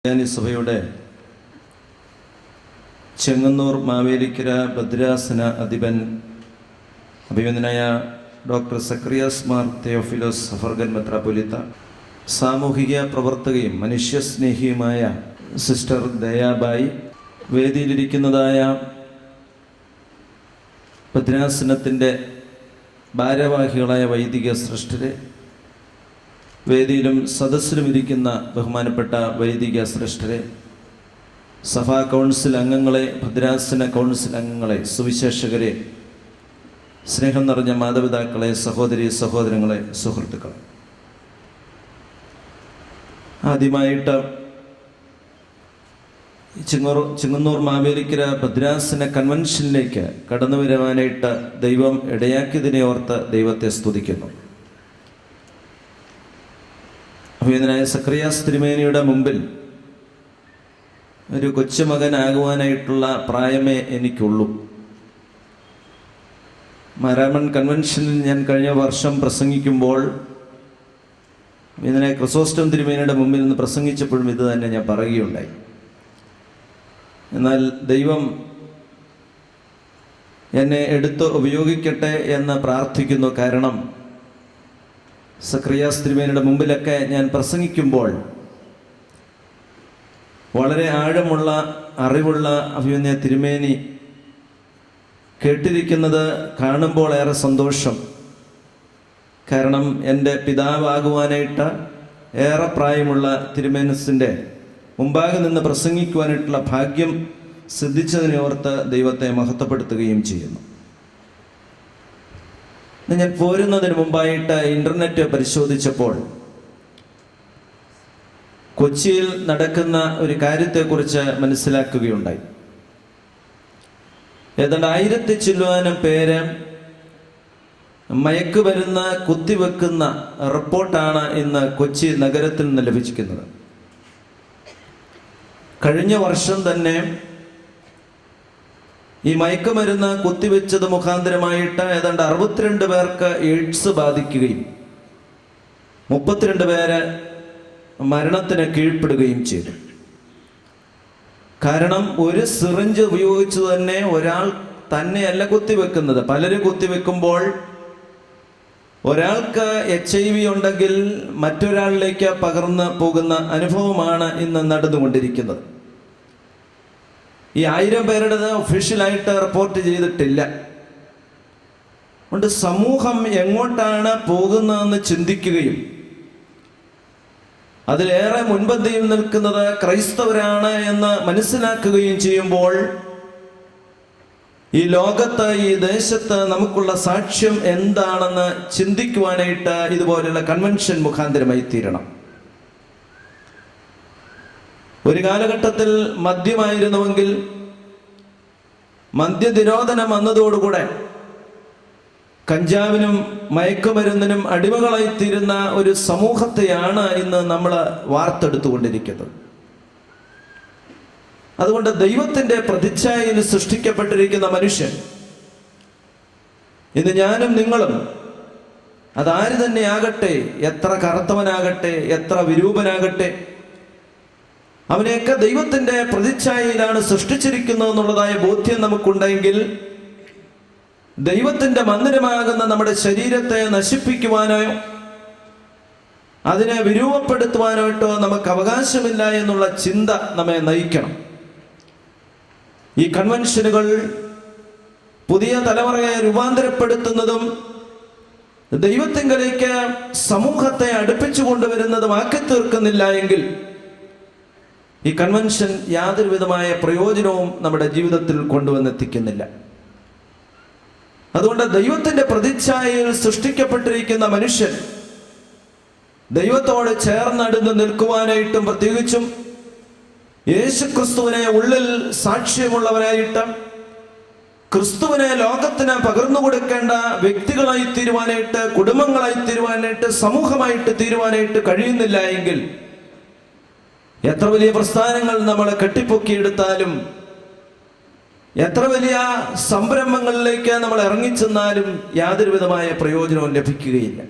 സഭയുടെ ചെങ്ങന്നൂർ മാവേലിക്കര ഭദ്രാസന അധിപൻ അഭിനന്ദനായ ഡോക്ടർ സക്രിയാസ് മാർ തെയോഫിലോസ് സഫർഗൻ മെത്രാപ്പൊലീത്ത, സാമൂഹിക പ്രവർത്തകയും മനുഷ്യസ്നേഹിയുമായ സിസ്റ്റർ ദയാബായി, വേദിയിലിരിക്കുന്നതായ ഭദ്രാസനത്തിൻ്റെ ഭാരവാഹികളായ വൈദിക ശ്രേഷ്ഠരെ, വേദിയിലും സദസ്സിലും ഇരിക്കുന്ന ബഹുമാനപ്പെട്ട വൈദിക ശ്രേഷ്ഠരെ, സഭാ കൗൺസിൽ അംഗങ്ങളെ, ഭദ്രാസന കൗൺസിൽ അംഗങ്ങളെ, സുവിശേഷകരെ, സ്നേഹം നിറഞ്ഞ മാതാപിതാക്കളെ, സഹോദരി സഹോദരങ്ങളെ, സുഹൃത്തുക്കളെ, ആദ്യമായിട്ട് ചെങ്ങന്നൂർ മാവേലിക്കര ഭദ്രാസന കൺവെൻഷനിലേക്ക് കടന്നു വരുവാനായിട്ട് ദൈവം ഇടയാക്കിയതിനെ ഓർത്ത് ദൈവത്തെ സ്തുതിക്കുന്നു. അഭിനന്ദനായ സക്രിയാസ് തിരുമേനിയുടെ മുമ്പിൽ ഒരു കൊച്ചുമകനാകുവാനായിട്ടുള്ള പ്രായമേ എനിക്കുള്ളൂ. മാരാമൺ കൺവെൻഷനിൽ ഞാൻ കഴിഞ്ഞ വർഷം പ്രസംഗിക്കുമ്പോൾ ഇതിനെ ക്രിസോസ്റ്റം തിരുമേനിയുടെ മുമ്പിൽ നിന്ന് പ്രസംഗിച്ചപ്പോഴും ഇത് തന്നെ ഞാൻ പറയുകയുണ്ടായി. എന്നാൽ ദൈവം എന്നെ എടുത്ത് ഉപയോഗിക്കട്ടെ എന്ന് പ്രാർത്ഥിക്കുന്നു. കാരണം സക്രിയാസ് തിരുമേനിയുടെ മുമ്പിലൊക്കെ ഞാൻ പ്രസംഗിക്കുമ്പോൾ വളരെ ആഴമുള്ള അറിവുള്ള അഭിമന്യ തിരുമേനി കേട്ടിരിക്കുന്നത് കാണുമ്പോൾ ഏറെ സന്തോഷം. കാരണം എൻ്റെ പിതാവാകുവാനായിട്ട് ഏറെ പ്രായമുള്ള തിരുമേനസിൻ്റെ മുമ്പാകെ നിന്ന് പ്രസംഗിക്കുവാനായിട്ടുള്ള ഭാഗ്യം സിദ്ധിച്ചതിനെ ഓർത്ത് ദൈവത്തെ മഹത്വപ്പെടുത്തുകയും ചെയ്യുന്നു. ഞാൻ പോരുന്നതിന് മുമ്പായിട്ട് ഇൻ്റർനെറ്റ് പരിശോധിച്ചപ്പോൾ കൊച്ചിയിൽ നടക്കുന്ന ഒരു കാര്യത്തെക്കുറിച്ച് മനസ്സിലാക്കുകയുണ്ടായി. ഏതാണ്ട് 1000 ചില്ലുവാനും പേര് മയക്കുമരുന്ന് കുത്തിവെക്കുന്ന റിപ്പോർട്ടാണ് ഇന്ന് കൊച്ചി നഗരത്തിൽ നിന്ന് ലഭിച്ചിരിക്കുന്നത്. കഴിഞ്ഞ വർഷം തന്നെ ഈ മയക്കുമരുന്ന് കുത്തിവെച്ചത് മുഖാന്തരമായിട്ട് ഏതാണ്ട് 62 പേർക്ക് എയ്ഡ്സ് ബാധിക്കുകയും 32 പേര് മരണത്തിന് കീഴ്പ്പെടുകയും ചെയ്തു. കാരണം ഒരു സിറിഞ്ച് ഉപയോഗിച്ച് തന്നെ ഒരാൾ തന്നെയല്ല കുത്തിവെക്കുന്നത്. പലരും കുത്തിവെക്കുമ്പോൾ ഒരാൾക്ക് HIV ഉണ്ടെങ്കിൽ മറ്റൊരാളിലേക്ക് പകർന്നു പോകുന്ന അനുഭവമാണ് ഇന്ന് നടന്നുകൊണ്ടിരിക്കുന്നത്. ഈ 1000 പേരുടേത് ഒഫീഷ്യലായിട്ട് റിപ്പോർട്ട് ചെയ്തിട്ടില്ല. അതുകൊണ്ട് സമൂഹം എങ്ങോട്ടാണ് പോകുന്നതെന്ന് ചിന്തിക്കുകയും അതിലേറെ മുൻപന്തിയിൽ നിൽക്കുന്നത് ക്രൈസ്തവരാണ് എന്ന് മനസ്സിലാക്കുകയും ചെയ്യുമ്പോൾ ഈ ലോകത്ത്, ഈ ദേശത്ത് നമുക്കുള്ള സാക്ഷ്യം എന്താണെന്ന് ചിന്തിക്കുവാനായിട്ട് ഇതുപോലുള്ള കൺവെൻഷൻ മുഖാന്തരമായി തീരണം. ഒരു കാലഘട്ടത്തിൽ മദ്യമായിരുന്നുവെങ്കിൽ മദ്യനിരോധനം വന്നതോടുകൂടെ കഞ്ചാവിനും മയക്കുമരുന്നിനും അടിമകളായിത്തീരുന്ന ഒരു സമൂഹത്തെയാണ് ഇന്ന് നമ്മൾ വാർത്തെടുത്തുകൊണ്ടിരിക്കുന്നത്. അതുകൊണ്ട് ദൈവത്തിൻ്റെ പ്രതിച്ഛായയിൽ സൃഷ്ടിക്കപ്പെട്ടിരിക്കുന്ന മനുഷ്യൻ, ഇന്ന് ഞാനും നിങ്ങളും, അതാര് തന്നെ ആകട്ടെ, എത്ര കറുത്തവനാകട്ടെ, എത്ര വിരൂപനാകട്ടെ, അവനെയൊക്കെ ദൈവത്തിൻ്റെ പ്രതിച്ഛായയിലാണ് സൃഷ്ടിച്ചിരിക്കുന്നത് എന്നുള്ളതായ ബോധ്യം നമുക്കുണ്ടെങ്കിൽ ദൈവത്തിൻ്റെ മന്ദിരമാകുന്ന നമ്മുടെ ശരീരത്തെ നശിപ്പിക്കുവാനോ അതിനെ വിരൂപപ്പെടുത്തുവാനായിട്ടോ നമുക്ക് അവകാശമില്ല എന്നുള്ള ചിന്ത നമ്മെ നയിക്കണം. ഈ കൺവെൻഷനുകൾ പുതിയ തലമുറയെ രൂപാന്തരപ്പെടുത്തുന്നതും ദൈവത്തിങ്കലേക്ക് സമൂഹത്തെ അടുപ്പിച്ചു കൊണ്ടുവരുന്നതും ആക്കി തീർക്കുന്നില്ല എങ്കിൽ ഈ കൺവെൻഷൻ യാതൊരു വിധമായ പ്രയോജനവും നമ്മുടെ ജീവിതത്തിൽ കൊണ്ടുവന്നെത്തിക്കുന്നില്ല. അതുകൊണ്ട് ദൈവത്തിൻ്റെ പ്രതിച്ഛായയിൽ സൃഷ്ടിക്കപ്പെട്ടിരിക്കുന്ന മനുഷ്യൻ ദൈവത്തോട് ചേർന്നടുന്ന് നിൽക്കുവാനായിട്ടും പ്രത്യേകിച്ചും യേശുക്രിസ്തുവിനെ ഉള്ളിൽ സാക്ഷ്യമുള്ളവരായിട്ട് ക്രിസ്തുവിനെ ലോകത്തിന് പകർന്നു കൊടുക്കേണ്ട വ്യക്തികളായി തീരുവാനായിട്ട്, കുടുംബങ്ങളായി തീരുവാനായിട്ട്, സമൂഹമായിട്ട് തീരുവാനായിട്ട് കഴിയുന്നില്ല എങ്കിൽ എത്ര വലിയ പ്രസ്ഥാനങ്ങൾ നമ്മൾ കെട്ടിപ്പൊക്കിയെടുത്താലും, എത്ര വലിയ സംരംഭങ്ങളിലേക്ക് നമ്മൾ ഇറങ്ങിച്ചെന്നാലും യാതൊരു വിധമായ പ്രയോജനവും ലഭിക്കുകയില്ല.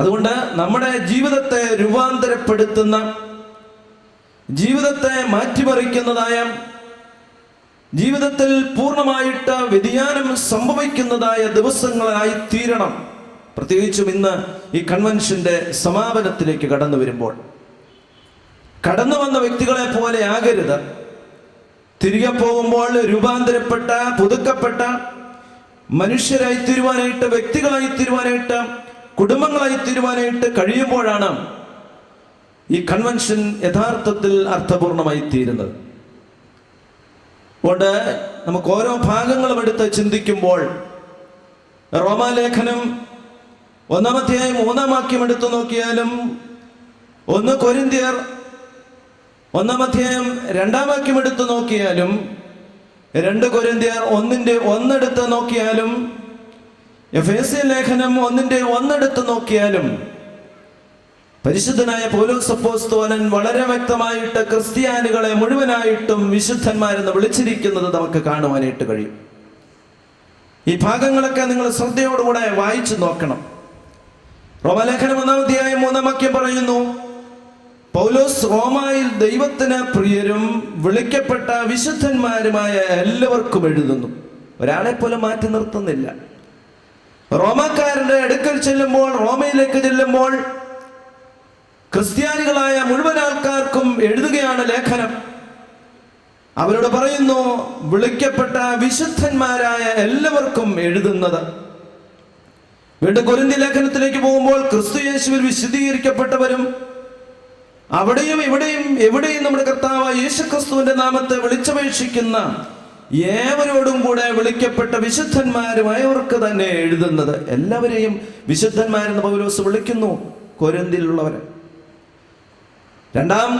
അതുകൊണ്ട് നമ്മുടെ ജീവിതത്തെ രൂപാന്തരപ്പെടുത്തുന്ന ജീവിതത്തെ മാറ്റിമറിക്കുന്നതായ, ജീവിതത്തിൽ പൂർണ്ണമായിട്ട് വ്യതിയാനം സംഭവിക്കുന്നതായ ദിവസങ്ങളായി തീരണം. പ്രത്യേകിച്ചും ഇന്ന് ഈ കൺവെൻഷന്റെ സമാപനത്തിലേക്ക് കടന്നു വരുമ്പോൾ കടന്നു വന്ന വ്യക്തികളെ പോലെ ആകരുത്. തിരികെ പോകുമ്പോൾ രൂപാന്തരപ്പെട്ട, പുതുക്കപ്പെട്ട മനുഷ്യരായി തീരുവാനായിട്ട്, വ്യക്തികളായി തീരുവാനായിട്ട്, കുടുംബങ്ങളായി തീരുവാനായിട്ട് കഴിയുമ്പോഴാണ് ഈ കൺവെൻഷൻ യഥാർത്ഥത്തിൽ അർത്ഥപൂർണമായി തീരുന്നത്. അതുകൊണ്ട് നമുക്ക് ഓരോ ഭാഗങ്ങളും എടുത്ത് ചിന്തിക്കുമ്പോൾ റോമാലേഖനം 1-ാം അധ്യായം 3-ാം വാക്യം എടുത്തു നോക്കിയാലും, 1 കൊരിന്ത്യർ 1-ാം അധ്യായം 2-ാം വാക്യം എടുത്തു നോക്കിയാലും, 2 കൊരിന്ത്യർ 1-ന്റെ 1 എടുത്ത് നോക്കിയാലും, എഫേസ്യ ലേഖനം 1-ന്റെ 1 എടുത്ത് നോക്കിയാലും പരിശുദ്ധനായ പൗലോസ് അപ്പോസ്തലൻ വളരെ വ്യക്തമായിട്ട് ക്രിസ്ത്യാനികളെ മുഴുവനായിട്ടും വിശുദ്ധന്മാരെന്ന് വിളിച്ചിരിക്കുന്നത് നമുക്ക് കാണുവാനായിട്ട് കഴിയും. ഈ ഭാഗങ്ങളൊക്കെ നിങ്ങൾ ശ്രദ്ധയോടുകൂടെ വായിച്ചു നോക്കണം. റോമാലേഖനം 1-ാം അധ്യായം 3-ാം വാക്യം പറയുന്നു, പൗലോസ് റോമായിൽ ദൈവത്തിന് പ്രിയരും വിളിക്കപ്പെട്ട വിശുദ്ധന്മാരുമായ എല്ലാവർക്കും എഴുതുന്നു. ഒരാളെ പോലും മാറ്റി നിർത്തുന്നില്ല. റോമാക്കാരുടെ അടുക്കൽ ചെല്ലുമ്പോൾ, റോമയിലേക്ക് ചെല്ലുമ്പോൾ ക്രിസ്ത്യാനികളായ മുഴുവൻ ആൾക്കാർക്കും എഴുതുകയാണ് ലേഖനം. അവരോട് പറയുന്നു, വിളിക്കപ്പെട്ട വിശുദ്ധന്മാരായ എല്ലാവർക്കും എഴുതുന്നത്. വീണ്ടും കൊരിന്ത്യ ലേഖനത്തിലേക്ക് പോകുമ്പോൾ ക്രിസ്തു യേശുവിൽ വിശുദ്ധീകരിക്കപ്പെട്ടവരും അവിടെയും ഇവിടെയും എവിടെയും നമ്മുടെ കർത്താവ് യേശുക്രിസ്തുവിന്റെ നാമത്തെ വിളിച്ചപേക്ഷിക്കുന്ന ഏവരോടും കൂടെ വിളിക്കപ്പെട്ട വിശുദ്ധന്മാരുമായവർക്ക് തന്നെ എഴുതുന്നത്. എല്ലാവരെയും വിശുദ്ധന്മാരെന്ന് പൗലോസ് വിളിക്കുന്നു കൊരിന്ത്യയിലുള്ളവരെ. 2-ാം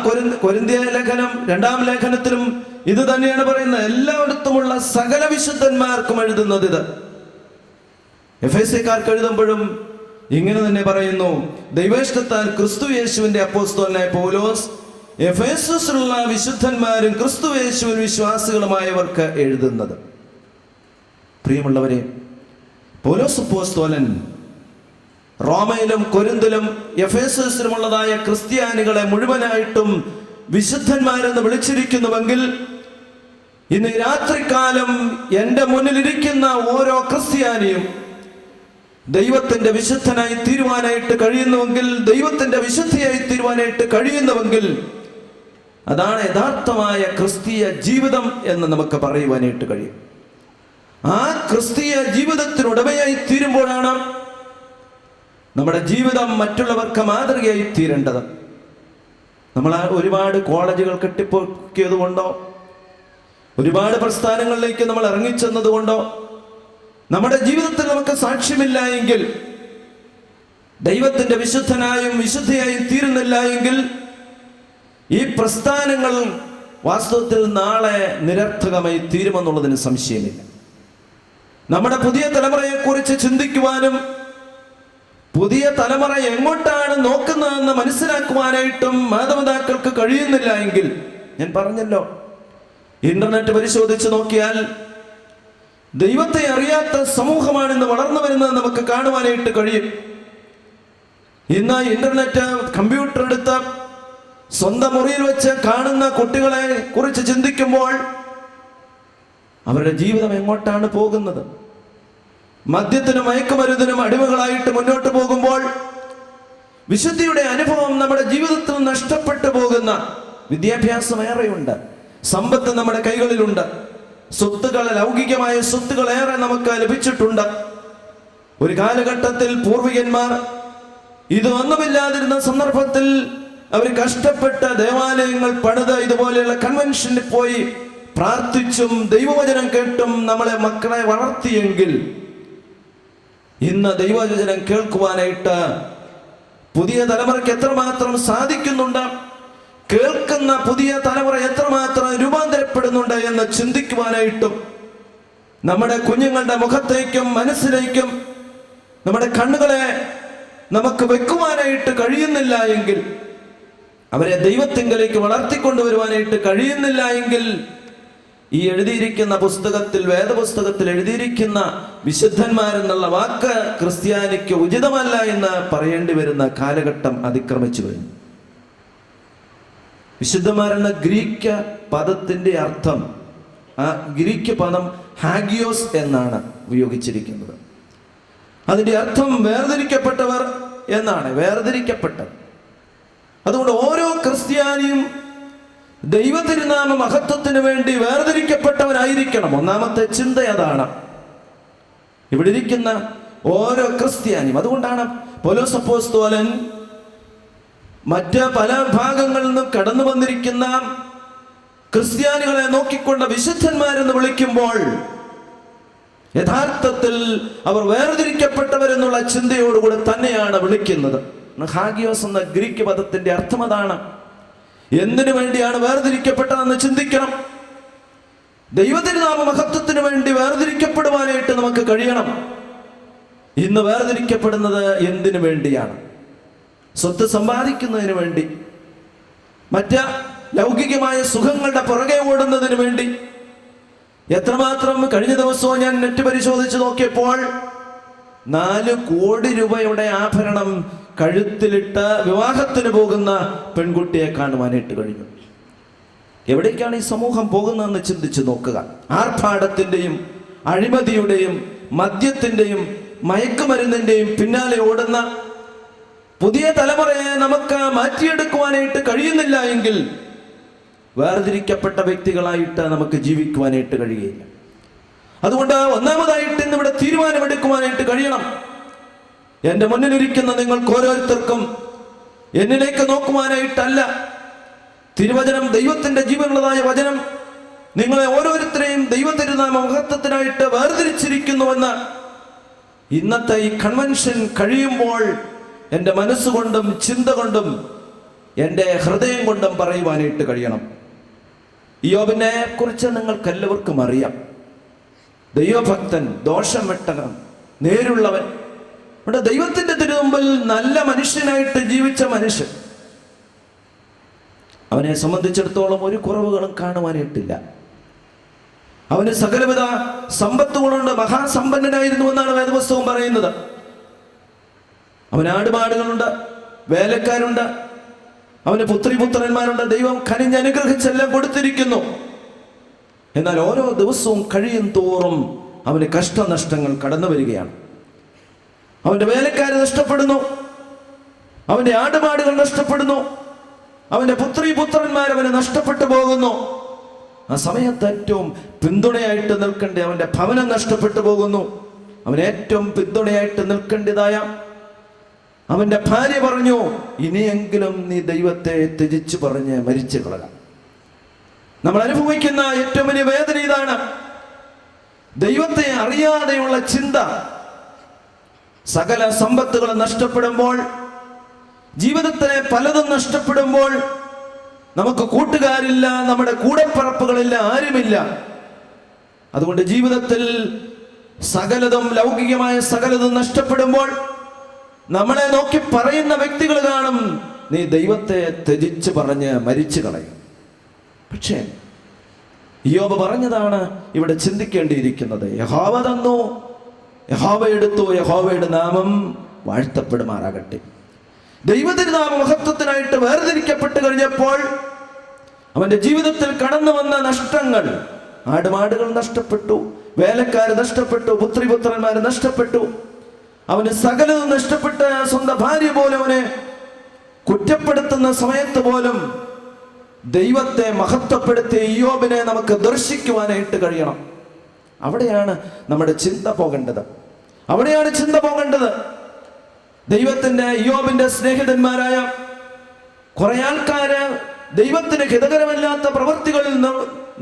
കൊരിന്ത്യ ലേഖനം 2-ാം ലേഖനത്തിലും ഇത് തന്നെയാണ് പറയുന്നത്. എല്ലായിടത്തുമുള്ള സകല വിശുദ്ധന്മാർക്കും എഴുതുന്നത് ഇത്. എഫേസ്യക്കാർക്ക് എഴുതുമ്പോഴും ഇങ്ങനെ തന്നെ പറയുന്നു, ദൈവേഷ്ടത്താൽ ക്രിസ്തു യേശുവിന്റെ അപ്പോസ്തലനായ പൗലോസ് എഫേസസിലുള്ള വിശുദ്ധന്മാരും ക്രിസ്തു യേശുവിൽ വിശ്വാസികളുമായവർക്ക് എഴുതുന്നത്. പ്രിയമുള്ളവരെ, പൗലോസ് അപ്പോസ്തലൻ റോമയിലും കൊരിന്തിലും എഫേസസിലുമുള്ളതായ ക്രിസ്ത്യാനികളെ മുഴുവനായിട്ടും വിശുദ്ധന്മാരെന്ന് വിളിച്ചിരിക്കുന്നുവെങ്കിൽ, ഇന്ന് രാത്രികാലം എൻ്റെ മുന്നിലിരിക്കുന്ന ഓരോ ക്രിസ്ത്യാനിയും ദൈവത്തിന്റെ വിശുദ്ധനായി തീരുവാനായിട്ട് കഴിയുന്നുവെങ്കിൽ, ദൈവത്തിന്റെ വിശുദ്ധിയായി തീരുവാനായിട്ട് കഴിയുന്നുവെങ്കിൽ, അതാണ് യഥാർത്ഥമായ ക്രിസ്തീയ ജീവിതം എന്ന് നമുക്ക് പറയുവാനായിട്ട് കഴിയും. ആ ക്രിസ്തീയ ജീവിതത്തിനുടമയായി തീരുമ്പോഴാണ് നമ്മുടെ ജീവിതം മറ്റുള്ളവർക്ക് മാതൃകയായി തീരേണ്ടത്. നമ്മൾ ഒരുപാട് കോളേജുകൾ കെട്ടിപ്പൊക്കിയത് കൊണ്ടോ, ഒരുപാട് പ്രസ്ഥാനങ്ങളിലേക്ക് നമ്മൾ ഇറങ്ങിച്ചെന്നത് കൊണ്ടോ നമ്മുടെ ജീവിതത്തിൽ നമുക്ക് സാക്ഷ്യമില്ല എങ്കിൽ, ദൈവത്തിന്റെ വിശുദ്ധനായും വിശുദ്ധിയായും തീരുന്നില്ല എങ്കിൽ, ഈ പ്രസ്ഥാനങ്ങൾ വാസ്തവത്തിൽ നാളെ നിരർത്ഥകമായി തീരുമെന്നുള്ളതിന് സംശയമില്ല. നമ്മുടെ പുതിയ തലമുറയെ കുറിച്ച് ചിന്തിക്കുവാനും പുതിയ തലമുറ എങ്ങോട്ടാണ് നോക്കുന്നതെന്ന് മനസ്സിലാക്കുവാനായിട്ടും മാതാപിതാക്കൾക്ക് കഴിയുന്നില്ല എങ്കിൽ, ഞാൻ പറഞ്ഞല്ലോ, ഇന്റർനെറ്റ് പരിശോധിച്ച് നോക്കിയാൽ ദൈവത്തെ അറിയാത്ത സമൂഹമാണ് ഇന്ന് വളർന്നു വരുന്നത് നമുക്ക് കാണുവാനായിട്ട് കഴിയും. ഇന്ന് ഇന്റർനെറ്റ്, കമ്പ്യൂട്ടർ എടുത്ത് സ്വന്തം മുറിയിൽ വെച്ച് കാണുന്ന കുട്ടികളെ കുറിച്ച് ചിന്തിക്കുമ്പോൾ അവരുടെ ജീവിതം എങ്ങോട്ടാണ് പോകുന്നത്? മദ്യത്തിനും മയക്കുമരുന്നിനും അടിമകളായിട്ട് മുന്നോട്ട് പോകുമ്പോൾ വിശുദ്ധിയുടെ അനുഭവം നമ്മുടെ ജീവിതത്തിൽ നഷ്ടപ്പെട്ടു പോകുന്ന, വിദ്യാഭ്യാസം ഏറെയുണ്ട്, സമ്പത്ത് നമ്മുടെ കൈകളിലുണ്ട്, സ്വത്തുക്കൾ, ലൗകികമായ സ്വത്തുക്കൾ ഏറെ നമുക്ക് ലഭിച്ചിട്ടുണ്ട്. ഒരു കാലഘട്ടത്തിൽ പൂർവികന്മാർ ഇതൊന്നുമില്ലാതിരുന്ന സന്ദർഭത്തിൽ അവർ കഷ്ടപ്പെട്ട് ദേവാലയങ്ങൾ പണിത് ഇതുപോലെയുള്ള കൺവെൻഷനിൽ പോയി പ്രാർത്ഥിച്ചും ദൈവവചനം കേട്ടും നമ്മളെ മക്കളെ വളർത്തിയെങ്കിൽ, ഇന്ന് ദൈവവചനം കേൾക്കുവാനായിട്ട് പുതിയ തലമുറയ്ക്ക് എത്രമാത്രം സാധിക്കുന്നുണ്ട്, കേൾക്കുന്ന പുതിയ തലമുറ എത്രമാത്രം രൂപാന്തരപ്പെടുന്നുണ്ട് എന്ന് ചിന്തിക്കുവാനായിട്ടും, നമ്മുടെ കുഞ്ഞുങ്ങളുടെ മുഖത്തേക്കും മനസ്സിലേക്കും നമ്മുടെ കണ്ണുകളെ നമുക്ക് വെക്കുവാനായിട്ട് കഴിയുന്നില്ല എങ്കിൽ, അവരെ ദൈവത്തിങ്കലേക്ക് വളർത്തിക്കൊണ്ടുവരുവാനായിട്ട് കഴിയുന്നില്ല എങ്കിൽ, ഈ എഴുതിയിരിക്കുന്ന പുസ്തകത്തിൽ, വേദപുസ്തകത്തിൽ എഴുതിയിരിക്കുന്ന വിശുദ്ധന്മാരെന്നുള്ള വാക്ക് ക്രിസ്ത്യാനിക്ക് ഉചിതമല്ല എന്ന് പറയേണ്ടി വരുന്ന കാലഘട്ടം അതിക്രമിച്ചു കഴിഞ്ഞു. വിശുദ്ധന്മാരെന്ന ഗ്രീക്ക് പദത്തിന്റെ അർത്ഥം, ആ ഗ്രീക്ക് പദം ഹാഗിയോസ് എന്നാണ് ഉപയോഗിച്ചിരിക്കുന്നത്. അതിന്റെ അർത്ഥം വേർതിരിക്കപ്പെട്ടവർ എന്നാണ്, വേർതിരിക്കപ്പെട്ടത്. അതുകൊണ്ട് ഓരോ ക്രിസ്ത്യാനിയും ദൈവതിരുനാമ മഹത്വത്തിന് വേണ്ടി വേർതിരിക്കപ്പെട്ടവരായിരിക്കണം. ഒന്നാമത്തെ ചിന്ത അതാണ് ഇവിടെ ഇരിക്കുന്ന ഓരോ ക്രിസ്ത്യാനിയും. അതുകൊണ്ടാണ് പൗലോസ് അപ്പോസ്തലൻ മറ്റ് പല ഭാഗങ്ങളിൽ നിന്നും കടന്നു വന്നിരിക്കുന്ന ക്രിസ്ത്യാനികളെ നോക്കിക്കൊണ്ട് വിശുദ്ധന്മാരെന്ന് വിളിക്കുമ്പോൾ യഥാർത്ഥത്തിൽ അവർ വേർതിരിക്കപ്പെട്ടവരെന്നുള്ള ചിന്തയോടുകൂടെ തന്നെയാണ് വിളിക്കുന്നത്. ഹാഗിയോസ് എന്ന ഗ്രീക്ക് പദത്തിന്റെ അർത്ഥം അതാണ്. എന്തിനു വേണ്ടിയാണ് വേർതിരിക്കപ്പെട്ടതെന്ന് ചിന്തിക്കണം. ദൈവതിരുനാമ മഹത്വത്തിന് വേണ്ടി വേർതിരിക്കപ്പെടുവാനായിട്ട് നമുക്ക് കഴിയണം. ഇന്ന് വേർതിരിക്കപ്പെടുന്നത് എന്തിനു വേണ്ടിയാണ്? സ്വത്ത് സമ്പാദിക്കുന്നതിന് വേണ്ടി, മറ്റ് ലൗകികമായ സുഖങ്ങളുടെ പുറകെ ഓടുന്നതിന് വേണ്ടി. എത്രമാത്രം കഴിഞ്ഞ ദിവസവും ഞാൻ നെറ്റ് പരിശോധിച്ച് നോക്കിയപ്പോൾ 4 കോടി രൂപയുടെ ആഭരണം കഴുത്തിലിട്ട് വിവാഹത്തിന് പോകുന്ന പെൺകുട്ടിയെ കാണുവാനായിട്ട് കഴിഞ്ഞു. എവിടേക്കാണ് ഈ സമൂഹം പോകുന്നതെന്ന് ചിന്തിച്ച് നോക്കുക. ആർഭാടത്തിന്റെയും അഴിമതിയുടെയും മദ്യത്തിന്റെയും മയക്കുമരുന്നിന്റെയും പിന്നാലെ ഓടുന്ന പുതിയ തലമുറയെ നമുക്ക് മാറ്റിയെടുക്കുവാനായിട്ട് കഴിയുന്നില്ല എങ്കിൽ വേർതിരിക്കപ്പെട്ട വ്യക്തികളായിട്ട് നമുക്ക് ജീവിക്കുവാനായിട്ട് കഴിയില്ല. അതുകൊണ്ട് ഒന്നാമതായിട്ട് ഇന്നിവിടെ തീരുമാനമെടുക്കുവാനായിട്ട് കഴിയണം. എൻ്റെ മുന്നിലിരിക്കുന്ന നിങ്ങൾക്ക് ഓരോരുത്തർക്കും എന്നിലേക്ക് നോക്കുവാനായിട്ടല്ല, തിരുവചനം ദൈവത്തിന്റെ ജീവനുള്ളതായ വചനം നിങ്ങളെ ഓരോരുത്തരെയും ദൈവത്തിരുനാമ മഹത്വത്തിനായിട്ട് വേർതിരിച്ചിരിക്കുന്നുവെന്ന് ഇന്നത്തെ ഈ കൺവെൻഷൻ കഴിയുമ്പോൾ എൻ്റെ മനസ്സുകൊണ്ടും ചിന്ത കൊണ്ടും എൻ്റെ ഹൃദയം കൊണ്ടും പറയുവാനായിട്ട് കഴിയണം. യോബിനെ കുറിച്ച് നിങ്ങൾക്ക് എല്ലാവർക്കും അറിയാം. ദൈവഭക്തൻ, ദോഷം വിട്ടവൻ, നേരുള്ളവൻ, ഇവിടെ ദൈവത്തിന്റെ തിരുമുമ്പിൽ നല്ല മനുഷ്യനായിട്ട് ജീവിച്ച മനുഷ്യൻ. അവനെ സംബന്ധിച്ചിടത്തോളം ഒരു കുറവുകളും കാണുവാനായിട്ടില്ല. അവന് സകലവിധ സമ്പത്തുകളുണ്ട്, മഹാസമ്പന്നനായിരുന്നു എന്നാണ് വേദപുസ്തകം പറയുന്നത്. അവന് ആടുമാടുകളുണ്ട്, വേലക്കാരുണ്ട്, അവന് പുത്രിപുത്രന്മാരുണ്ട്. ദൈവം കനിഞ്ഞനുഗ്രഹിച്ചെല്ലാം കൊടുത്തിരിക്കുന്നു. എന്നാൽ ഓരോ ദിവസവും കഴിയും തോറും അവന് കഷ്ടനഷ്ടങ്ങൾ കടന്നു വരികയാണ്. അവന്റെ വേലക്കാര് നഷ്ടപ്പെടുന്നു, അവന്റെ ആടുമാടുകൾ നഷ്ടപ്പെടുന്നു, അവന്റെ പുത്രിപുത്രന്മാർ അവന് നഷ്ടപ്പെട്ടു പോകുന്നു. ആ സമയത്ത് ഏറ്റവും പിന്തുണയായിട്ട് നിൽക്കേണ്ട അവന്റെ ഭവനം നഷ്ടപ്പെട്ടു പോകുന്നു. അവൻ ഏറ്റവും പിന്തുണയായിട്ട് നിൽക്കേണ്ടതായ അവന്റെ ഭാര്യ പറഞ്ഞു, ഇനിയെങ്കിലും നീ ദൈവത്തെ ത്യജിച്ചു പറഞ്ഞ് മരിച്ചു കളക. നമ്മൾ അനുഭവിക്കുന്ന ഏറ്റവും വലിയ വേദന ഇതാണ്. ദൈവത്തെ അറിയാതെയുള്ള ചിന്ത. സകല സമ്പത്തുകൾ നഷ്ടപ്പെടുമ്പോൾ, ജീവിതത്തിലെ പലതും നഷ്ടപ്പെടുമ്പോൾ, നമുക്ക് കൂട്ടുകാരില്ല, നമ്മുടെ കൂടെപ്പറപ്പുകളില്ല, ആരുമില്ല. അതുകൊണ്ട് ജീവിതത്തിൽ സകലതും, ലൗകികമായ സകലതും നഷ്ടപ്പെടുമ്പോൾ നമ്മളെ നോക്കി പറയുന്ന വ്യക്തികൾ കാണും, നീ ദൈവത്തെ ത്യജിച്ച് പറഞ്ഞ് മരിച്ചു കളയും. പക്ഷേ യോബ് പറഞ്ഞതാണ് ഇവിടെ ചിന്തിക്കേണ്ടിയിരിക്കുന്നത്. യഹോവ തന്നു, യഹോവ എടുത്തു, യഹോവയുടെ നാമം വാഴ്ത്തപ്പെടുമാറാകട്ടെ. ദൈവത്തിന്റെ നാമ മഹത്വത്തിനായിട്ട് വേർതിരിക്കപ്പെട്ട് കഴിഞ്ഞപ്പോൾ അവന്റെ ജീവിതത്തിൽ കടന്നു വന്ന നഷ്ടങ്ങൾ, ആടുമാടുകൾ നഷ്ടപ്പെട്ടു, വേലക്കാര് നഷ്ടപ്പെട്ടു, പുത്രിപുത്രന്മാര് നഷ്ടപ്പെട്ടു, അവന് സകലതും നഷ്ടപ്പെട്ട് സ്വന്തം ഭാര്യ പോലും അവനെ കുറ്റപ്പെടുത്തുന്ന സമയത്ത് പോലും ദൈവത്തെ മഹത്വപ്പെടുത്തിയ ഇയ്യോബിനെ നമുക്ക് ദർശിക്കുവാനായിട്ട് കഴിയണം. അവിടെയാണ് നമ്മുടെ ചിന്ത പോകേണ്ടത്. അവിടെയാണ് ചിന്ത പോകേണ്ടത്. ദൈവത്തിന്റെ ഇയ്യോബിന്റെ സ്നേഹിതന്മാരായ കുറെ ആൾക്കാര് ദൈവത്തിന് ഹിതകരമല്ലാത്ത പ്രവൃത്തികളിൽ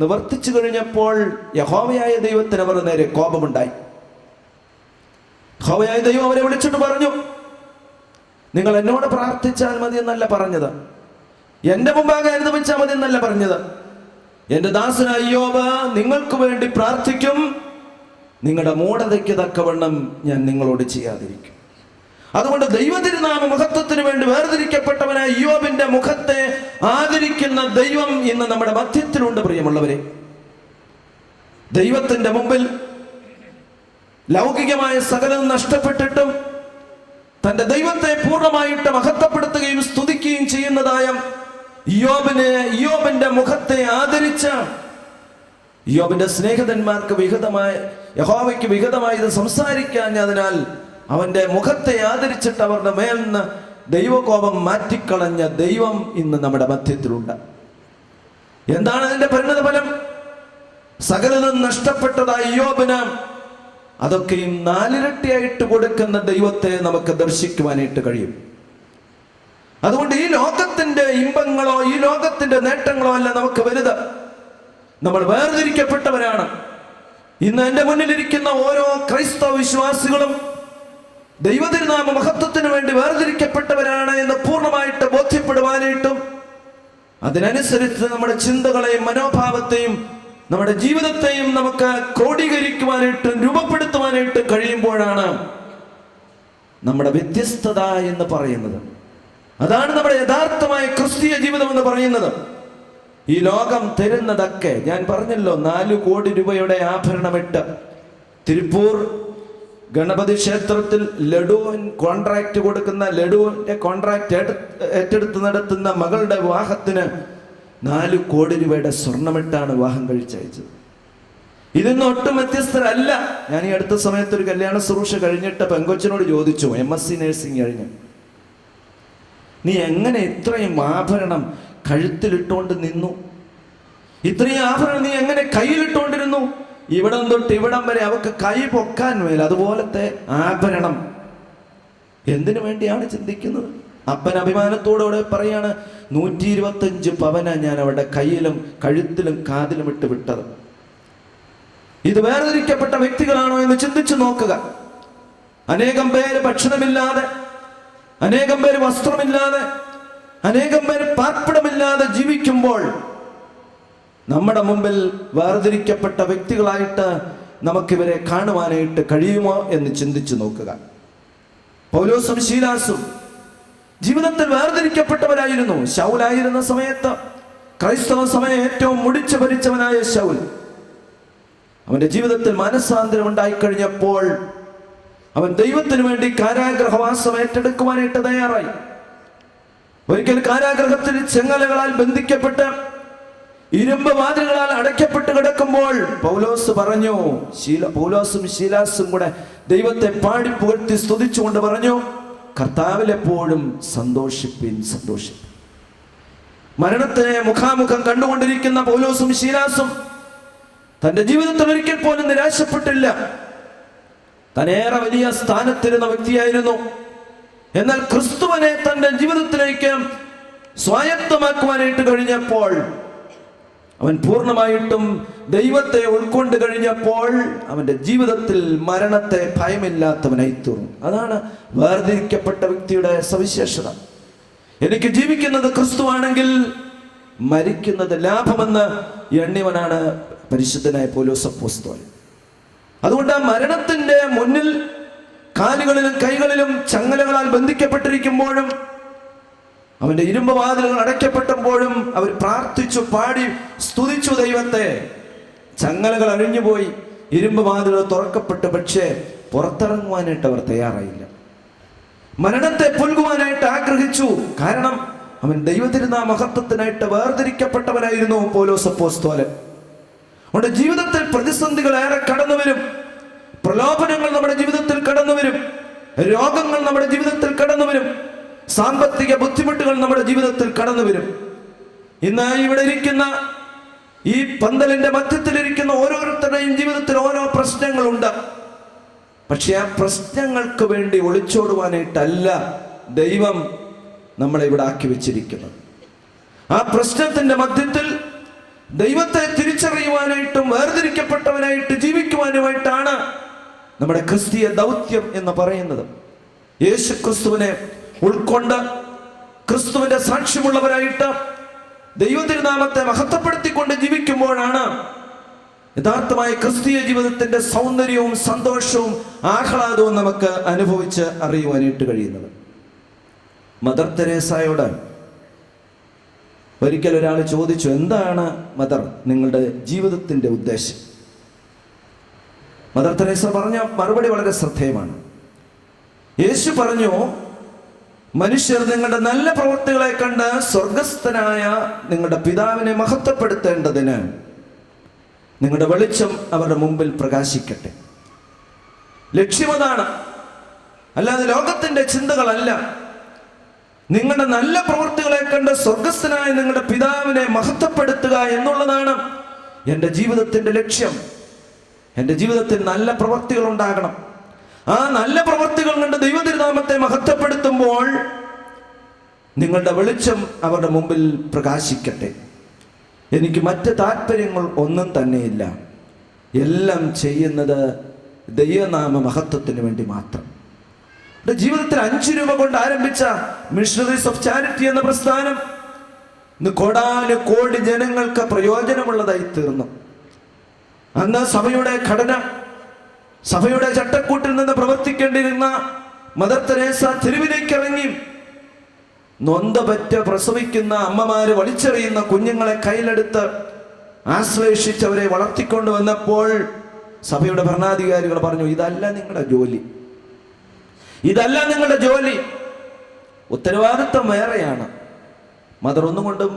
നിവർത്തിച്ചു കഴിഞ്ഞപ്പോൾ യഹോവയായ ദൈവത്തിന് അവർ നേരെ കോപമുണ്ടായി. യഹോവയായ ദൈവം അവരെ വിളിച്ചിട്ട് പറഞ്ഞു, നിങ്ങൾ എന്നോട് പ്രാർത്ഥിച്ചാൽ മതി എന്നല്ല പറഞ്ഞത്, എന്റെ മുമ്പാകെ അനുഭവിച്ചാൽ മതി എന്നല്ല പറഞ്ഞത്. എന്റെ ദാസനായ ഇയ്യോബ് നിങ്ങൾക്ക് വേണ്ടി പ്രാർത്ഥിക്കും, നിങ്ങളുടെ മൂഢതയ്ക്ക് തക്കവണ്ണം ഞാൻ നിങ്ങളോട് ചെയ്യാതിരിക്കും. അതുകൊണ്ട് ദൈവതിരുനാമ മഹത്വത്തിന് വേണ്ടി വേർതിരിക്കപ്പെട്ടവനായ ഇയ്യോബിന്റെ മുഖത്തെ ആദരിക്കുന്ന ദൈവം ഇന്ന് നമ്മുടെ മധ്യത്തിലുണ്ട്. പ്രിയമുള്ളവരെ, ദൈവത്തിന്റെ മുമ്പിൽ ലൗകികമായ സകലം നഷ്ടപ്പെട്ടിട്ടും തന്റെ ദൈവത്തെ പൂർണ്ണമായിട്ട് മഹത്വപ്പെടുത്തുകയും സ്തുതിക്കുകയും ചെയ്യുന്നതായ ഇയ്യോബിന്റെ മുഖത്തെ ആദരിച്ച ഇയ്യോബിന്റെ സ്നേഹിതന്മാർക്ക് യഹോവയ്ക്ക് വിഹിതമായി ഇത് സംസാരിക്കാഞ്ഞതിനാൽ അവന്റെ മുഖത്തെ ആദരിച്ചിട്ട് അവരുടെ മേൽന്ന് ദൈവകോപം മാറ്റിക്കളഞ്ഞ ദൈവം ഇന്ന് നമ്മുടെ മധ്യത്തിലുണ്ട്. എന്താണ് അതിന്റെ പരിണത ഫലം? സകലതും നഷ്ടപ്പെട്ടതായി ഇയ്യോബിന് അതൊക്കെയും നാലിരട്ടിയായിട്ട് കൊടുക്കുന്ന ദൈവത്തെ നമുക്ക് ദർശിക്കുവാനായിട്ട് കഴിയും. അതുകൊണ്ട് ഈ ലോകത്തിന്റെ ഇമ്പങ്ങളോ ഈ ലോകത്തിന്റെ നേട്ടങ്ങളോ അല്ല നമുക്ക് വലുത്. നമ്മൾ വേർതിരിക്കപ്പെട്ടവരാണ്. ഇന്ന് എൻ്റെ മുന്നിലിരിക്കുന്ന ഓരോ ക്രൈസ്തവ വിശ്വാസികളും ദൈവതിരുനാമ മഹത്വത്തിന് വേണ്ടി വേർതിരിക്കപ്പെട്ടവരാണ് എന്ന് പൂർണ്ണമായിട്ട് ബോധ്യപ്പെടുവാനായിട്ടും അതിനനുസരിച്ച് നമ്മുടെ ചിന്തകളെയും മനോഭാവത്തെയും നമ്മുടെ ജീവിതത്തെയും നമുക്ക് ക്രോഡീകരിക്കുവാനായിട്ടും രൂപപ്പെടുത്തുവാനായിട്ടും കഴിയുമ്പോഴാണ് നമ്മുടെ വ്യത്യസ്തത എന്ന് പറയുന്നത്. അതാണ് നമ്മുടെ യഥാർത്ഥമായ ക്രിസ്തീയ ജീവിതം എന്ന് പറയുന്നത്. ഈ ലോകം തരുന്നതൊക്കെ ഞാൻ പറഞ്ഞല്ലോ, 4 കോടി രൂപയുടെ ആഭരണമിട്ട് തിരുപ്പൂർ ഗണപതി ക്ഷേത്രത്തിൽ ലഡുവിന് കോൺട്രാക്ട് കൊടുക്കുന്ന, ലഡുവിന്റെ കോൺട്രാക്ട് ഏറ്റെടുത്ത് നടത്തുന്ന മകളുടെ വിവാഹത്തിന് 4 കോടി രൂപയുടെ സ്വർണമിട്ടാണ് വിവാഹം കഴിച്ചയച്ചത്. ഇതിന്ന് ഒട്ടും വ്യത്യസ്തരല്ല. ഞാൻ ഈ അടുത്ത സമയത്ത് ഒരു കല്യാണ ശുശ്രൂഷ കഴിഞ്ഞിട്ട് പെങ്കൊച്ചിനോട് ചോദിച്ചു, MSc നഴ്സിംഗ് കഴിഞ്ഞു, നീ എങ്ങനെ ഇത്രയും ആഭരണം കഴുത്തിലിട്ടുകൊണ്ട് നിന്നു? ഇത്രയും ആഭരണം നീ എങ്ങനെ കയ്യിലിട്ടുകൊണ്ടിരുന്നു? ഇവിടം തൊട്ട് ഇവിടം വരെ അവക്ക് കൈ പൊക്കാൻ മേൽ അതുപോലത്തെ ആഭരണം. എന്തിനു വേണ്ടിയാണ് ചിന്തിക്കുന്നത്? അപ്പൻ അഭിമാനത്തോടെ പറയാണ്, 125 പവന ഞാൻ അവരുടെ കയ്യിലും കഴുത്തിലും കാതിലും ഇട്ട് വിട്ടത്. ഇത് വേർതിരിക്കപ്പെട്ട വ്യക്തികളാണോ എന്ന് ചിന്തിച്ചു നോക്കുക. അനേകം പേര് ഭക്ഷണമില്ലാതെ, അനേകം പേര് വസ്ത്രമില്ലാതെ, അനേകം പേര് പാർപ്പിടമില്ലാതെ ജീവിക്കുമ്പോൾ നമ്മുടെ മുമ്പിൽ വേർതിരിക്കപ്പെട്ട വ്യക്തികളായിട്ട് നമുക്കിവരെ കാണുവാനായിട്ട് കഴിയുമോ എന്ന് ചിന്തിച്ചു നോക്കുക. പൗലോസും ശീലാസും ജീവിതത്തിൽ വേർതിരിക്കപ്പെട്ടവരായിരുന്നു. ശൗലായിരുന്ന സമയത്ത്, ക്രൈസ്തവ സമയം ഏറ്റവും മുടിച്ചു ഭരിച്ചവനായ ശൗൽ, അവന്റെ ജീവിതത്തിൽ മനസ്സാന്തരം ഉണ്ടായിക്കഴിഞ്ഞപ്പോൾ അവൻ ദൈവത്തിന് വേണ്ടി കാരാഗ്രഹവാസം ഏറ്റെടുക്കുവാനായിട്ട് തയ്യാറായി. ഒരിക്കൽ കാരാഗ്രഹത്തിൽ ചെങ്ങലകളാൽ ബന്ധിക്കപ്പെട്ട് ഇരുമ്പ് വാതിലുകളാൽ അടയ്ക്കപ്പെട്ട് കിടക്കുമ്പോൾ പൗലോസ് പറഞ്ഞു, പൗലോസും ശീലാസും കൂടെ ദൈവത്തെ പാടി പുകഴ്ത്തി സ്തുതിച്ചുകൊണ്ട് പറഞ്ഞു, കർത്താവിൽ എപ്പോഴും സന്തോഷിപ്പിൻ, സന്തോഷിപ്പിൻ. മരണത്തിനെ മുഖാമുഖം കണ്ടുകൊണ്ടിരിക്കുന്ന പൗലോസും ശീലാസും തന്റെ ജീവിതത്തിൽ ഒരിക്കൽ പോലും നിരാശപ്പെട്ടില്ല. തനേറെ വലിയ സ്ഥാനത്തിരുന്ന വ്യക്തിയായിരുന്നു. എന്നാൽ ക്രിസ്തുവിനെ തന്റെ ജീവിതത്തിലേക്ക് സ്വായത്തമാക്കുവാനായിട്ട് കഴിഞ്ഞപ്പോൾ, അവൻ പൂർണ്ണമായിട്ടും ദൈവത്തെ ഉൾക്കൊണ്ട് കഴിഞ്ഞപ്പോൾ അവന്റെ ജീവിതത്തിൽ മരണത്തെ ഭയമില്ലാത്തവനായി തീർന്നു. അതാണ് വേർതിരിക്കപ്പെട്ട വ്യക്തിയുടെ സവിശേഷത. എനിക്ക് ജീവിക്കുന്നത് ക്രിസ്തുവാണെങ്കിൽ മരിക്കുന്നത് ലാഭമെന്ന് എണ്ണിയവനാണ് പരിശുദ്ധനായ പൗലോസ് അപ്പോസ്തലൻ. അതുകൊണ്ട് ആ മരണത്തിന്റെ മുന്നിൽ കാലുകളിലും കൈകളിലും ചങ്ങലകളാൽ ബന്ധിക്കപ്പെട്ടിരിക്കുമ്പോഴും അവന്റെ ഇരുമ്പ് വാതിലുകൾ അടയ്ക്കപ്പെട്ടപ്പോഴും അവർ പ്രാർത്ഥിച്ചു, പാടി സ്തുതിച്ചു ദൈവത്തെ. ചങ്ങലകൾ അഴിഞ്ഞുപോയി, ഇരുമ്പ് വാതിലുകൾ തുറക്കപ്പെട്ടു. പക്ഷേ പുറത്തിറങ്ങുവാനായിട്ട് അവർ തയ്യാറായില്ല. മരണത്തെ പുൽകുവാനായിട്ട് ആഗ്രഹിച്ചു. കാരണം അവൻ ദൈവത്തിരുന്ന മഹത്വത്തിനായിട്ട് വേർതിരിക്കപ്പെട്ടവനായിരുന്നു പൗലോസ് അപ്പോസ്തലൻ. അതുകൊണ്ട് ജീവിതത്തിൽ പ്രതിസന്ധികൾ ഏറെ കടന്നു വരും. പ്രലോഭനങ്ങൾ നമ്മുടെ ജീവിതത്തിൽ കടന്നു വരും. രോഗങ്ങൾ നമ്മുടെ ജീവിതത്തിൽ കടന്നു വരും. സാമ്പത്തിക ബുദ്ധിമുട്ടുകൾ നമ്മുടെ ജീവിതത്തിൽ കടന്നു വരും. ഇന്ന് ഇവിടെ ഇരിക്കുന്ന ഈ പന്തലിന്റെ മധ്യത്തിലിരിക്കുന്ന ഓരോരുത്തരുടെയും ജീവിതത്തിൽ ഓരോ പ്രശ്നങ്ങളുണ്ട്. പക്ഷെ ആ പ്രശ്നങ്ങൾക്ക് വേണ്ടി ഒളിച്ചോടുവാനായിട്ടല്ല ദൈവം നമ്മളെ ഇവിടെ ആക്കി വെച്ചിരിക്കുന്നത്. ആ പ്രശ്നത്തിന്റെ മധ്യത്തിൽ ദൈവത്തെ തിരിച്ചറിയുവാനായിട്ടും വേർതിരിക്കപ്പെട്ടവനായിട്ട് ജീവിക്കുവാനുമായിട്ടാണ് നമ്മുടെ ക്രിസ്തീയ ദൗത്യം എന്ന് പറയുന്നത്. യേശു ക്രിസ്തുവിനെ ഉൾക്കൊണ്ട് ക്രിസ്തുവിന്റെ സാക്ഷ്യമുള്ളവരായിട്ട് ദൈവതിരുനാമത്തെ മഹത്വപ്പെടുത്തിക്കൊണ്ട് ജീവിക്കുമ്പോഴാണ് യഥാർത്ഥമായ ക്രിസ്തീയ ജീവിതത്തിന്റെ സൗന്ദര്യവും സന്തോഷവും ആഹ്ലാദവും നമുക്ക് അനുഭവിച്ച് അറിയുവാനായിട്ട് കഴിയുന്നത്. മദർ തെരേസയോട് ഒരിക്കൽ ഒരാൾ ചോദിച്ചു, എന്താണ് മദർ നിങ്ങളുടെ ജീവിതത്തിന്റെ ഉദ്ദേശം? മദർ തെരേസ പറഞ്ഞ മറുപടി വളരെ ശ്രദ്ധേയമാണ്. യേശു പറഞ്ഞു, മനുഷ്യർ നിങ്ങളുടെ നല്ല പ്രവൃത്തികളെ കണ്ട് സ്വർഗസ്ഥനായ നിങ്ങളുടെ പിതാവിനെ മഹത്വപ്പെടുത്തേണ്ടതിന് നിങ്ങളുടെ വെളിച്ചം അവരുടെ മുമ്പിൽ പ്രകാശിക്കട്ടെ. ലക്ഷ്യമതാണ്, അല്ലാതെ ലോകത്തിന്റെ ചിന്തകളല്ല. നിങ്ങളുടെ നല്ല പ്രവൃത്തികളെ കണ്ട് സ്വർഗസ്ഥനായ നിങ്ങളുടെ പിതാവിനെ മഹത്വപ്പെടുത്തുക എന്നുള്ളതാണ് എൻ്റെ ജീവിതത്തിന്റെ ലക്ഷ്യം. എൻ്റെ ജീവിതത്തിൽ നല്ല പ്രവൃത്തികൾ ഉണ്ടാകണം. ആ നല്ല പ്രവൃത്തികൾ കൊണ്ട് ദൈവതിരുനാമത്തെ മഹത്വപ്പെടുത്തുമ്പോൾ നിങ്ങളുടെ വെളിച്ചം അവരുടെ മുമ്പിൽ പ്രകാശിക്കട്ടെ. എനിക്ക് മറ്റ് താല്പര്യങ്ങൾ ഒന്നും തന്നെയില്ല. എല്ലാം ചെയ്യുന്നത് ദൈവനാമ മഹത്വത്തിന് വേണ്ടി മാത്രം. എൻ്റെ ജീവിതത്തിൽ 5 രൂപ കൊണ്ട് ആരംഭിച്ച മിഷണറീസ് ഓഫ് ചാരിറ്റി എന്ന പ്രസ്ഥാനം ഇന്ന് കോടാനുകോടി ജനങ്ങൾക്ക് പ്രയോജനമുള്ളതായി തീർന്നു. അന്ന് സഭയുടെ ഘടന, സഭയുടെ ചട്ടക്കൂട്ടിൽ നിന്ന് പ്രവർത്തിക്കേണ്ടിരുന്ന മദർ തെരേസ തെരുവിലേക്ക് ഇറങ്ങി നൊന്തപറ്റ പ്രസവിക്കുന്ന അമ്മമാര് വലിച്ചെറിയുന്ന കുഞ്ഞുങ്ങളെ കയ്യിലെടുത്ത് ആശ്ലേഷിച്ചവരെ വളർത്തിക്കൊണ്ട് വന്നപ്പോൾ സഭയുടെ ഭരണാധികാരികൾ പറഞ്ഞു, ഇതല്ല നിങ്ങളുടെ ജോലി, ഇതല്ല നിങ്ങളുടെ ജോലി, ഉത്തരവാദിത്വം വേറെയാണ്. മദർ ഒന്നും കൊണ്ടും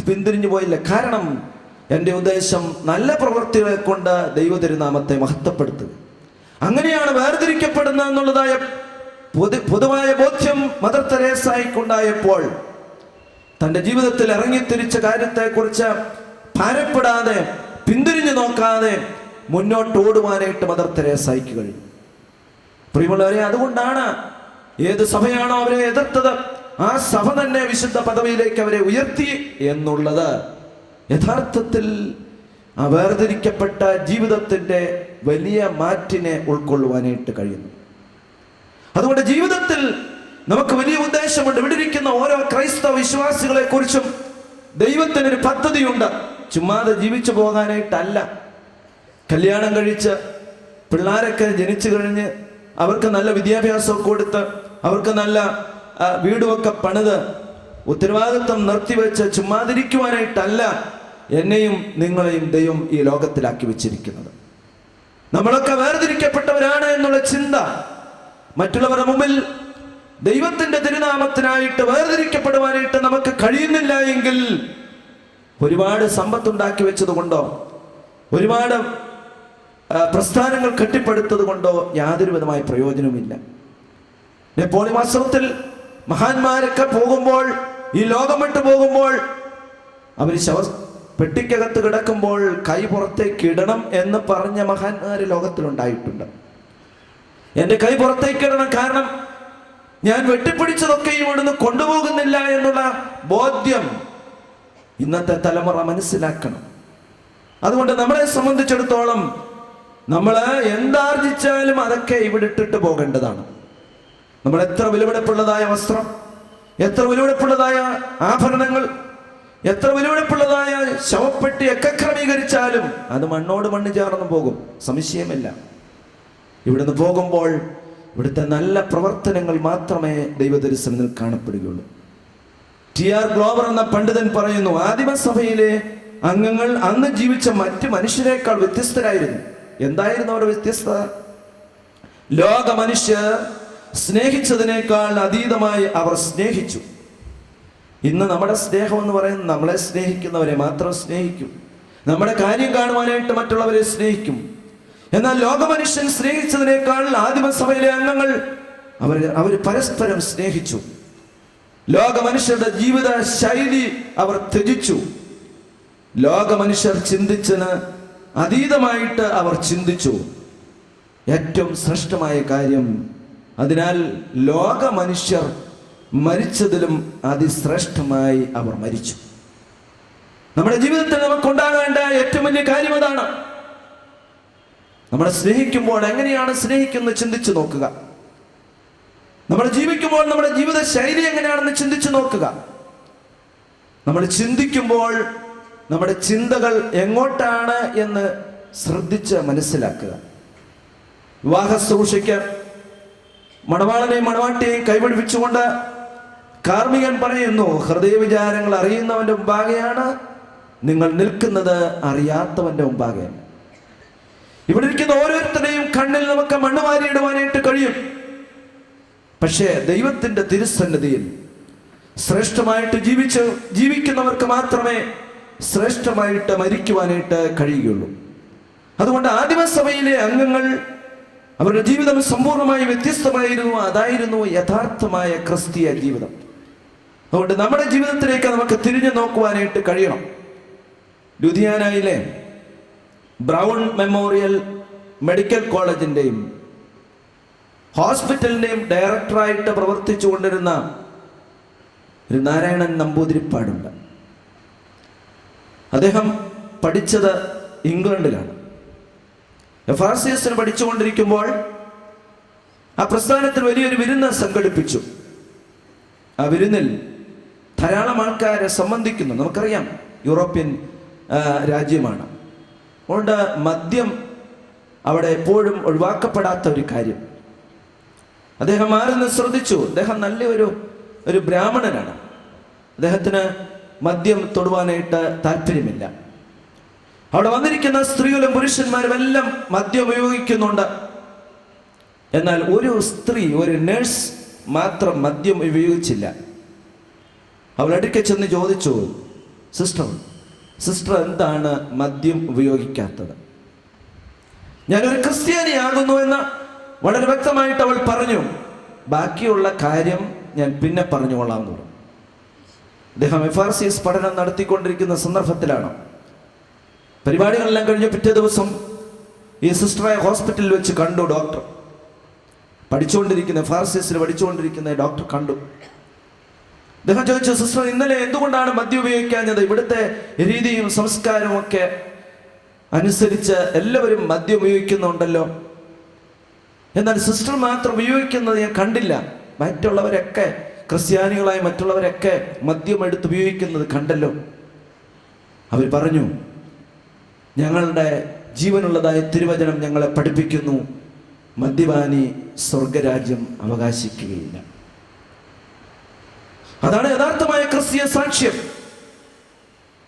പിന്തിരിഞ്ഞു പോയില്ല. കാരണം എൻ്റെ ഉദ്ദേശം നല്ല പ്രവൃത്തികളെ കൊണ്ട് ദൈവതിരുനാമത്തെ മഹത്വപ്പെടുത്തുക. അങ്ങനെയാണ് വേർതിരിക്കപ്പെടുന്ന എന്നുള്ളതായ പൊതുവായ ബോധ്യം മദർ തെരേസയ്ക്കുണ്ടായപ്പോൾ തൻ്റെ ജീവിതത്തിൽ ഇറങ്ങിത്തിരിച്ച കാര്യത്തെക്കുറിച്ച് ഭാരപ്പെടാതെ പിന്തിരിഞ്ഞു നോക്കാതെ മുന്നോട്ടോടുവാനായിട്ട് മദർ തെരേസയ്ക്ക് കഴിഞ്ഞു. പ്രിയമുള്ളവരെ, അതുകൊണ്ടാണ് ഏത് സഭയാണോ അവരെ എതിർത്തത് ആ സഭ തന്നെ വിശുദ്ധ പദവിയിലേക്ക് അവരെ ഉയർത്തി എന്നുള്ളത് യഥാർത്ഥത്തിൽ ആ വേർതിരിക്കപ്പെട്ട ജീവിതത്തിന്റെ വലിയ മാറ്റിനെ ഉൾക്കൊള്ളുവാനായിട്ട് കഴിയുന്നു. അതുകൊണ്ട് ജീവിതത്തിൽ നമുക്ക് വലിയ ഉദ്ദേശമുണ്ട്. ഇവിടെ ഇരിക്കുന്ന ഓരോ ക്രൈസ്തവ വിശ്വാസികളെ കുറിച്ചും ദൈവത്തിനൊരു പദ്ധതിയുണ്ട്. ചുമ്മാതെ ജീവിച്ചു പോകാനായിട്ടല്ല. കല്യാണം കഴിച്ച് പിള്ളേരൊക്കെ ജനിച്ചു കഴിഞ്ഞ് അവർക്ക് നല്ല വിദ്യാഭ്യാസമൊക്കെ കൊടുത്ത് അവർക്ക് നല്ല വീടുമൊക്കെ പണിത് ഉത്തരവാദിത്വം നിർത്തിവെച്ച് ചുമ്മാതിരിക്കുവാനായിട്ടല്ല എന്നെയും നിങ്ങളെയും ദൈവം ഈ ലോകത്തിലാക്കി വെച്ചിരിക്കുന്നത്. നമ്മളൊക്കെ വേർതിരിക്കപ്പെട്ടവരാണ് എന്നുള്ള ചിന്ത മറ്റുള്ളവരുടെ മുമ്പിൽ ദൈവത്തിന്റെ തിരുനാമത്തിനായിട്ട് വേർതിരിക്കപ്പെടുവാനായിട്ട് നമുക്ക് കഴിയുന്നില്ല എങ്കിൽ ഒരുപാട് സമ്പത്തുണ്ടാക്കി വെച്ചത് കൊണ്ടോ ഒരുപാട് പ്രസ്ഥാനങ്ങൾ കെട്ടിപ്പടുത്തത് കൊണ്ടോ യാതൊരു വിധമായ പ്രയോജനവുമില്ല. നെപ്പോളിയൻ വാസ്തവത്തിൽ മഹാന്മാരൊക്കെ പോകുമ്പോൾ, ഈ ലോകം വിട്ടു പോകുമ്പോൾ, അവർ പെട്ടിക്കകത്ത് കിടക്കുമ്പോൾ കൈ പുറത്തേക്ക് ഇടണം എന്ന് പറഞ്ഞ മഹാന്മാര് ലോകത്തിലുണ്ടായിട്ടുണ്ട്. എൻ്റെ കൈ പുറത്തേക്ക് ഇടണം, കാരണം ഞാൻ വെട്ടിപ്പിടിച്ചതൊക്കെ ഇവിടുന്ന് കൊണ്ടുപോകുന്നില്ല എന്നുള്ള ബോധ്യം ഇന്നത്തെ തലമുറ മനസ്സിലാക്കണം. അതുകൊണ്ട് നമ്മളെ സംബന്ധിച്ചിടത്തോളം നമ്മൾ എന്താർജിച്ചാലും അതൊക്കെ ഇവിടെ ഇട്ടിട്ട് പോകേണ്ടതാണ്. നമ്മൾ എത്ര വിലപിടിപ്പുള്ളതായ വസ്ത്രം, എത്ര വിലപിടിപ്പുള്ളതായ ആഭരണങ്ങൾ, എത്ര വിലപിടിപ്പുള്ളതായ ശവപ്പെട്ടിയൊക്കെ ക്രമീകരിച്ചാലും അത് മണ്ണോട് മണ്ണ് ചേർന്ന് പോകും, സംശയമില്ല. ഇവിടുന്ന് പോകുമ്പോൾ ഇവിടുത്തെ നല്ല പ്രവർത്തനങ്ങൾ മാത്രമേ ദൈവദർശനത്തിൽ കാണപ്പെടുകയുള്ളൂ. ടി.ആർ. ഗ്ലോബർ എന്ന പണ്ഡിതൻ പറയുന്നു, ആദിമസഭയിലെ അംഗങ്ങൾ അന്ന് ജീവിച്ച മറ്റ് മനുഷ്യരെക്കാൾ വ്യത്യസ്തരായിരുന്നു. എന്തായിരുന്നു അവരുടെ വ്യത്യസ്തത? ലോക മനുഷ്യർ സ്നേഹിച്ചതിനേക്കാൾ അതീതമായി അവർ സ്നേഹിച്ചു. ഇന്ന് നമ്മുടെ സ്നേഹം എന്ന് പറയുന്നത് നമ്മളെ സ്നേഹിക്കുന്നവരെ മാത്രം സ്നേഹിക്കും, നമ്മുടെ കാര്യം കാണുവാനായിട്ട് മറ്റുള്ളവരെ സ്നേഹിക്കും. എന്നാൽ ലോക മനുഷ്യൻ സ്നേഹിച്ചതിനേക്കാൾ ആദിമസഭയിലെ അംഗങ്ങൾ അവർ പരസ്പരം സ്നേഹിച്ചു. ലോക മനുഷ്യരുടെ ജീവിത ശൈലി അവർ ത്യജിച്ചു. ലോക മനുഷ്യർ ചിന്തിച്ചതിന് അതീതമായിട്ട് അവർ ചിന്തിച്ചു. ഏറ്റവും ശ്രേഷ്ഠമായ കാര്യം, അതിനാൽ ലോക മനുഷ്യർ മരിച്ചതിലും അതിശ്രേഷ്ഠമായി അവർ മരിച്ചു. നമ്മുടെ ജീവിതത്തിൽ നമുക്കുണ്ടാകേണ്ട ഏറ്റവും വലിയ കാര്യം അതാണ്. നമ്മളെ സ്നേഹിക്കുമ്പോൾ എങ്ങനെയാണ് സ്നേഹിക്കുന്നത് ചിന്തിച്ചു നോക്കുക. നമ്മൾ ജീവിക്കുമ്പോൾ നമ്മുടെ ജീവിത ശൈലി എങ്ങനെയാണെന്ന് ചിന്തിച്ചു നോക്കുക. നമ്മൾ ചിന്തിക്കുമ്പോൾ നമ്മുടെ ചിന്തകൾ എങ്ങോട്ടാണ് എന്ന് ശ്രദ്ധിച്ച് മനസ്സിലാക്കുക. വിവാഹ ശുശ്രൂഷയ്ക്ക് മണവാളനെയും മണവാട്ടിയെയും കൈപിടിപ്പിച്ചുകൊണ്ട് കാർമികൻ പറയുന്നു, ഹൃദയവിചാരങ്ങൾ അറിയുന്നവന്റെ മുമ്പാകെയാണ് നിങ്ങൾ നിൽക്കുന്നത്, അറിയാത്തവന്റെ മുമ്പാകെയാണ്. ഇവിടെ ഇരിക്കുന്ന ഓരോരുത്തരുടെയും കണ്ണിൽ നമുക്ക് മണ്ണ് വാരിയിടുവാനായിട്ട് കഴിയും. പക്ഷേ ദൈവത്തിൻ്റെ തിരുസന്നിധിയിൽ ശ്രേഷ്ഠമായിട്ട് ജീവിക്കുന്നവർക്ക് മാത്രമേ ശ്രേഷ്ഠമായിട്ട് മരിക്കുവാനായിട്ട് കഴിയുകയുള്ളൂ. അതുകൊണ്ട് ആദിമസഭയിലെ അംഗങ്ങൾ അവരുടെ ജീവിതം സമ്പൂർണ്ണമായി വ്യത്യസ്തമായിരുന്നു. അതായിരുന്നു യഥാർത്ഥമായ ക്രിസ്തീയ ജീവിതം. അതുകൊണ്ട് നമ്മുടെ ജീവിതത്തിലേക്ക് നമുക്ക് തിരിഞ്ഞു നോക്കുവാനായിട്ട് കഴിയണം. ലുധിയാനയിലെ ബ്രൗൺ മെമ്മോറിയൽ മെഡിക്കൽ കോളേജിൻ്റെയും ഹോസ്പിറ്റലിൻ്റെയും ഡയറക്ടറായിട്ട് പ്രവർത്തിച്ചു കൊണ്ടിരുന്ന ഒരു നാരായണൻ നമ്പൂതിരിപ്പാടുണ്ട്. അദ്ദേഹം പഠിച്ചത് ഇംഗ്ലണ്ടിലാണ്. FRCS പഠിച്ചുകൊണ്ടിരിക്കുമ്പോൾ ആ പ്രസ്ഥാനത്തിൽ വലിയൊരു വിരുന്ന് സംഘടിപ്പിച്ചു. ആ വിരുന്നിൽ ധാരാളം ആൾക്കാരെ സംബന്ധിക്കുന്നു. നമുക്കറിയാം, യൂറോപ്യൻ രാജ്യമാണ്. അതുകൊണ്ട് മദ്യം അവിടെ എപ്പോഴും ഒഴിവാക്കപ്പെടാത്ത ഒരു കാര്യം. അദ്ദേഹം ആരെന്ന് ശ്രദ്ധിച്ചു. അദ്ദേഹം ഒരു ബ്രാഹ്മണനാണ്. അദ്ദേഹത്തിന് മദ്യം തൊടുവാനായിട്ട് താല്പര്യമില്ല. അവിടെ വന്നിരിക്കുന്ന സ്ത്രീകളും പുരുഷന്മാരും എല്ലാം മദ്യം ഉപയോഗിക്കുന്നുണ്ട്. എന്നാൽ ഒരു സ്ത്രീ, ഒരു നേഴ്സ് മാത്രം മദ്യം ഉപയോഗിച്ചില്ല. അവൾ അടുക്കെ ചെന്ന് ചോദിച്ചു, സിസ്റ്റർ എന്താണ് മദ്യം ഉപയോഗിക്കാത്തത്? ഞാനൊരു ക്രിസ്ത്യാനിയാകുന്നു എന്ന് വളരെ വ്യക്തമായിട്ട് അവൾ പറഞ്ഞു. ബാക്കിയുള്ള കാര്യം ഞാൻ പിന്നെ പറഞ്ഞുകൊള്ളാമെന്ന് പറഞ്ഞു. അദ്ദേഹം FRCS പഠനം നടത്തിക്കൊണ്ടിരിക്കുന്ന സന്ദർഭത്തിലാണ്. പരിപാടികളെല്ലാം കഴിഞ്ഞ് പിറ്റേ ദിവസം ഈ സിസ്റ്ററെ ഹോസ്പിറ്റലിൽ വെച്ച് കണ്ടു. ഡോക്ടർ FRCS പഠിച്ചുകൊണ്ടിരിക്കുന്ന ഡോക്ടർ കണ്ടു. അദ്ദേഹം ചോദിച്ചു, സിസ്റ്റർ ഇന്നലെ എന്തുകൊണ്ടാണ് മദ്യം ഉപയോഗിക്കാഞ്ഞത്? ഇവിടുത്തെ രീതിയും സംസ്കാരവും ഒക്കെ അനുസരിച്ച് എല്ലാവരും മദ്യം ഉപയോഗിക്കുന്നുണ്ടല്ലോ, എന്നാൽ സിസ്റ്റർ മാത്രം ഉപയോഗിക്കുന്നത് ഞാൻ കണ്ടില്ല. മറ്റുള്ളവരൊക്കെ, ക്രിസ്ത്യാനികളായ മറ്റുള്ളവരൊക്കെ മദ്യം എടുത്ത് ഉപയോഗിക്കുന്നത് കണ്ടല്ലോ. അവർ പറഞ്ഞു, ഞങ്ങളുടെ ജീവനുള്ളതായ തിരുവചനം ഞങ്ങളെ പഠിപ്പിക്കുന്നു, മദ്യപാനി സ്വർഗരാജ്യം അവകാശിക്കുകയില്ല. അതാണ് യഥാർത്ഥമായ ക്രിസ്തീയ സാക്ഷ്യം.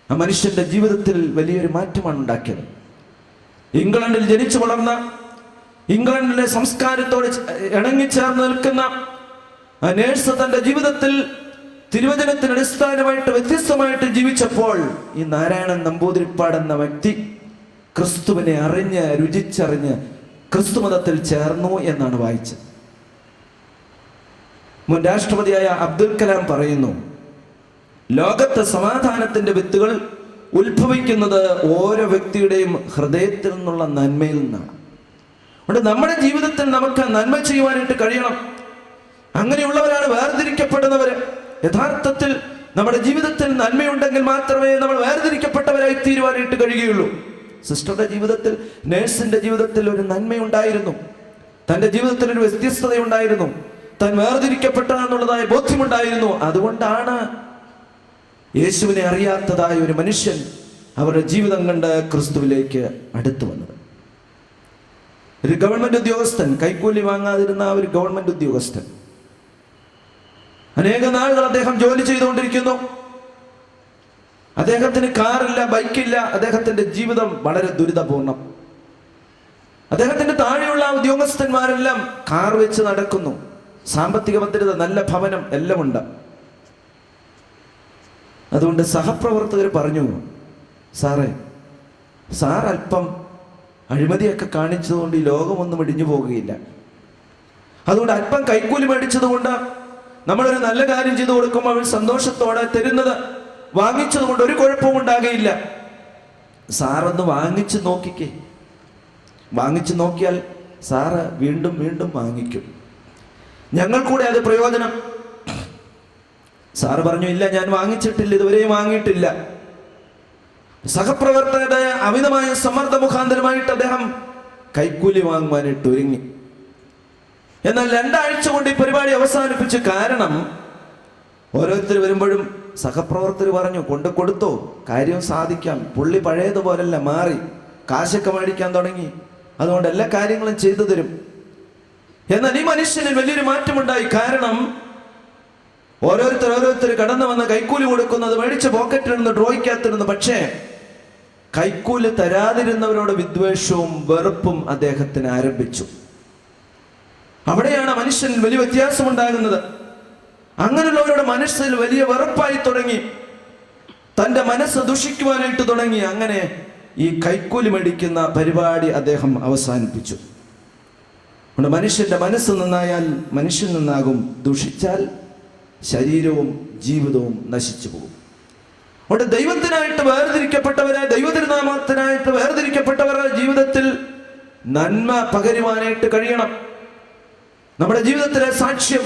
ആ മനുഷ്യന്റെ ജീവിതത്തിൽ വലിയൊരു മാറ്റമാണ് ഉണ്ടാക്കിയത്. ഇംഗ്ലണ്ടിൽ ജനിച്ചു വളർന്ന, ഇംഗ്ലണ്ടിലെ സംസ്കാരത്തോട് ഇണങ്ങിച്ചേർന്ന് നിൽക്കുന്ന ആ നേഴ്സ് തന്റെ ജീവിതത്തിൽ തിരുവചനത്തിന് അടിസ്ഥാനമായിട്ട് വ്യത്യസ്തമായിട്ട് ജീവിച്ചപ്പോൾ ഈ നാരായണൻ നമ്പൂതിരിപ്പാട് എന്ന വ്യക്തി ക്രിസ്തുവിനെ അറിഞ്ഞ് രുചിച്ചറിഞ്ഞ് ക്രിസ്തുമതത്തിൽ ചേർന്നു എന്നാണ് വായിച്ചത്. മുൻ രാഷ്ട്രപതിയായ അബ്ദുൽ കലാം പറയുന്നു, ലോകത്ത് സമാധാനത്തിന്റെ വിത്തുകൾ ഉത്ഭവിക്കുന്നത് ഓരോ വ്യക്തിയുടെയും ഹൃദയത്തിൽ നിന്നുള്ള നന്മയിൽ നിന്നാണ്. അതുകൊണ്ട് നമ്മുടെ ജീവിതത്തിൽ നമുക്ക് നന്മ ചെയ്യുവാനായിട്ട് കഴിയണം. അങ്ങനെയുള്ളവരാണ് വേർതിരിക്കപ്പെടുന്നവര്. യഥാർത്ഥത്തിൽ നമ്മുടെ ജീവിതത്തിൽ നന്മയുണ്ടെങ്കിൽ മാത്രമേ നമ്മൾ വേർതിരിക്കപ്പെട്ടവരായി തീരുവാനായിട്ട് കഴിയുകയുള്ളൂ. സിസ്റ്ററുടെ ജീവിതത്തിൽ, നേഴ്സിന്റെ ജീവിതത്തിൽ ഒരു നന്മയുണ്ടായിരുന്നു. തൻ്റെ ജീവിതത്തിൽ ഒരു വ്യത്യസ്തതയുണ്ടായിരുന്നു. താൻ വേർതിരിക്കപ്പെട്ട എന്നുള്ളതായ ബോധ്യമുണ്ടായിരുന്നു. അതുകൊണ്ടാണ് യേശുവിനെ അറിയാത്തതായ ഒരു മനുഷ്യൻ അവരുടെ ജീവിതം കണ്ട് ക്രിസ്തുവിലേക്ക് അടുത്തു വന്നത്. ഒരു ഗവൺമെന്റ് ഉദ്യോഗസ്ഥൻ, കൈക്കൂലി വാങ്ങാതിരുന്ന ഒരു ഗവൺമെന്റ് ഉദ്യോഗസ്ഥൻ, അനേക നാളുകൾ അദ്ദേഹം ജോലി ചെയ്തുകൊണ്ടിരിക്കുന്നു. അദ്ദേഹത്തിന് കാറില്ല, ബൈക്കില്ല. അദ്ദേഹത്തിന്റെ ജീവിതം വളരെ ദുരിതപൂർണം. അദ്ദേഹത്തിന്റെ താഴെയുള്ള ഉദ്യോഗസ്ഥന്മാരെല്ലാം കാർ വെച്ച് നടക്കുന്നു. സാമ്പത്തിക ഭദ്രത, നല്ല ഭവനം എല്ലാം ഉണ്ട്. അതുകൊണ്ട് സഹപ്രവർത്തകർ പറഞ്ഞു, സാർ അല്പം അഴിമതിയൊക്കെ കാണിച്ചതുകൊണ്ട് ഈ ലോകമൊന്നും ഇടിഞ്ഞു പോകുകയില്ല. അതുകൊണ്ട് അല്പം കൈക്കൂലി മേടിച്ചതുകൊണ്ട്, നമ്മളൊരു നല്ല കാര്യം ചെയ്തു കൊടുക്കുമ്പോൾ അവർ സന്തോഷത്തോടെ തരുന്നത് വാങ്ങിച്ചത് കൊണ്ട് ഒരു കുഴപ്പവും ഉണ്ടാകുകയില്ല. സാറൊന്ന് വാങ്ങിച്ചു നോക്കിക്കേ. വാങ്ങിച്ചു നോക്കിയാൽ സാറ് വീണ്ടും വീണ്ടും വാങ്ങിക്കും. ഞങ്ങൾ കൂടെ അത് പ്രയോജനം. സാറ് പറഞ്ഞു, ഇല്ല, ഞാൻ വാങ്ങിച്ചിട്ടില്ല, ഇതുവരെയും വാങ്ങിയിട്ടില്ല. സഹപ്രവർത്തകരുടെ അമിതമായ സമ്മർദ്ദ മുഖാന്തരമായിട്ട് അദ്ദേഹം കൈക്കൂലി വാങ്ങുവാനായിട്ട് ഒരുങ്ങി. എന്നാൽ 2 ആഴ്ച കൊണ്ട് ഈ പരിപാടി അവസാനിപ്പിച്ചു. കാരണം ഓരോരുത്തർ വരുമ്പോഴും സഹപ്രവർത്തകർ പറഞ്ഞു, കൊടുത്തോ, കാര്യം സാധിക്കാം. പുള്ളി പഴയതുപോലല്ല, മാറി, കാശൊക്കെ മേടിക്കാൻ തുടങ്ങി. അതുകൊണ്ട് എല്ലാ കാര്യങ്ങളും ചെയ്തു തരും. എന്നാൽ ഈ മനുഷ്യന് വലിയൊരു മാറ്റമുണ്ടായി. കാരണം ഓരോരുത്തർ കടന്നു വന്ന് കൈക്കൂലി കൊടുക്കുന്നത് മേടിച്ച പോക്കറ്റിൽ നിന്ന് ഡ്രോയ്ക്കകത്തിരുന്നു. പക്ഷേ കൈക്കൂലി തരാതിരുന്നവരോട് വിദ്വേഷവും വെറുപ്പും അദ്ദേഹത്തിന് ആരംഭിച്ചു. അവിടെയാണ് മനുഷ്യൻ വലിയ വ്യത്യാസമുണ്ടാകുന്നത്. അങ്ങനെയുള്ളവരുടെ മനസ്സിൽ വലിയ വെറുപ്പായി തുടങ്ങി, തൻ്റെ മനസ്സ് ദുഷിക്കുവാനായിട്ട് തുടങ്ങി. അങ്ങനെ ഈ കൈക്കൂലി മേടിക്കുന്ന പരിപാടി അദ്ദേഹം അവസാനിപ്പിച്ചു. അതുകൊണ്ട് മനുഷ്യന്റെ മനസ്സ് നന്നായാൽ മനുഷ്യൻ നന്നാകും, ദുഷിച്ചാൽ ശരീരവും ജീവിതവും നശിച്ചു പോകും. അതുകൊണ്ട് ദൈവത്തിനായിട്ട് വേർതിരിക്കപ്പെട്ടവരെ, ദൈവതിരുനാമത്തിനായിട്ട് വേർതിരിക്കപ്പെട്ടവരുടെ ജീവിതത്തിൽ നന്മ പകരുവാനായിട്ട് കഴിയണം. നമ്മുടെ ജീവിതത്തിലെ സാക്ഷ്യം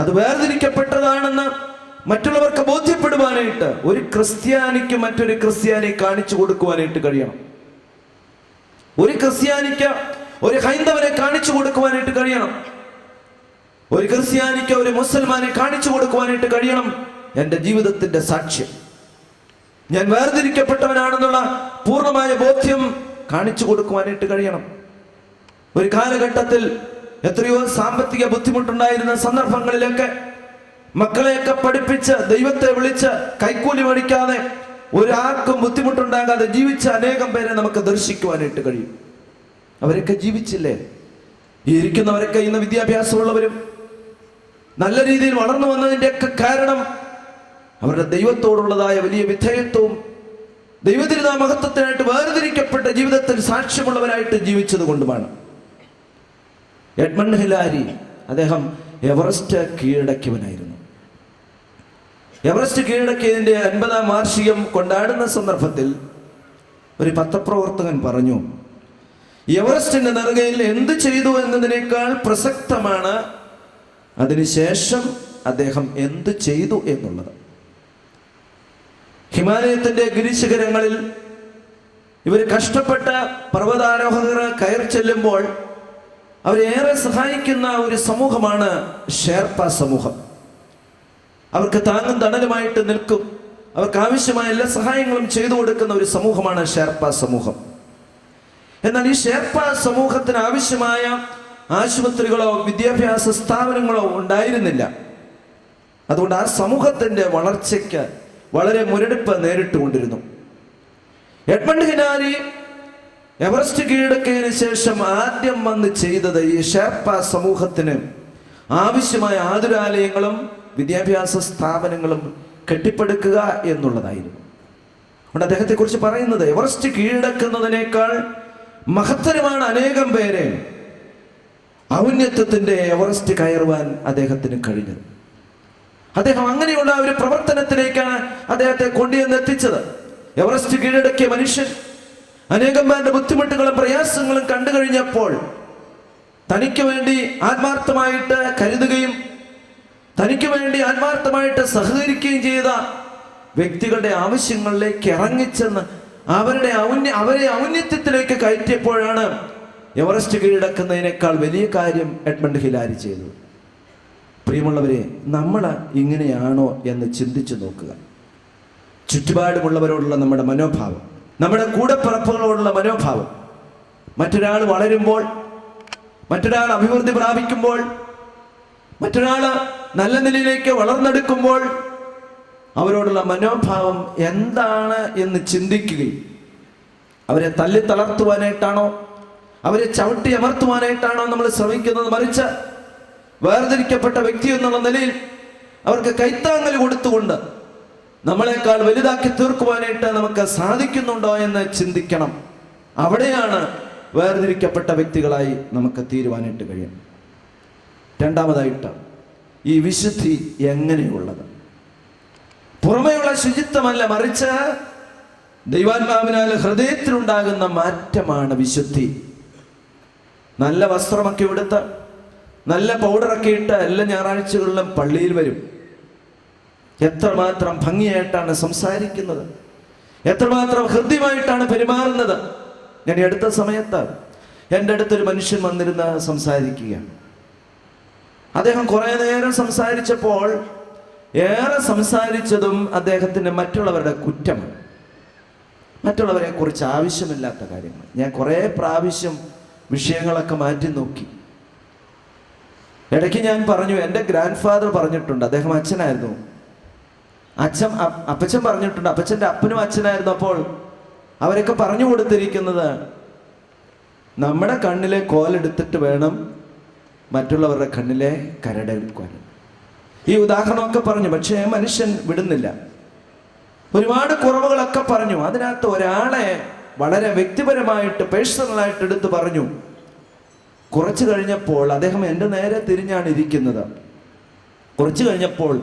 അത് വേർതിരിക്കപ്പെട്ടതാണെന്ന് മറ്റുള്ളവർക്ക് ബോധ്യപ്പെടുവാനായിട്ട് ഒരു ക്രിസ്ത്യാനിക്ക് മറ്റൊരു ക്രിസ്ത്യാനിയെ കാണിച്ചു കൊടുക്കുവാനായിട്ട് കഴിയണം. ഒരു ക്രിസ്ത്യാനിക്ക് ഒരു ഹൈന്ദവനെ കാണിച്ചു കൊടുക്കുവാനായിട്ട് കഴിയണം. ഒരു ക്രിസ്ത്യാനിക്ക് ഒരു മുസൽമാനെ കാണിച്ചു കൊടുക്കുവാനായിട്ട് കഴിയണം. എൻ്റെ ജീവിതത്തിന്റെ സാക്ഷ്യം, ഞാൻ വേർതിരിക്കപ്പെട്ടവനാണെന്നുള്ള പൂർണ്ണമായ ബോധ്യം കാണിച്ചു കൊടുക്കുവാനായിട്ട് കഴിയണം. ഒരു കാലഘട്ടത്തിൽ എത്രയോ സാമ്പത്തിക ബുദ്ധിമുട്ടുണ്ടായിരുന്ന സന്ദർഭങ്ങളിലൊക്കെ മക്കളെയൊക്കെ പഠിപ്പിച്ച് ദൈവത്തെ വിളിച്ച് കൈക്കൂലി മേടിക്കാതെ ഒരാൾക്കും ബുദ്ധിമുട്ടുണ്ടാകാതെ ജീവിച്ച അനേകം പേരെ നമുക്ക് ദർശിക്കുവാനായിട്ട് കഴിയും. അവരൊക്കെ ജീവിച്ചില്ലേ? ഈ ഇരിക്കുന്നവരൊക്കെ ഇന്ന് വിദ്യാഭ്യാസമുള്ളവരും നല്ല രീതിയിൽ വളർന്നു വന്നതിൻ്റെയൊക്കെ കാരണം അവരുടെ ദൈവത്തോടുള്ളതായ വലിയ വിധേയത്വവും ദൈവത്തിൻ്റെ മഹത്വത്തിനായിട്ട് വേർതിരിക്കപ്പെട്ട ജീവിതത്തിൽ സാക്ഷ്യമുള്ളവരായിട്ട് ജീവിച്ചത് കൊണ്ടുമാണ്. എഡ്മണ്ട് ഹിലാരി, അദ്ദേഹം എവറസ്റ്റ് കീഴടക്കിയവനായിരുന്നു. എവറസ്റ്റ് കീഴടക്കിയതിൻ്റെ 50-ാം വാർഷികം കൊണ്ടാടുന്ന സന്ദർഭത്തിൽ ഒരു പത്രപ്രവർത്തകൻ പറഞ്ഞു, എവറസ്റ്റിന്റെ നെറുകയിൽ എന്ത് ചെയ്തു എന്നതിനേക്കാൾ പ്രസക്തമാണ് അതിനുശേഷം അദ്ദേഹം എന്ത് ചെയ്തു എന്നുള്ളത്. ഹിമാലയത്തിന്റെ ഗിരിശിഖരങ്ങളിൽ ഇവർ കഷ്ടപ്പെട്ട പർവ്വതാരോഹകർ കയറി ചെല്ലുമ്പോൾ അവരേറെ സഹായിക്കുന്ന ഒരു സമൂഹമാണ് ഷെർപ്പ സമൂഹം. അവർക്ക് താങ്ങും തണലുമായിട്ട് നിൽക്കും, അവർക്ക് ആവശ്യമായ എല്ലാ സഹായങ്ങളും ചെയ്തു കൊടുക്കുന്ന ഒരു സമൂഹമാണ് ഷെർപ്പ സമൂഹം. എന്നാൽ ഈ ഷെർപ്പ സമൂഹത്തിന് ആവശ്യമായ ആശുപത്രികളോ വിദ്യാഭ്യാസ സ്ഥാപനങ്ങളോ ഉണ്ടായിരുന്നില്ല. അതുകൊണ്ട് ആ സമൂഹത്തിന്റെ വളർച്ചയ്ക്ക് വളരെ മുരടിപ്പ് നേരിട്ടുകൊണ്ടിരുന്നു. എഡ്മണ്ട് ഹിലാരി എവറസ്റ്റ് കീഴടക്കിയതിനു ശേഷം ആദ്യം വന്ന് ചെയ്തത് ഈ ഷെർപ്പ സമൂഹത്തിന് ആവശ്യമായ ആതുരാലയങ്ങളും വിദ്യാഭ്യാസ സ്ഥാപനങ്ങളും കെട്ടിപ്പടുക്കുക എന്നുള്ളതായിരുന്നു. അതുകൊണ്ട് അദ്ദേഹത്തെ കുറിച്ച് പറയുന്നത്, എവറസ്റ്റ് കീഴടക്കുന്നതിനേക്കാൾ മഹത്തരമാണ് അനേകം പേരെ ഔന്നത്യത്തിന്റെ എവറസ്റ്റ് കയറുവാൻ അദ്ദേഹത്തിന് കഴിഞ്ഞത്. അദ്ദേഹം അങ്ങനെയുള്ള ഒരു പ്രവർത്തനത്തിലേക്കാണ് അദ്ദേഹത്തെ കൊണ്ടുവന്നെത്തിച്ചത്. എവറസ്റ്റ് കീഴടക്കിയ മനുഷ്യൻ അനേകം പേരുടെ ബുദ്ധിമുട്ടുകളും പ്രയാസങ്ങളും കണ്ടു കഴിഞ്ഞപ്പോൾ തനിക്ക് വേണ്ടി ആത്മാർത്ഥമായിട്ട് കരുതുകയും തനിക്ക് വേണ്ടി ആത്മാർത്ഥമായിട്ട് സഹകരിക്കുകയും ചെയ്ത വ്യക്തികളുടെ ആവശ്യങ്ങളിലേക്ക് ഇറങ്ങിച്ചെന്ന് അവരെ ഔന്നത്യത്തിലേക്ക് കയറ്റിയപ്പോഴാണ് എവറസ്റ്റ് കീഴടക്കുന്നതിനേക്കാൾ വലിയ കാര്യം എഡ്മണ്ട് ഹിലാരി ചെയ്തത്. പ്രിയമുള്ളവരെ, നമ്മൾ ഇങ്ങനെയാണോ എന്ന് ചിന്തിച്ചു നോക്കുക. ചുറ്റുപാടുമുള്ളവരോടുള്ള നമ്മുടെ മനോഭാവം, നമ്മുടെ കൂടപ്പിറപ്പുകളോടുള്ള മനോഭാവം, മറ്റൊരാൾ വളരുമ്പോൾ, മറ്റൊരാൾ അഭിവൃദ്ധി പ്രാപിക്കുമ്പോൾ, മറ്റൊരാൾ നല്ല നിലയിലേക്ക് വളർന്നെടുക്കുമ്പോൾ അവരോടുള്ള മനോഭാവം എന്താണ് എന്ന് ചിന്തിക്കുകയും അവരെ തല്ലി തളർത്തുവാനായിട്ടാണോ അവരെ ചവിട്ടി അമർത്തുവാനായിട്ടാണോ നമ്മൾ ശ്രമിക്കുന്നത്? മറിച്ച് വേർതിരിക്കപ്പെട്ട വ്യക്തി എന്നുള്ള നിലയിൽ അവർക്ക് കൈത്താങ്ങൽ കൊടുത്തുകൊണ്ട് നമ്മളെക്കാൾ വലുതാക്കി തീർക്കുവാനായിട്ട് നമുക്ക് സാധിക്കുന്നുണ്ടോ എന്ന് ചിന്തിക്കണം. അവിടെയാണ് വേർതിരിക്കപ്പെട്ട വ്യക്തികളായി നമുക്ക് തീരുവാനായിട്ട് കഴിയും. രണ്ടാമതായിട്ട്, ഈ വിശുദ്ധി എങ്ങനെയുള്ളത്? പുറമേയുള്ള ശുചിത്വമല്ല, മറിച്ച് ദൈവാത്മാവിനാൽ ഹൃദയത്തിലുണ്ടാകുന്ന മാറ്റമാണ് വിശുദ്ധി. നല്ല വസ്ത്രമൊക്കെ എടുത്ത് നല്ല പൗഡറൊക്കെ ഇട്ട് എല്ലാ ഞായറാഴ്ചകളിലും പള്ളിയിൽ വരും. എത്രമാത്രം ഭംഗിയായിട്ടാണ് സംസാരിക്കുന്നത്, എത്രമാത്രം ഹൃദ്യമായിട്ടാണ് പെരുമാറുന്നത്. ഞാൻ ഈ അടുത്ത സമയത്ത് എൻ്റെ അടുത്തൊരു മനുഷ്യൻ വന്നിരുന്ന് സംസാരിക്കുകയാണ്. അദ്ദേഹം കുറേ നേരം സംസാരിച്ചപ്പോൾ ഏറെ സംസാരിച്ചതും അദ്ദേഹത്തിന് മറ്റുള്ളവരുടെ കുറ്റമാണ്, മറ്റുള്ളവരെ കുറിച്ച് ആവശ്യമില്ലാത്ത കാര്യങ്ങൾ. ഞാൻ കുറേ പ്രാവശ്യം വിഷയങ്ങളൊക്കെ മാറ്റി നോക്കി. ഇടയ്ക്ക് ഞാൻ പറഞ്ഞു, എൻ്റെ ഗ്രാൻഡ് ഫാദർ പറഞ്ഞിട്ടുണ്ട്, അദ്ദേഹം അച്ഛനായിരുന്നു, അപ്പച്ചൻ പറഞ്ഞിട്ടുണ്ട്, അപ്പച്ചൻ്റെ അപ്പനും അച്ഛനായിരുന്നു. അപ്പോൾ അവരൊക്കെ പറഞ്ഞു കൊടുത്തിരിക്കുന്നത്, നമ്മുടെ കണ്ണിലെ കോലെടുത്തിട്ട് വേണം മറ്റുള്ളവരുടെ കണ്ണിലെ കരടെടുക്കുവാനും. ഈ ഉദാഹരണമൊക്കെ പറഞ്ഞു. പക്ഷേ മനുഷ്യൻ വിടുന്നില്ല. ഒരുപാട് കുറവുകളൊക്കെ പറഞ്ഞു. അതിനകത്ത് ഒരാളെ വളരെ വ്യക്തിപരമായിട്ട് പേഴ്സണലായിട്ട് എടുത്ത് പറഞ്ഞു. കുറച്ച് കഴിഞ്ഞപ്പോൾ അദ്ദേഹം എൻ്റെ നേരെ തിരിഞ്ഞാണ് ഇരിക്കുന്നത്. കുറച്ച് കഴിഞ്ഞപ്പോൾ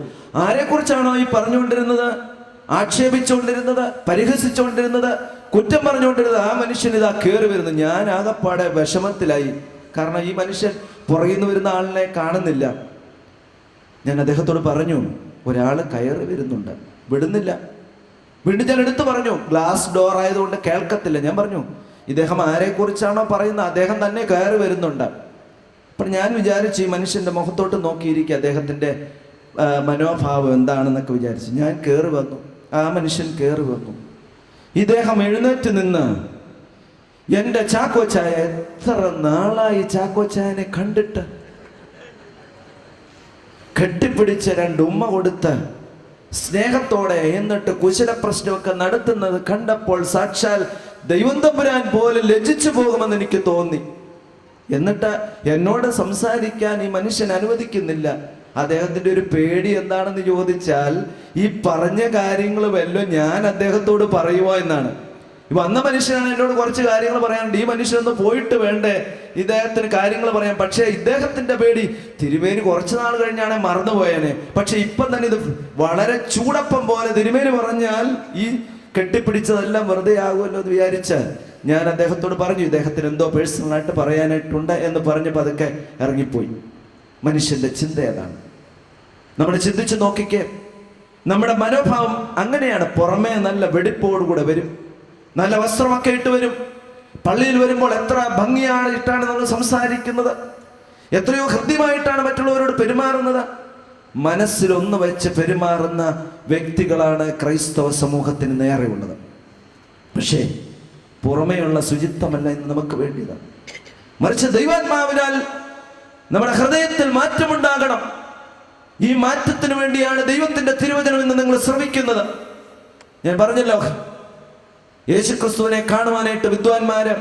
ആരെക്കുറിച്ചാണോ ഈ പറഞ്ഞുകൊണ്ടിരുന്നത്, ആക്ഷേപിച്ചുകൊണ്ടിരുന്നത്, പരിഹസിച്ചുകൊണ്ടിരുന്നത്, കുറ്റം പറഞ്ഞുകൊണ്ടിരുന്നത്, ആ മനുഷ്യൻ ഇതാ കയറി വരുന്നു. ഞാൻ ആകപ്പാടെ വിഷമത്തിലായി. കാരണം ഈ മനുഷ്യൻ പുറകിൽ നിന്ന് വരുന്ന ആളിനെ കാണുന്നില്ല. ഞാൻ അദ്ദേഹത്തോട് പറഞ്ഞു, ഒരാൾ കയറി വരുന്നുണ്ട്, വിടുന്നില്ല. വീണ്ടും ഞാൻ എടുത്തു പറഞ്ഞു. ഗ്ലാസ് ഡോർ ആയതുകൊണ്ട് കേൾക്കത്തില്ല. ഞാൻ പറഞ്ഞു, ഇദ്ദേഹം ആരെക്കുറിച്ചാണോ പറയുന്നത് അദ്ദേഹം തന്നെ കയറി വരുന്നുണ്ട്. അപ്പം ഞാൻ വിചാരിച്ചു ഈ മനുഷ്യൻ്റെ മുഖത്തോട്ട് നോക്കിയിരിക്കുക, അദ്ദേഹത്തിൻ്റെ മനോഭാവം എന്താണെന്നൊക്കെ വിചാരിച്ചു. ഞാൻ കയറി വന്നു. ആ മനുഷ്യൻ കയറി വന്നു. ഇദ്ദേഹം എഴുന്നേറ്റ് നിന്ന്, എൻ്റെ ചാക്കോച്ചായ, എത്ര നാളായി ചാക്കോച്ചായനെ കണ്ടിട്ട്, കെട്ടിപ്പിടിച്ച് 2 ഉമ്മ കൊടുത്ത് സ്നേഹത്തോടെ എന്നിട്ട് കുശല പ്രശ്നമൊക്കെ നടത്തുന്നത് കണ്ടപ്പോൾ സാക്ഷാൽ ദൈവം തമ്പുരാൻ പോലെ ലജ്ജിച്ചു പോകുമെന്ന് എനിക്ക് തോന്നി. എന്നിട്ട് എന്നോട് സംസാരിക്കാൻ ഈ മനുഷ്യൻ അനുവദിക്കുന്നില്ല. അദ്ദേഹത്തിൻ്റെ ഒരു പേടി എന്താണെന്ന് ചോദിച്ചാൽ, ഈ പറഞ്ഞ കാര്യങ്ങൾ വല്ലതും ഞാൻ അദ്ദേഹത്തോട് പറയുമോ എന്നാണ്. വന്ന മനുഷ്യനാണ് എന്നോട് കുറച്ച് കാര്യങ്ങൾ പറയാനുണ്ട്. ഈ മനുഷ്യനൊന്ന് പോയിട്ട് വേണ്ടേ ഇദ്ദേഹത്തിന് കാര്യങ്ങൾ പറയാൻ. പക്ഷേ ഇദ്ദേഹത്തിന്റെ പേടി, തിരുമേനി കുറച്ച് നാൾ കഴിഞ്ഞാണ് മറന്നുപോയേനെ. പക്ഷെ ഇപ്പം തന്നെ ഇത് വളരെ ചൂടപ്പം പോലെ തിരുമേനി പറഞ്ഞാൽ ഈ കെട്ടിപ്പിടിച്ചതെല്ലാം വെറുതെ ആകുമല്ലോ എന്ന് വിചാരിച്ച് ഞാൻ അദ്ദേഹത്തോട് പറഞ്ഞു, ഇദ്ദേഹത്തിന് എന്തോ പേഴ്സണലായിട്ട് പറയാനായിട്ടുണ്ട് എന്ന് പറഞ്ഞപ്പോൾ അതൊക്കെ ഇറങ്ങിപ്പോയി. മനുഷ്യന്റെ ചിന്ത ഏതാണ്? നമ്മൾ ചിന്തിച്ച് നോക്കിക്കേ. നമ്മുടെ മനോഭാവം അങ്ങനെയാണ്. പുറമേ നല്ല വെടിപ്പോടുകൂടെ വരും, നല്ല വസ്ത്രമൊക്കെ ഇട്ട് വരും. പള്ളിയിൽ വരുമ്പോൾ എത്ര ഭംഗിയാണ് ഇട്ടാണ് നമ്മൾ സംസാരിക്കുന്നത്, എത്രയോ ഹൃദ്യമായിട്ടാണ് മറ്റുള്ളവരോട് പെരുമാറുന്നത്. മനസ്സിലൊന്ന് വെച്ച് പെരുമാറുന്ന വ്യക്തികളാണ് ക്രൈസ്തവ സമൂഹത്തിന് നേരെ ഉള്ളത്. പക്ഷേ പുറമേയുള്ള ശുചിത്വമല്ല ഇന്ന് നമുക്ക് വേണ്ടിയത്. മറിച്ച് ദൈവാത്മാവിനാൽ നമ്മുടെ ഹൃദയത്തിൽ മാറ്റമുണ്ടാകണം. ഈ മാറ്റത്തിന് വേണ്ടിയാണ് ദൈവത്തിന്റെ തിരുവചനം എന്ന് നിങ്ങൾ ശ്രമിക്കുന്നത്. ഞാൻ പറഞ്ഞല്ലോ, യേശുക്രിസ്തുവിനെ കാണുവാനായിട്ട് വിദ്വാൻമാര്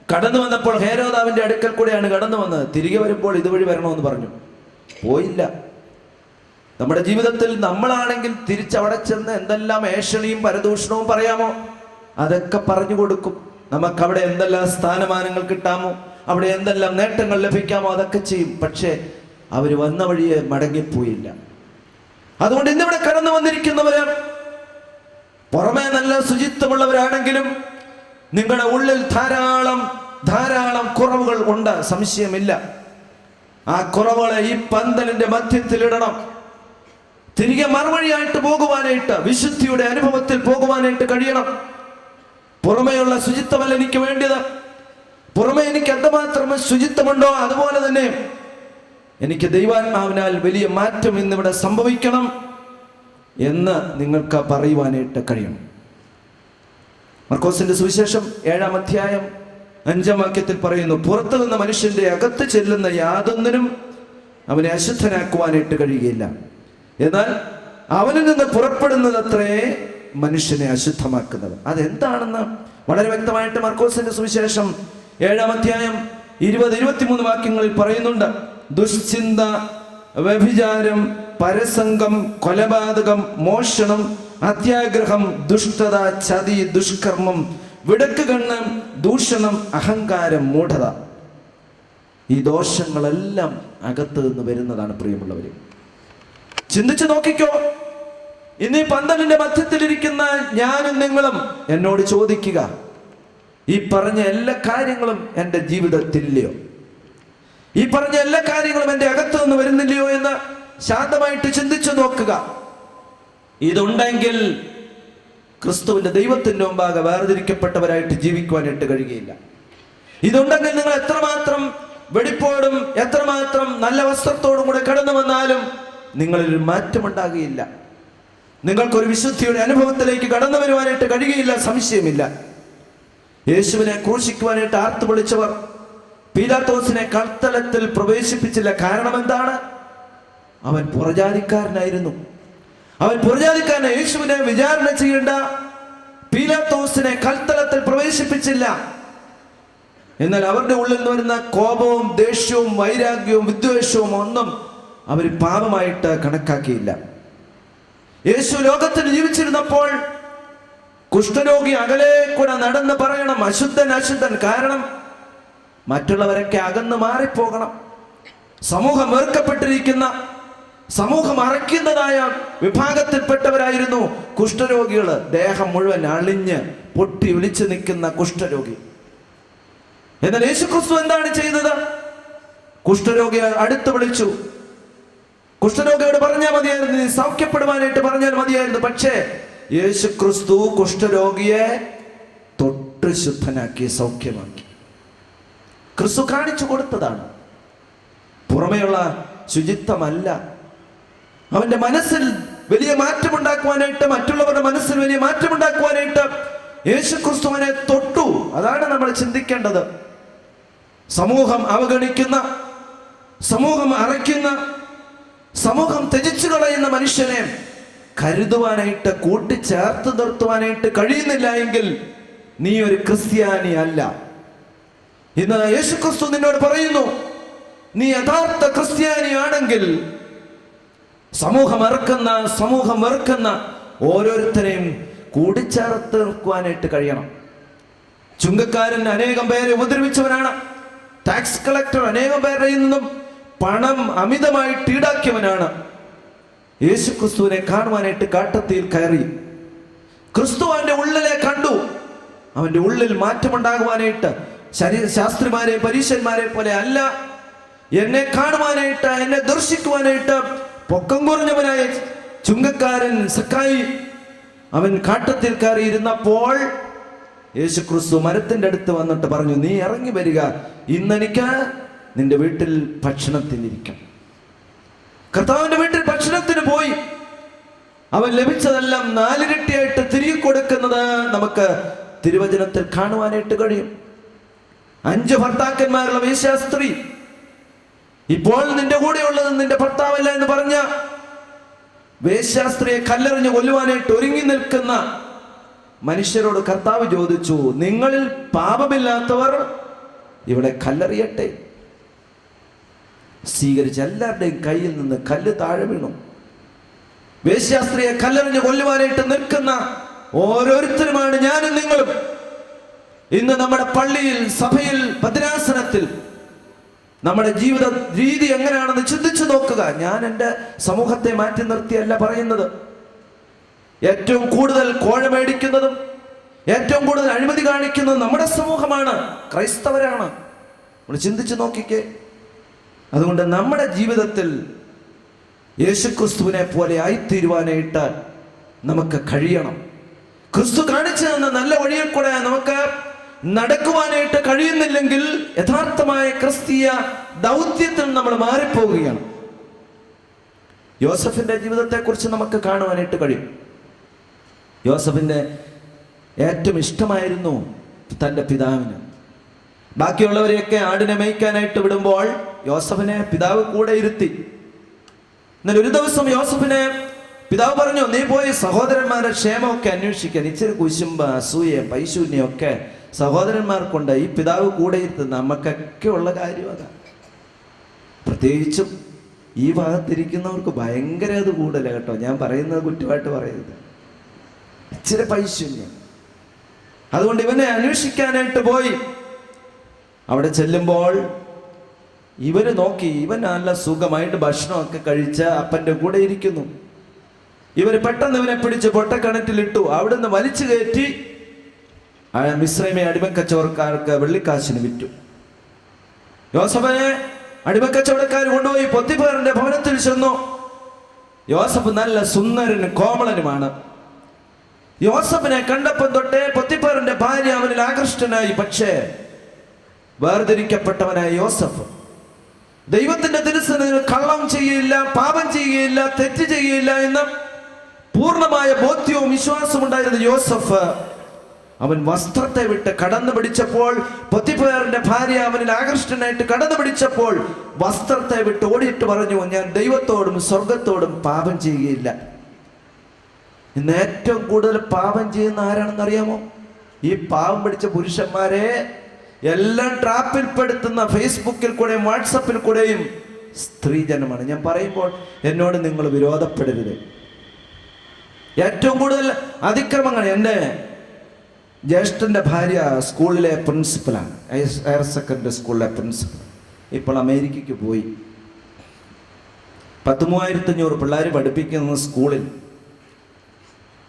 കടന്നു വന്നപ്പോൾ ഹേരോദാവിന്റെ അടുക്കൽ കൂടെയാണ് കടന്നു വന്നത്. തിരികെ വരുമ്പോൾ ഇതുവഴി വരണമെന്ന് പറഞ്ഞു, പോയില്ല. നമ്മുടെ ജീവിതത്തിൽ നമ്മളാണെങ്കിൽ തിരിച്ചവിടെ ചെന്ന് എന്തെല്ലാം ഏഷണിയും പരദൂഷണവും പറയാമോ അതൊക്കെ പറഞ്ഞു കൊടുക്കും. നമുക്കവിടെ എന്തെല്ലാം സ്ഥാനമാനങ്ങൾ കിട്ടാമോ, അവിടെ എന്തെല്ലാം നേട്ടങ്ങൾ ലഭിക്കാമോ അതൊക്കെ ചെയ്യും. പക്ഷേ അവർ വന്ന വഴിയെ മടങ്ങിപ്പോയില്ല. അതുകൊണ്ട് ഇന്നിവിടെ കടന്നു വന്നിരിക്കുന്നവര് പുറമേ നല്ല ശുചിത്വമുള്ളവരാണെങ്കിലും നിങ്ങളുടെ ഉള്ളിൽ ധാരാളം കുറവുകൾ ഉണ്ട്, സംശയമില്ല. ആ കുറവുകളെ ഈ പന്തലിന്റെ മധ്യത്തിലിടണം. തിരികെ മറുവഴിയായിട്ട് പോകുവാനായിട്ട്, വിശുദ്ധിയുടെ അനുഭവത്തിൽ പോകുവാനായിട്ട് കഴിയണം. പുറമേയുള്ള ശുചിത്വമല്ല എനിക്ക് വേണ്ടത്. പുറമെ എനിക്ക് എന്തുമാത്രം ശുചിത്വമുണ്ടോ അതുപോലെ തന്നെ എനിക്ക് ദൈവാത്മാവിനാൽ വലിയ മാറ്റം ഇന്നിവിടെ സംഭവിക്കണം എന്ന് നിങ്ങൾക്ക് പറയുവാനായിട്ട് കഴിയണം. മർക്കോസിന്റെ സുവിശേഷം 7-ാം അധ്യായം 5-ാം വാക്യത്തിൽ പറയുന്നു, പുറത്തു നിന്ന് മനുഷ്യന്റെ അകത്ത് ചെല്ലുന്ന യാതൊന്നിനും അവനെ അശുദ്ധനാക്കുവാനായിട്ട് കഴിയുകയില്ല, എന്നാൽ അവനിൽ നിന്ന് പുറപ്പെടുന്നത് അത്രേ മനുഷ്യനെ അശുദ്ധമാക്കുന്നത്. അതെന്താണെന്ന് വളരെ വ്യക്തമായിട്ട് മർക്കോസിന്റെ സുവിശേഷം 7-ാം അധ്യായം 20-23 വാക്യങ്ങളിൽ പറയുന്നുണ്ട്. ദുശ്ചിന്ത, വ്യഭിചാരം, പരസംഗം, കൊലപാതകം, മോഷണം, അത്യാഗ്രഹം, ദുഷ്ടത, ചതി, ദുഷ്കർമ്മം, വിടക്ക് കണ്ണ്, ദൂഷണം, അഹങ്കാരം, മൂഢത. ഈ ദോഷങ്ങളെല്ലാം അകത്ത് നിന്ന് വരുന്നതാണ്. പ്രിയമുള്ളവര്, ചിന്തിച്ചു നോക്കിക്കോ. ഇന്ന് ഈ പന്തലിന്റെ മധ്യത്തിലിരിക്കുന്ന ഞാനും നിങ്ങളും എന്നോട് ചോദിക്കുക, ഈ പറഞ്ഞ എല്ലാ കാര്യങ്ങളും എൻ്റെ ജീവിതത്തില്ലയോ? ഈ പറഞ്ഞ എല്ലാ കാര്യങ്ങളും എൻ്റെ അകത്ത് നിന്ന് വരുന്നില്ലയോ എന്ന് ശാന്തമായിട്ട് ചിന്തിച്ചു നോക്കുക. ഇതുണ്ടെങ്കിൽ ക്രിസ്തുവിന്റെ ദൈവത്തിന്റെ മുമ്പാകെ വേർതിരിക്കപ്പെട്ടവരായിട്ട് ജീവിക്കുവാനായിട്ട് കഴിയുകയില്ല. ഇതുണ്ടെങ്കിൽ നിങ്ങൾ എത്രമാത്രം വെടിപ്പോടും എത്രമാത്രം നല്ല വസ്ത്രത്തോടും കൂടെ കടന്നു വന്നാലും നിങ്ങളിൽ മാറ്റമുണ്ടാകുകയില്ല. നിങ്ങൾക്കൊരു വിശുദ്ധിയുടെ അനുഭവത്തിലേക്ക് കടന്നു വരുവാനായിട്ട് കഴിയുകയില്ല, സംശയമില്ല. യേശുവിനെ ക്രൂശിക്കുവാനായിട്ട് ആർത്തു വിളിച്ചവർ പീലാത്തോസിനെ കൽത്തലത്തിൽ പ്രവേശിപ്പിച്ചില്ല. കാരണം എന്താണ്? അവൻ പുറജാതിക്കാരനായിരുന്നു. അവൻ പുറജാതിക്കാരനെ യേശുവിനെ വിചാരണ ചെയ്യേണ്ട പീലാത്തോസിനെ കൽത്തലത്തിൽ പ്രവേശിപ്പിച്ചില്ല. എന്നാൽ അവരുടെ ഉള്ളിൽ നിന്ന് വരുന്ന കോപവും ദേഷ്യവും വൈരാഗ്യവും വിദ്വേഷവും ഒന്നും അവർ പാപമായിട്ട് കണക്കാക്കിയില്ല. യേശു ലോകത്തിൽ ജീവിച്ചിരുന്നപ്പോൾ കുഷ്ഠരോഗി അകലെ കൂടെ നടന്ന് പറയണം, അശുദ്ധൻ അശുദ്ധൻ. കാരണം മറ്റുള്ളവരൊക്കെ അകന്ന് മാറിപ്പോകണം. സമൂഹം വെറുക്കപ്പെട്ടിരിക്കുന്ന, സമൂഹം അറയ്ക്കുന്നതായ വിഭാഗത്തിൽപ്പെട്ടവരായിരുന്നു കുഷ്ഠരോഗികൾ. ദേഹം മുഴുവൻ അളിഞ്ഞ് പൊട്ടി ഒലിച്ചു നിൽക്കുന്ന കുഷ്ഠരോഗി. എന്നാൽ യേശുക്രിസ്തു എന്താണ് ചെയ്തത്? കുഷ്ഠരോഗിയെ അടുത്ത് വിളിച്ചു. കുഷ്ഠരോഗിയോട് പറഞ്ഞാൽ മതിയായിരുന്നു, നീ സൗഖ്യപ്പെടുവാനായിട്ട് പറഞ്ഞാൽ മതിയായിരുന്നു. പക്ഷേ യേശുക്രിസ്തു കുഷ്ഠരോഗിയെ തൊട്ട് ശുദ്ധനാക്കി സൗഖ്യമാക്കി. ക്രിസ്തു കാണിച്ചു കൊടുത്തതാണ്, പുറമെയുള്ള ശുചിത്വമല്ല. അവന്റെ മനസ്സിൽ വലിയ മാറ്റമുണ്ടാക്കുവാനായിട്ട്, മറ്റുള്ളവരുടെ മനസ്സിൽ വലിയ മാറ്റമുണ്ടാക്കുവാനായിട്ട് യേശുക്രിസ്തുവിനെ തൊട്ടു. അതാണ് നമ്മൾ ചിന്തിക്കേണ്ടത്. സമൂഹം അവഗണിക്കുന്ന, സമൂഹം അറയ്ക്കുന്ന, സമൂഹം ത്യജിച്ചു കളയുന്ന മനുഷ്യനെ കരുതുവാനായിട്ട്, കൂട്ടിച്ചേർത്ത് നിർത്തുവാനായിട്ട് കഴിയുന്നില്ല എങ്കിൽ നീ ഒരു ക്രിസ്ത്യാനി അല്ല. ഇന്ന് യേശുക്രിസ്തു നിന്നോട് പറയുന്നു, നീ യഥാർത്ഥ ക്രിസ്ത്യാനിയാണെങ്കിൽ സമൂഹം അറക്കുന്ന, സമൂഹം വെറുക്കുന്ന ഓരോരുത്തരെയും കൂടിച്ചേർത്ത് നിർത്തുവാനായിട്ട് കഴിയണം. ചുങ്കക്കാരൻ അനേകം പേരെ ഉപദ്രവിച്ചവനാണ്. ടാക്സ് കളക്ടർ അനേകം പേരുടെ നിന്നും പണം അമിതമായിട്ട് ഈടാക്കിയവനാണ്. യേശുക്രിസ്തുവിനെ കാണുവാനായിട്ട് കാട്ടത്തിയിൽ കയറി. ക്രിസ്തു അവന്റെ ഉള്ളിലെ കണ്ടു. അവന്റെ ഉള്ളിൽ മാറ്റമുണ്ടാകുവാനായിട്ട് ശാസ്ത്രിമാരെ പരീശന്മാരെ പോലെ അല്ല, എന്നെ കാണുവാനായിട്ട്, എന്നെ ദർശിക്കുവാനായിട്ട് പൊക്കം കുറഞ്ഞവനായ ചുങ്കക്കാരൻ സക്കായി അവൻ കാട്ടത്തിൽ കയറി ഇരുന്നപ്പോൾ യേശുക്രിസ്തു മരത്തിന്റെ അടുത്ത് വന്നിട്ട് പറഞ്ഞു, നീ ഇറങ്ങി വരിക, ഇന്നെനിക്ക് നിന്റെ വീട്ടിൽ ഭക്ഷണത്തിനിരിക്കണം. കർത്താവിന്റെ വീട്ടിൽ ഭക്ഷണത്തിന് പോയി. അവൻ ലഭിച്ചതെല്ലാം നാലിരട്ടിയായിട്ട് തിരികെ കൊടുക്കുന്നത് നമുക്ക് തിരുവചനത്തിൽ കാണുവാനായിട്ട് കഴിയും. 5 ഭർത്താക്കന്മാരുള്ള വേശ്യാസ്ത്രീ, ഇപ്പോൾ നിന്റെ കൂടെ ഉള്ളത് നിന്റെ ഭർത്താവല്ല എന്ന് പറഞ്ഞ വേശ്യാസ്ത്രീയെ കല്ലെറിഞ്ഞ് കൊല്ലുവാനായിട്ട് ഒരുങ്ങി നിൽക്കുന്ന മനുഷ്യരോട് കർത്താവ് ചോദിച്ചു, നിങ്ങളിൽ പാപമില്ലാത്തവർ ഇവിടെ കല്ലെറിയട്ടെ. സ്വീകരിച്ച എല്ലാവരുടെയും കയ്യിൽ നിന്ന് കല്ല് താഴെ വീണു. വേശ്യാസ്ത്രീയെ കല്ലെറിഞ്ഞ് കൊല്ലുവാനായിട്ട് നിൽക്കുന്ന ഓരോരുത്തരുമാണ് ഞാനും നിങ്ങളും. ഇന്ന് നമ്മുടെ പള്ളിയിൽ, സഭയിൽ, ഭദ്രാസനത്തിൽ നമ്മുടെ ജീവിത രീതി എങ്ങനെയാണെന്ന് ചിന്തിച്ചു നോക്കുക. ഞാൻ എൻ്റെ സമൂഹത്തെ മാറ്റി നിർത്തിയല്ല പറയുന്നത്. ഏറ്റവും കൂടുതൽ കോഴ മേടിക്കുന്നതും ഏറ്റവും കൂടുതൽ അഴിമതി കാണിക്കുന്നതും നമ്മുടെ സമൂഹമാണ്, ക്രൈസ്തവരാണ്. നമ്മൾ ചിന്തിച്ചു നോക്കിക്കേ. അതുകൊണ്ട് നമ്മുടെ ജീവിതത്തിൽ യേശുക്രിസ്തുവിനെ പോലെ ആയിത്തീരുവാനായിട്ട് നമുക്ക് കഴിയണം. ക്രിസ്തു കാണിച്ചു തന്ന നല്ല വഴിയിൽ കൂടെ നമുക്ക് നടക്കുവാനായിട്ട് കഴിയുന്നില്ലെങ്കിൽ യഥാർത്ഥമായ ക്രിസ്തീയ ദൗത്യത്തിൽ നമ്മൾ മാറിപ്പോവുകയാണ്. യോസഫിന്റെ ജീവിതത്തെ കുറിച്ച് നമുക്ക് കാണുവാനായിട്ട് കഴിയും. യോസഫിന്റെ ഏറ്റവും ഇഷ്ടമായിരുന്നു തൻ്റെ പിതാവിന്. ബാക്കിയുള്ളവരെയൊക്കെ ആടിനെ മേയ്ക്കാനായിട്ട് വിടുമ്പോൾ യോസഫിനെ പിതാവ് കൂടെ ഇരുത്തി. എന്നാൽ ഒരു ദിവസം യോസഫിനെ പിതാവ് പറഞ്ഞു, നീ പോയി സഹോദരന്മാരുടെ ക്ഷേമമൊക്കെ അന്വേഷിക്കാൻ. ഇച്ചിരി കുശുമ്പ, അസൂയ, പൈശൂന്യമൊക്കെ സഹോദരന്മാർക്കുണ്ട്. ഈ പിതാവ് കൂടെ ഇരുത്ത്, നമുക്കൊക്കെ ഉള്ള കാര്യമാണ്. പ്രത്യേകിച്ചും ഈ ഭാഗത്തിരിക്കുന്നവർക്ക് ഭയങ്കര അത് കൂടുതല കേട്ടോ. ഞാൻ പറയുന്നത് കുറ്റമായിട്ട് പറയരുത്. ഇച്ചിരി പൈശൂന്യം. അതുകൊണ്ട് ഇവനെ അന്വേഷിക്കാനായിട്ട് പോയി. അവിടെ ചെല്ലുമ്പോൾ ഇവര് നോക്കി, ഇവൻ നല്ല സുഖമായിട്ട് ഭക്ഷണമൊക്കെ കഴിച്ച് അപ്പൻ്റെ കൂടെ ഇരിക്കുന്നു. ഇവര് പെട്ടെന്ന് ഇവനെ പിടിച്ച് പൊട്ടക്കിണറ്റിലിട്ടു. അവിടുന്ന് വലിച്ചു കയറ്റി മിസ്രൈമെ അടിമക്കച്ചവടക്കാർക്ക് വെള്ളിക്കാശിന് വിറ്റു. യോസഫിനെ അടിമക്കച്ചവടക്കാർ കൊണ്ടുപോയി പൊത്തിഫേറിന്റെ ഭവനത്തിൽ ചെന്നു. യോസഫ് നല്ല സുന്ദരനും കോമളനുമാണ്. യോസഫിനെ കണ്ടപ്പം തൊട്ടേ പൊത്തിഫേറിന്റെ ഭാര്യ അവനിൽ ആകൃഷ്ടനായി. പക്ഷേ വേർതിരിക്കപ്പെട്ടവനായ യോസഫ് ദൈവത്തിന്റെ തിരുസന്നിധിയിൽ കള്ളം ചെയ്യുകയില്ല, പാപം ചെയ്യുകയില്ല, തെറ്റ് ചെയ്യുകയില്ല എന്ന പൂർണ്ണമായ ബോധ്യവും വിശ്വാസവും ഉണ്ടായിരുന്ന യോസഫ് അവൻ വസ്ത്രത്തെ വിട്ട് കടന്നു പിടിച്ചപ്പോൾ, പൊത്തിഫേറിന്റെ ഭാര്യ അവനിൽ ആകൃഷ്ടനായിട്ട് കടന്നു പിടിച്ചപ്പോൾ വസ്ത്രത്തെ വിട്ട് ഓടിയിട്ട് പറഞ്ഞു, ഞാൻ ദൈവത്തോടും സ്വർഗത്തോടും പാപം ചെയ്യുകയില്ല. ഇന്ന് ഏറ്റവും കൂടുതൽ പാപം ചെയ്യുന്ന ആരാണെന്ന് അറിയാമോ? ഈ പാവം പിടിച്ച പുരുഷന്മാരെ എല്ലാം ട്രാപ്പിൽപ്പെടുത്തുന്ന ഫേസ്ബുക്കിൽ കൂടെയും വാട്സപ്പിൽ കൂടെയും സ്ത്രീജനമാണ്. ഞാൻ പറയുമ്പോൾ എന്നോട് നിങ്ങൾ വിരോധപ്പെടരുത്. ഏറ്റവും കൂടുതൽ അതിക്രമങ്ങൾ, എൻ്റെ ജ്യേഷ്ഠൻ്റെ ഭാര്യ സ്കൂളിലെ പ്രിൻസിപ്പലാണ്, ഹയർ സെക്കൻഡറി സ്കൂളിലെ പ്രിൻസിപ്പൽ. ഇപ്പോൾ അമേരിക്കയ്ക്ക് പോയി. 13,500 പിള്ളേർ പഠിപ്പിക്കുന്ന സ്കൂളിൽ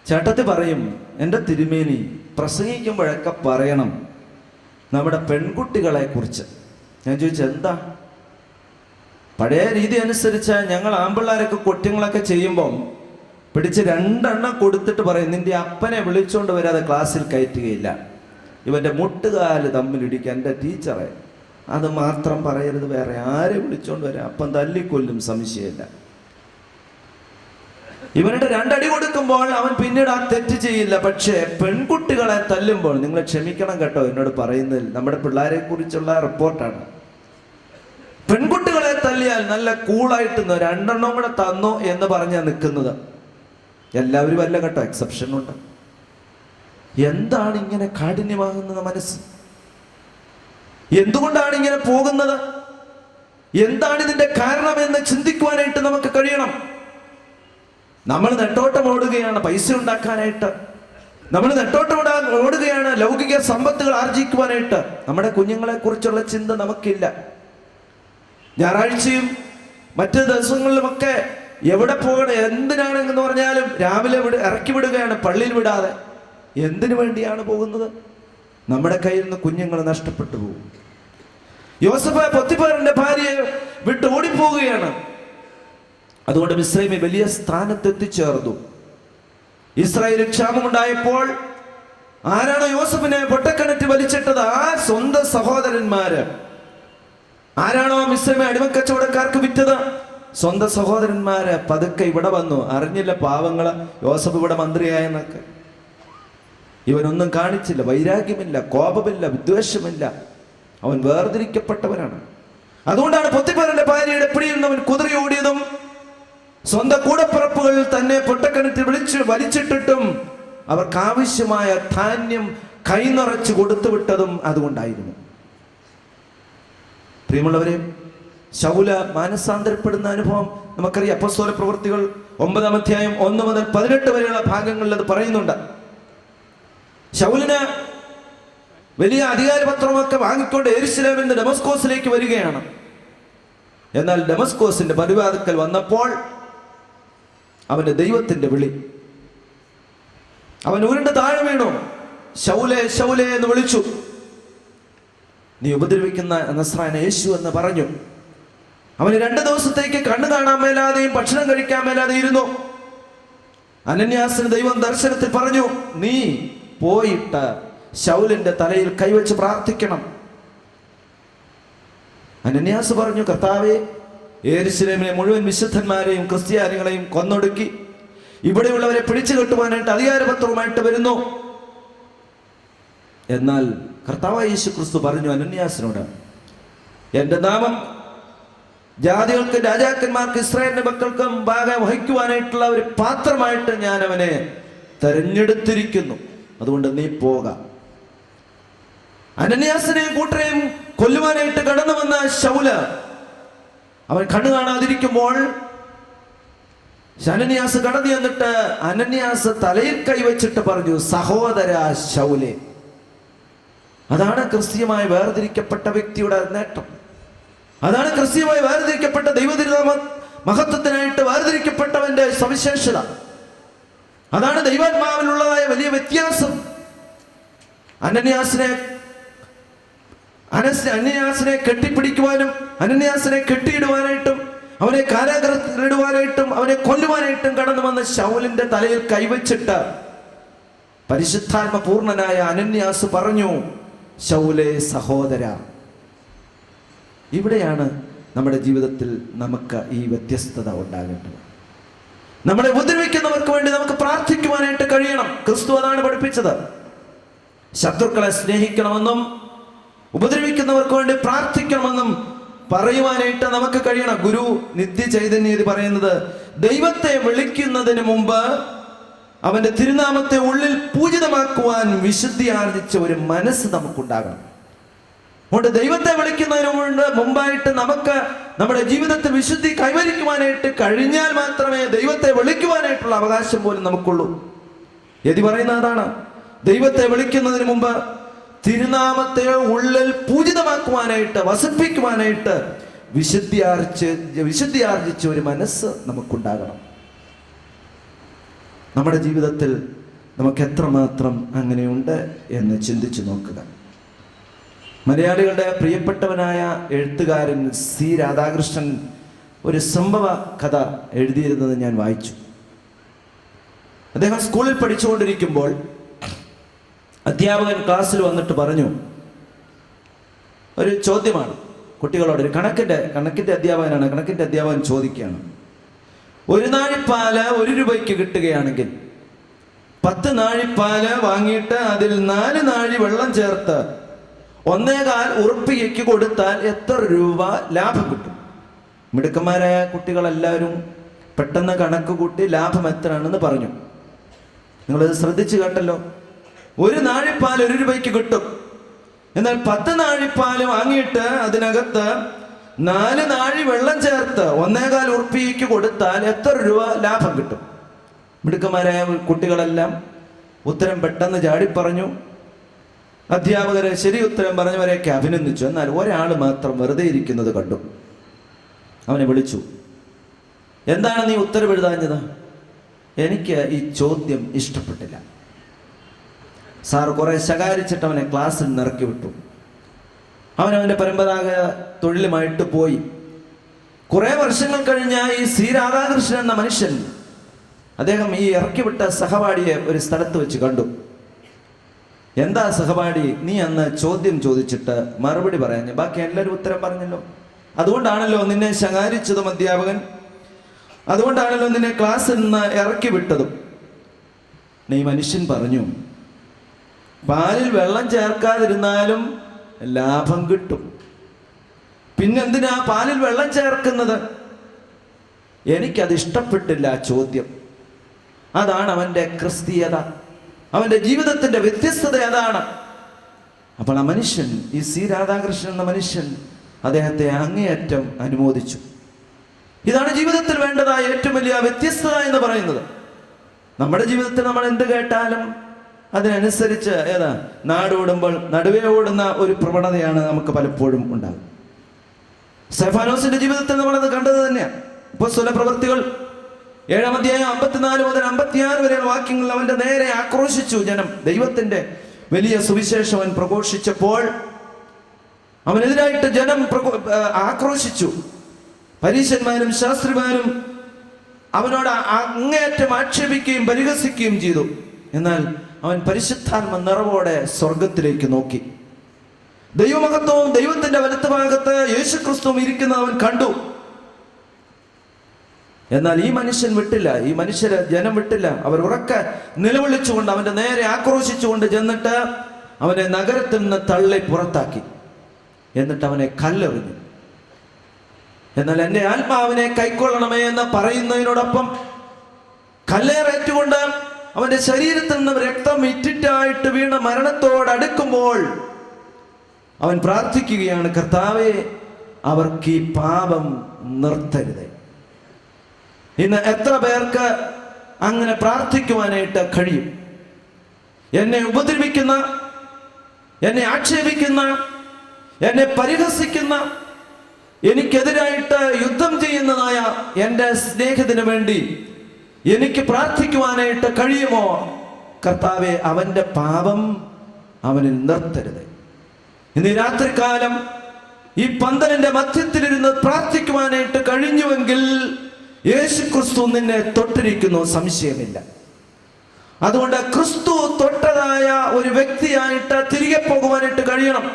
ചേട്ടത്തി പറയും, എൻ്റെ തിരുമേനി പ്രസംഗിക്കുമ്പോഴൊക്കെ പറയണം നമ്മുടെ പെൺകുട്ടികളെ കുറിച്ച്. ഞാൻ ചോദിച്ചു എന്താ? പഴയ രീതി അനുസരിച്ച് ഞങ്ങൾ ആൺപിള്ളേരൊക്കെ കുറ്റങ്ങളൊക്കെ ചെയ്യുമ്പം പിടിച്ച് 2 എണ്ണം കൊടുത്തിട്ട് പറയും, നിന്റെ അപ്പനെ വിളിച്ചുകൊണ്ട് വരാതെ ക്ലാസ്സിൽ കയറ്റുകയില്ല, ഇവൻ്റെ മുട്ടുകാല് തമ്മിലിടിക്കുക, എൻ്റെ ടീച്ചറെ അത് മാത്രം പറയരുത്, വേറെ ആരെ വിളിച്ചോണ്ട് വരാം, അപ്പം തല്ലിക്കൊല്ലും, സംശയമില്ല. ഇവരുടെ 2 അടി കൊടുക്കുമ്പോൾ അവൻ പിന്നീട് ആ തെറ്റ് ചെയ്യില്ല. പക്ഷേ പെൺകുട്ടികളെ തല്ലുമ്പോൾ നിങ്ങൾ ക്ഷമിക്കണം കേട്ടോ, എന്നോട് പറയുന്നതിൽ നമ്മുടെ പിള്ളേരെ കുറിച്ചുള്ള റിപ്പോർട്ടാണ്. പെൺകുട്ടികളെ തല്ലിയാൽ നല്ല കൂളായിട്ട് 2 എണ്ണം കൂടെ തന്നോ എന്ന് പറഞ്ഞാൽ നിൽക്കുന്നത്. എല്ലാവരും അല്ല കേട്ടോ, എക്സെപ്ഷൻ ഉണ്ട്. എന്താണ് ഇങ്ങനെ കാഠിന്യമാകുന്നത് മനസ്സ്? എന്തുകൊണ്ടാണ് ഇങ്ങനെ പോകുന്നത്? എന്താണ് ഇതിന്റെ കാരണമെന്ന് ചിന്തിക്കുവാനായിട്ട് നമുക്ക് കഴിയണം. നമ്മൾ നെട്ടോട്ടം ഓടുകയാണ് പൈസ ഉണ്ടാക്കാനായിട്ട്, നമ്മൾ നെട്ടോട്ടം ഓടുകയാണ് ലൗകിക സമ്പത്തുകൾ ആർജിക്കുവാനായിട്ട്. നമ്മുടെ കുഞ്ഞുങ്ങളെ കുറിച്ചുള്ള ചിന്ത നമുക്കില്ല. ഞായറാഴ്ചയും മറ്റ് ദിവസങ്ങളിലുമൊക്കെ എവിടെ പോകണം, എന്തിനാണെന്ന് പറഞ്ഞാലും രാവിലെ ഇറക്കി വിടുകയാണ്, പള്ളിയിൽ വിടാതെ. എന്തിനു വേണ്ടിയാണ് പോകുന്നത്? നമ്മുടെ കയ്യിൽ നിന്ന് കുഞ്ഞുങ്ങൾ നഷ്ടപ്പെട്ടു പോകും. യോസഫ് പൊത്തിഫാറിന്റെ ഭാര്യയെ വിട്ട് ഓടിപ്പോവുകയാണ്. അതുകൊണ്ട് മിസ്രൈമിൽ വലിയ സ്ഥാനത്തെത്തിച്ചേർന്നു. ഇസ്രായേലിൽ ക്ഷാമമുണ്ടായപ്പോൾ ആരാണോ യോസഫിനെ പൊട്ടക്കിണറ്റ് വലിച്ചിട്ടത്? ആ സ്വന്തം സഹോദരന്മാര്. ആരാണോ മിസ്രൈമെ അടിമക്കച്ചവടക്കാർക്ക് വിറ്റത്? സ്വന്തം സഹോദരന്മാര്. പതുക്കെ ഇവിടെ വന്നു, അറിഞ്ഞില്ല പാവങ്ങള് യോസഫ് ഇവിടെ മന്ത്രിയായെന്നൊക്കെ. ഇവനൊന്നും കാണിച്ചില്ല, വൈരാഗ്യമില്ല, കോപമില്ല, വിദ്വേഷമില്ല. അവൻ വേർതിരിക്കപ്പെട്ടവനാണ്. അതുകൊണ്ടാണ് പൊത്തിഫാറിന്റെ ഭാര്യയുടെ പിടിയിൽ നിന്ന് അവൻ കുതിറി ഓടിയതും സ്വന്തം കൂടപ്പിറപ്പുകൾ തന്നെ പൊട്ടക്കിണറ്റിൽ വലിച്ചിട്ടിട്ടും അവർക്ക് ആവശ്യമായ ധാന്യം കൈനിറച്ച് കൊടുത്തുവിട്ടതും അതുകൊണ്ടായിരുന്നു. പ്രിയമുള്ളവരെ, ശൗല മാനസാന്തരപ്പെടുന്ന അനുഭവം നമുക്കറിയാം. അപ്പോസ്തല പ്രവൃത്തികൾ 9-ാം അധ്യായം 1 മുതൽ 18 വരെയുള്ള ഭാഗങ്ങളിൽ അത് പറയുന്നുണ്ട്. ശൗലിന് വലിയ അധികാരപത്രമൊക്കെ വാങ്ങിക്കൊണ്ട് യെരുശലേമിൽ നിന്ന് ഡമസ്കോസിലേക്ക് വരികയാണ്. എന്നാൽ ഡമസ്കോസിന്റെ പരിവാദക്കൽ വന്നപ്പോൾ അവന്റെ ദൈവത്തിന്റെ വിളി, അവൻ ഉരുണ്ട് താഴെ വീണു. ശൗലേ ശൗലേ എന്ന് വിളിച്ചു. നീ ഉപദ്രവിക്കുന്ന നസ്രായന യേശു എന്ന് പറഞ്ഞു. അവന് 2 ദിവസത്തേക്ക് കണ്ണു കാണാൻ മേലാതെയും ഭക്ഷണം കഴിക്കാൻ മേലാതെ ഇരുന്നു. അനന്യാസിന് ദൈവം ദർശനത്തിൽ പറഞ്ഞു, നീ പോയിട്ട് ശൗലിന്റെ തലയിൽ കൈവച്ച് പ്രാർത്ഥിക്കണം. അനന്യാസ് പറഞ്ഞു, കർത്താവേ, യെരുശലേമിലെ മുഴുവൻ വിശുദ്ധന്മാരെയും ക്രിസ്ത്യാനികളെയും കൊന്നൊടുക്കി ഇവിടെയുള്ളവരെ പിടിച്ചു കെട്ടുവാനായിട്ട് അധികാരപത്രവുമായിട്ട് വരുന്നു. എന്നാൽ കർത്താവായ യേശു ക്രിസ്തു പറഞ്ഞു അനന്യാസിനോട്, എൻ്റെ നാമം ജാതികൾക്ക്, രാജാക്കന്മാർക്ക്, ഇസ്രായേലിന്റെ മക്കൾക്കും ഭാഗം വഹിക്കുവാനായിട്ടുള്ള ഒരു പാത്രമായിട്ട് ഞാൻ അവനെ തെരഞ്ഞെടുത്തിരിക്കുന്നു. അതുകൊണ്ട് നീ പോകാം. അനന്യാസിനെയും കൂട്ടരെയും കൊല്ലുവാനായിട്ട് കടന്നു വന്ന ശൗല അവൻ കണ്ണു കാണാതിരിക്കുമ്പോൾ അനന്യാസ് കടന്നു ചെന്നിട്ട് അനന്യാസ് തലയിൽ കൈവച്ചിട്ട് പറഞ്ഞു, സഹോദര ശൗലേ. അതാണ് ക്രിസ്തീയമായി വേർതിരിക്കപ്പെട്ട വ്യക്തിയുടെ നേട്ടം. അതാണ് ക്രിസ്തീയമായി വേർതിരിക്കപ്പെട്ട ദൈവതിരുനാമ മഹത്വത്തിനായിട്ട് വേർതിരിക്കപ്പെട്ടവന്റെ സവിശേഷത. അതാണ് ദൈവാത്മാവിലുള്ളതായ വലിയ വ്യത്യാസം. അനന്യാസിനെ കെട്ടിപ്പിടിക്കുവാനും അനന്യാസിനെ കെട്ടിയിടുവാനായിട്ടും അവനെ കാരാഗ്രഹത്തിലിടുവാനായിട്ടും അവനെ കൊല്ലുവാനായിട്ടും കടന്നു വന്ന ശൗലിന്റെ തലയിൽ കൈവച്ചിട്ട് പരിശുദ്ധാത്മ പൂർണ്ണനായ അനന്യാസ് പറഞ്ഞു, ശൗലേ സഹോദര. ഇവിടെയാണ് നമ്മുടെ ജീവിതത്തിൽ നമുക്ക് ഈ വ്യത്യസ്തത ഉണ്ടാകേണ്ടത്. നമ്മളെ ഉപദ്രവിക്കുന്നവർക്ക് വേണ്ടി നമുക്ക് പ്രാർത്ഥിക്കുവാനായിട്ട് കഴിയണം. ക്രിസ്തു അതാണ് പഠിപ്പിച്ചത്. ശത്രുക്കളെ സ്നേഹിക്കണമെന്നും ഉപദ്രവിക്കുന്നവർക്ക് വേണ്ടി പ്രാർത്ഥിക്കണമെന്നും പറയുവാനായിട്ട് നമുക്ക് കഴിയണം. ഗുരു നിത്യ ചൈതന്യതി പറയുന്നത്, ദൈവത്തെ വിളിക്കുന്നതിന് മുമ്പ് അവന്റെ തിരുനാമത്തെ ഉള്ളിൽ പൂജിതമാക്കുവാൻ വിശുദ്ധി ആർജിച്ച ഒരു മനസ്സ് നമുക്കുണ്ടാകണം. അതുകൊണ്ട് ദൈവത്തെ വിളിക്കുന്നതിന് മുമ്പായിട്ട് നമുക്ക് നമ്മുടെ ജീവിതത്തിൽ വിശുദ്ധി കൈവരിക്കുവാനായിട്ട് കഴിഞ്ഞാൽ മാത്രമേ ദൈവത്തെ വിളിക്കുവാനായിട്ടുള്ള അവകാശം പോലും നമുക്കുള്ളൂ. യതി പറയുന്ന അതാണ്, ദൈവത്തെ വിളിക്കുന്നതിന് മുമ്പ് തിരുനാമത്തെ ഉള്ളിൽ പൂജിതമാക്കുവാനായിട്ട്, വസിപ്പിക്കുവാനായിട്ട് വിശുദ്ധി ആർജിച്ച ഒരു മനസ്സ് നമുക്കുണ്ടാകണം. നമ്മുടെ ജീവിതത്തിൽ നമുക്ക് എത്രമാത്രം അങ്ങനെയുണ്ട് എന്ന് ചിന്തിച്ചു നോക്കുക. മലയാളികളുടെ പ്രിയപ്പെട്ടവനായ എഴുത്തുകാരൻ സി രാധാകൃഷ്ണൻ ഒരു സംഭവ കഥ എഴുതിയിരുന്നത് ഞാൻ വായിച്ചു. അദ്ദേഹം സ്കൂളിൽ പഠിച്ചുകൊണ്ടിരിക്കുമ്പോൾ അധ്യാപകൻ ക്ലാസ്സിൽ വന്നിട്ട് പറഞ്ഞു, ഒരു ചോദ്യമാണ് കുട്ടികളോട്, ഒരു കണക്കിന്റെ അധ്യാപകനാണ്. കണക്കിന്റെ അധ്യാപകൻ ചോദിക്കുകയാണ്, ഒരു നാഴിപ്പാല് 1 രൂപയ്ക്ക് കിട്ടുകയാണെങ്കിൽ 10 നാഴിപ്പാല് വാങ്ങിയിട്ട് അതിൽ 4 നാഴി വെള്ളം ചേർത്ത് 1.25 ഉറുപ്പികയ്ക്ക് കൊടുത്താൽ എത്ര രൂപ ലാഭം കിട്ടും? മിടുക്കന്മാരായ കുട്ടികളെല്ലാവരും പെട്ടെന്ന് കണക്ക് കൂട്ടി ലാഭം എത്രയാണെന്ന് പറഞ്ഞു. നിങ്ങളത് ശ്രദ്ധിച്ചു കേട്ടല്ലോ. 1 നാഴിപ്പാൽ 1 രൂപയ്ക്ക് കിട്ടും. എന്നാൽ 10 നാഴിപ്പാല് വാങ്ങിയിട്ട് അതിനകത്ത് 4 നാഴി വെള്ളം ചേർത്ത് 1.25 ഉറുപ്പികയ്ക്ക് കൊടുത്താൽ എത്ര രൂപ ലാഭം കിട്ടും? മിടുക്കന്മാരായ കുട്ടികളെല്ലാം ഉത്തരം പെട്ടെന്ന് ചാടിപ്പറഞ്ഞു. അധ്യാപകരെ ശരി ഉത്തരം പറഞ്ഞവരെയൊക്കെ അഭിനന്ദിച്ചു. എന്നാൽ ഒരാൾ മാത്രം വെറുതെ ഇരിക്കുന്നത് കണ്ടു. അവനെ വിളിച്ചു, എന്താണ് നീ ഉത്തരം എഴുതാഞ്ഞത്? എനിക്ക് ഈ ചോദ്യം ഇഷ്ടപ്പെട്ടില്ല. സാർ കുറെ ശകാരിച്ചിട്ട് അവനെ ക്ലാസ്സിൽ നിറക്കി വിട്ടു. അവനവൻ്റെ പരമ്പരാഗത തൊഴിലുമായിട്ട് പോയി. കുറെ വർഷങ്ങൾ കഴിഞ്ഞ ഈ സി രാധാകൃഷ്ണൻ എന്ന മനുഷ്യൻ, അദ്ദേഹം ഈ ഇറക്കിവിട്ട സഹപാഠിയെ ഒരു സ്ഥലത്ത് വെച്ച് കണ്ടു. എന്താ സഹപാഠി, നീ അന്ന് ചോദ്യം ചോദിച്ചിട്ട് മറുപടി പറയാഞ്ഞ? ബാക്കി എല്ലാവരും ഉത്തരം പറഞ്ഞല്ലോ. അതുകൊണ്ടാണല്ലോ നിന്നെ ശകാരിച്ചതും അധ്യാപകൻ, അതുകൊണ്ടാണല്ലോ നിന്നെ ക്ലാസ്സിൽ നിന്ന് ഇറക്കി വിട്ടതും. ഈ മനുഷ്യൻ പറഞ്ഞു, പാലിൽ വെള്ളം ചേർക്കാതിരുന്നാലും ലാഭം കിട്ടും. പിന്നെന്തിനാ പാലിൽ വെള്ളം ചേർക്കുന്നത്? എനിക്കത് ഇഷ്ടപ്പെട്ടില്ല ആ ചോദ്യം. അതാണ് അവൻ്റെ ക്രിസ്തീയത, അവൻ്റെ ജീവിതത്തിൻ്റെ വ്യത്യസ്തത അതാണ്. അപ്പോൾ ആ മനുഷ്യൻ, ഈ സി രാധാകൃഷ്ണൻ എന്ന മനുഷ്യൻ, അദ്ദേഹത്തെ അങ്ങേയറ്റം അനുമോദിച്ചു. ഇതാണ് ജീവിതത്തിൽ വേണ്ടതായ ഏറ്റവും വലിയ വ്യത്യസ്തത എന്ന് പറയുന്നത്. നമ്മുടെ ജീവിതത്തിൽ നമ്മൾ എന്ത് കേട്ടാലും അതിനനുസരിച്ച് നാടോടുമ്പോൾ നടുവേ ഓടുന്ന ഒരു പ്രവണതയാണ് നമുക്ക് പലപ്പോഴും ഉണ്ടാകും. സ്തെഫാനോസിന്റെ ജീവിതത്തിൽ നമ്മളത് കണ്ടത് തന്നെയാണ്. അപ്പോസ്തല പ്രവൃത്തികൾ 7-ാം അധ്യായം 54 മുതൽ 56 വരെയുള്ള വാക്യങ്ങൾ അവന്റെ നേരെ ആക്രോശിച്ചു ജനം. ദൈവത്തിന്റെ വലിയ സുവിശേഷം അവൻ പ്രഘോഷിച്ചപ്പോൾ അവനെതിരായിട്ട് ജനം ആക്രോശിച്ചു. പരീശന്മാരും ശാസ്ത്രിമാരും അവനോട് അങ്ങേയറ്റം ആക്ഷേപിക്കുകയും പരിഹസിക്കുകയും ചെയ്തു. എന്നാൽ അവൻ പരിശുദ്ധാത്മ നിറവോടെ സ്വർഗത്തിലേക്ക് നോക്കി. ദൈവമഹത്വവും ദൈവത്തിന്റെ വലത്ത് ഭാഗത്ത് യേശുക്രിസ്തുവും ഇരിക്കുന്നത് അവൻ കണ്ടു. എന്നാൽ ഈ മനുഷ്യൻ വിട്ടില്ല, ഈ മനുഷ്യരെ ജനം വിട്ടില്ല. അവർ ഉറക്കെ നിലവിളിച്ചുകൊണ്ട് അവന്റെ നേരെ ആക്രോശിച്ചുകൊണ്ട് ചെന്നിട്ട് അവനെ നഗരത്തിൽ നിന്ന് തള്ളി പുറത്താക്കി. എന്നിട്ട് അവനെ കല്ലെറിഞ്ഞു. എന്നാൽ എൻ്റെ ആത്മാവിനെ കൈക്കൊള്ളണമേ എന്ന് പറയുന്നതിനോടൊപ്പം കല്ലേറേറ്റുകൊണ്ട് അവന്റെ ശരീരത്തിൽ നിന്ന് രക്തം ഇറ്റിറ്റായിട്ട് വീണ മരണത്തോടടുക്കുമ്പോൾ അവൻ പ്രാർത്ഥിക്കുകയാണ്, കർത്താവേ, അവർക്ക് ഈ പാപം നിർത്തരുതേ. ഇന്ന് എത്ര പേർക്ക് അങ്ങനെ പ്രാർത്ഥിക്കുവാനായിട്ട് കഴിയും? എന്നെ ഉപദ്രവിക്കുന്ന, എന്നെ ആക്ഷേപിക്കുന്ന, എന്നെ പരിഹസിക്കുന്ന, എനിക്കെതിരായിട്ട് യുദ്ധം ചെയ്യുന്നതായ എൻ്റെ സ്നേഹത്തിന് വേണ്ടി എനിക്ക് പ്രാർത്ഥിക്കുവാനായിട്ട് കഴിയുമോ? കർത്താവെ, അവന്റെ പാപം അവനിൽ നിർത്തരുത്. ഇന്ന് രാത്രികാലം ഈ പന്തലിന്റെ മധ്യത്തിലിരുന്ന് പ്രാർത്ഥിക്കുവാനായിട്ട് കഴിഞ്ഞുവെങ്കിൽ യേശുക്രിസ്തു നിന്നെ തൊട്ടിരിക്കുന്നു, സംശയമില്ല. അതുകൊണ്ട് ക്രിസ്തു തൊട്ടതായ ഒരു വ്യക്തിയായിട്ട് തിരികെ പോകുവാനായിട്ട് കഴിയണം.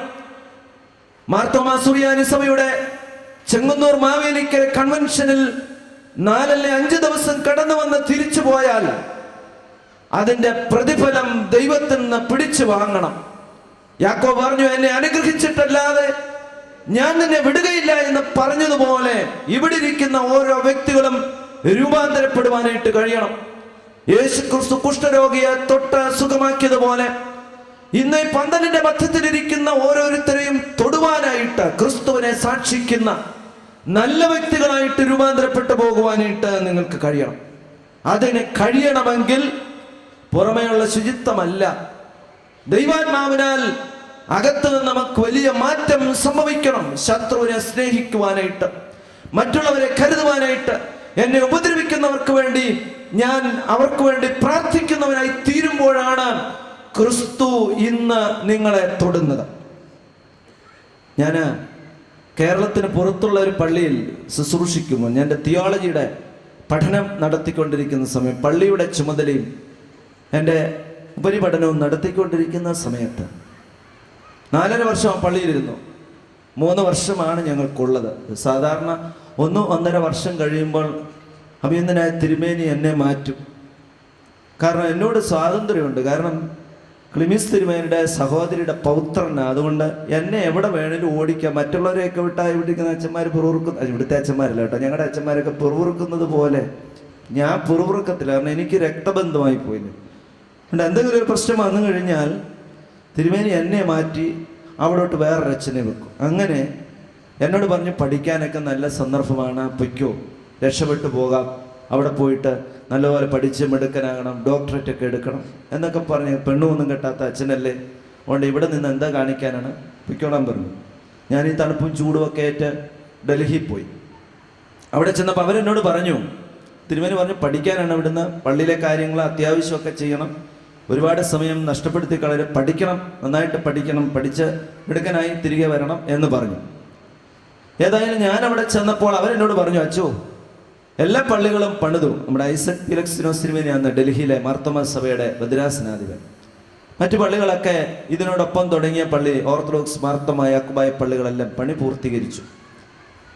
മാർത്തോമാ സുറിയാനി സഭയുടെ ചെങ്ങന്നൂർ മാവേലിക്കര കൺവെൻഷനിൽ 4-5 ദിവസം കടന്നു വന്ന് തിരിച്ചു പോയാൽ അതിന്റെ പ്രതിഫലം ദൈവത്തിൽ നിന്ന് പിടിച്ചു വാങ്ങണം. യാക്കോബ് പറഞ്ഞു, എന്നെ അനുഗ്രഹിച്ചിട്ടല്ലാതെ ഞാൻ നിന്നെ വിടുകയില്ല എന്ന് പറഞ്ഞതുപോലെ ഇവിടെ ഇരിക്കുന്ന ഓരോ വ്യക്തികളും രൂപാന്തരപ്പെടുവാനായിട്ട് കഴിയണം. യേശുക്രിസ്തു കുഷ്ഠരോഗിയെ തൊട്ട് സുഖമാക്കിയതുപോലെ ഇന്ന് ഈ പന്തലിന്റെ മധ്യത്തിലിരിക്കുന്ന ഓരോരുത്തരെയും തൊടുവാനായിട്ട്, ക്രിസ്തുവിനെ സാക്ഷിക്കുന്ന നല്ല വ്യക്തികളായിട്ട് രൂപാന്തരപ്പെട്ടു പോകുവാനായിട്ട് നിങ്ങൾക്ക് കഴിയണം. അതിന് കഴിയണമെങ്കിൽ പുറമേയുള്ള ശുചിത്വമല്ല, ദൈവാത്മാവിനാൽ അകത്ത് നിന്ന് നമുക്ക് വലിയ മാറ്റം സംഭവിക്കണം. ശത്രുവിനെ സ്നേഹിക്കുവാനായിട്ട്, മറ്റുള്ളവരെ കരുതുവാനായിട്ട്, എന്നെ ഉപദ്രവിക്കുന്നവർക്ക് വേണ്ടി ഞാൻ അവർക്ക് വേണ്ടി പ്രാർത്ഥിക്കുന്നവനായി തീരുമ്പോഴാണ് ക്രിസ്തു ഇന്ന് നിങ്ങളെ തൊടുന്നത്. ഞാൻ കേരളത്തിന് പുറത്തുള്ള ഒരു പള്ളിയിൽ ശുശ്രൂഷിക്കുമ്പോൾ ഞാൻ എൻ്റെ തിയോളജിയുടെ പഠനം നടത്തിക്കൊണ്ടിരിക്കുന്ന സമയം, പള്ളിയുടെ ചുമതലയും എൻ്റെ ഉപരിപഠനവും നടത്തിക്കൊണ്ടിരിക്കുന്ന സമയത്ത് 4.5 വർഷം ആ പള്ളിയിലിരുന്നു. 3 വർഷമാണ് ഞങ്ങൾക്കുള്ളത്. സാധാരണ 1-1.5 വർഷം കഴിയുമ്പോൾ അഭിനന്ദനായ തിരുമേനി എന്നെ മാറ്റും. കാരണം എന്നോട് സ്വാതന്ത്ര്യമുണ്ട്. കാരണം ക്ലിമിസ് തിരുമേനിയുടെ സഹോദരിയുടെ പൗത്രനാണ്. അതുകൊണ്ട് എന്നെ എവിടെ വേണേലും ഓടിക്കാം. മറ്റുള്ളവരെയൊക്കെ വിട്ടാൽ ഇവിടിക്കുന്ന അച്ഛന്മാർ പിറുപിറുക്കുന്ന, ഇവിടുത്തെ അച്ഛന്മാരല്ല കേട്ടോ, ഞങ്ങളുടെ അച്ഛന്മാരൊക്കെ പിറുപിറുക്കുന്നത് പോലെ ഞാൻ പിറുപിറുക്കത്തില്ല. കാരണം എനിക്ക് രക്തബന്ധമായി പോയില്ല. അതുകൊണ്ട് എന്തെങ്കിലും ഒരു പ്രശ്നം വന്നു കഴിഞ്ഞാൽ തിരുമേനി എന്നെ മാറ്റി അവിടോട്ട് വേറൊരു അച്ഛനെ വെക്കും. അങ്ങനെ എന്നോട് പറഞ്ഞു, പഠിക്കാനൊക്കെ നല്ല സന്ദർഭമാണ്, പൊയ്ക്കോ, രക്ഷപ്പെട്ടു പോകാം, അവിടെ പോയിട്ട് നല്ലപോലെ പഠിച്ച് മിടുക്കനാകണം, ഡോക്ടറേറ്റ് ഒക്കെ എടുക്കണം എന്നൊക്കെ പറഞ്ഞ്, പെണ്ണുമൊന്നും കെട്ടാത്ത അച്ഛനല്ലേ, അതുകൊണ്ട് ഇവിടെ നിന്ന് എന്താ കാണിക്കാനാണ്, പൊയ്ക്കോളാൻ പറഞ്ഞു. ഞാൻ ഈ തണുപ്പും ചൂടും ഒക്കെ ഏറ്റ് ഡൽഹിയിൽ പോയി. അവിടെ ചെന്നപ്പോൾ അവരെന്നോട് പറഞ്ഞു, തിരുമേനി പറഞ്ഞു, പഠിക്കാനാണ് ഇവിടുന്ന്, പള്ളിയിലെ കാര്യങ്ങൾ അത്യാവശ്യമൊക്കെ ചെയ്യണം, ഒരുപാട് സമയം നഷ്ടപ്പെടുത്തി കളയരുത്, പഠിക്കണം, നന്നായിട്ട് പഠിക്കണം, പഠിച്ച് മിടുക്കനായി തിരികെ വരണം എന്ന് പറഞ്ഞു. ഏതായാലും ഞാൻ അവിടെ ചെന്നപ്പോൾ അവരെന്നോട് പറഞ്ഞു, അച്ചോ, എല്ലാ പള്ളികളും പണിതു. നമ്മുടെ ഐസക് ഫിലിക്സ് തിരുമേനിയാണ് ഡൽഹിയിലെ മാർത്തോമാ സഭയുടെ ഭദ്രാസനാധിപൻ. മറ്റു പള്ളികളൊക്കെ ഇതിനോടൊപ്പം തുടങ്ങിയ പള്ളി, ഓർത്തഡോക്സ് മാർത്തോമാ യാക്കോബായ പള്ളികളെല്ലാം പണി പൂർത്തീകരിച്ചു.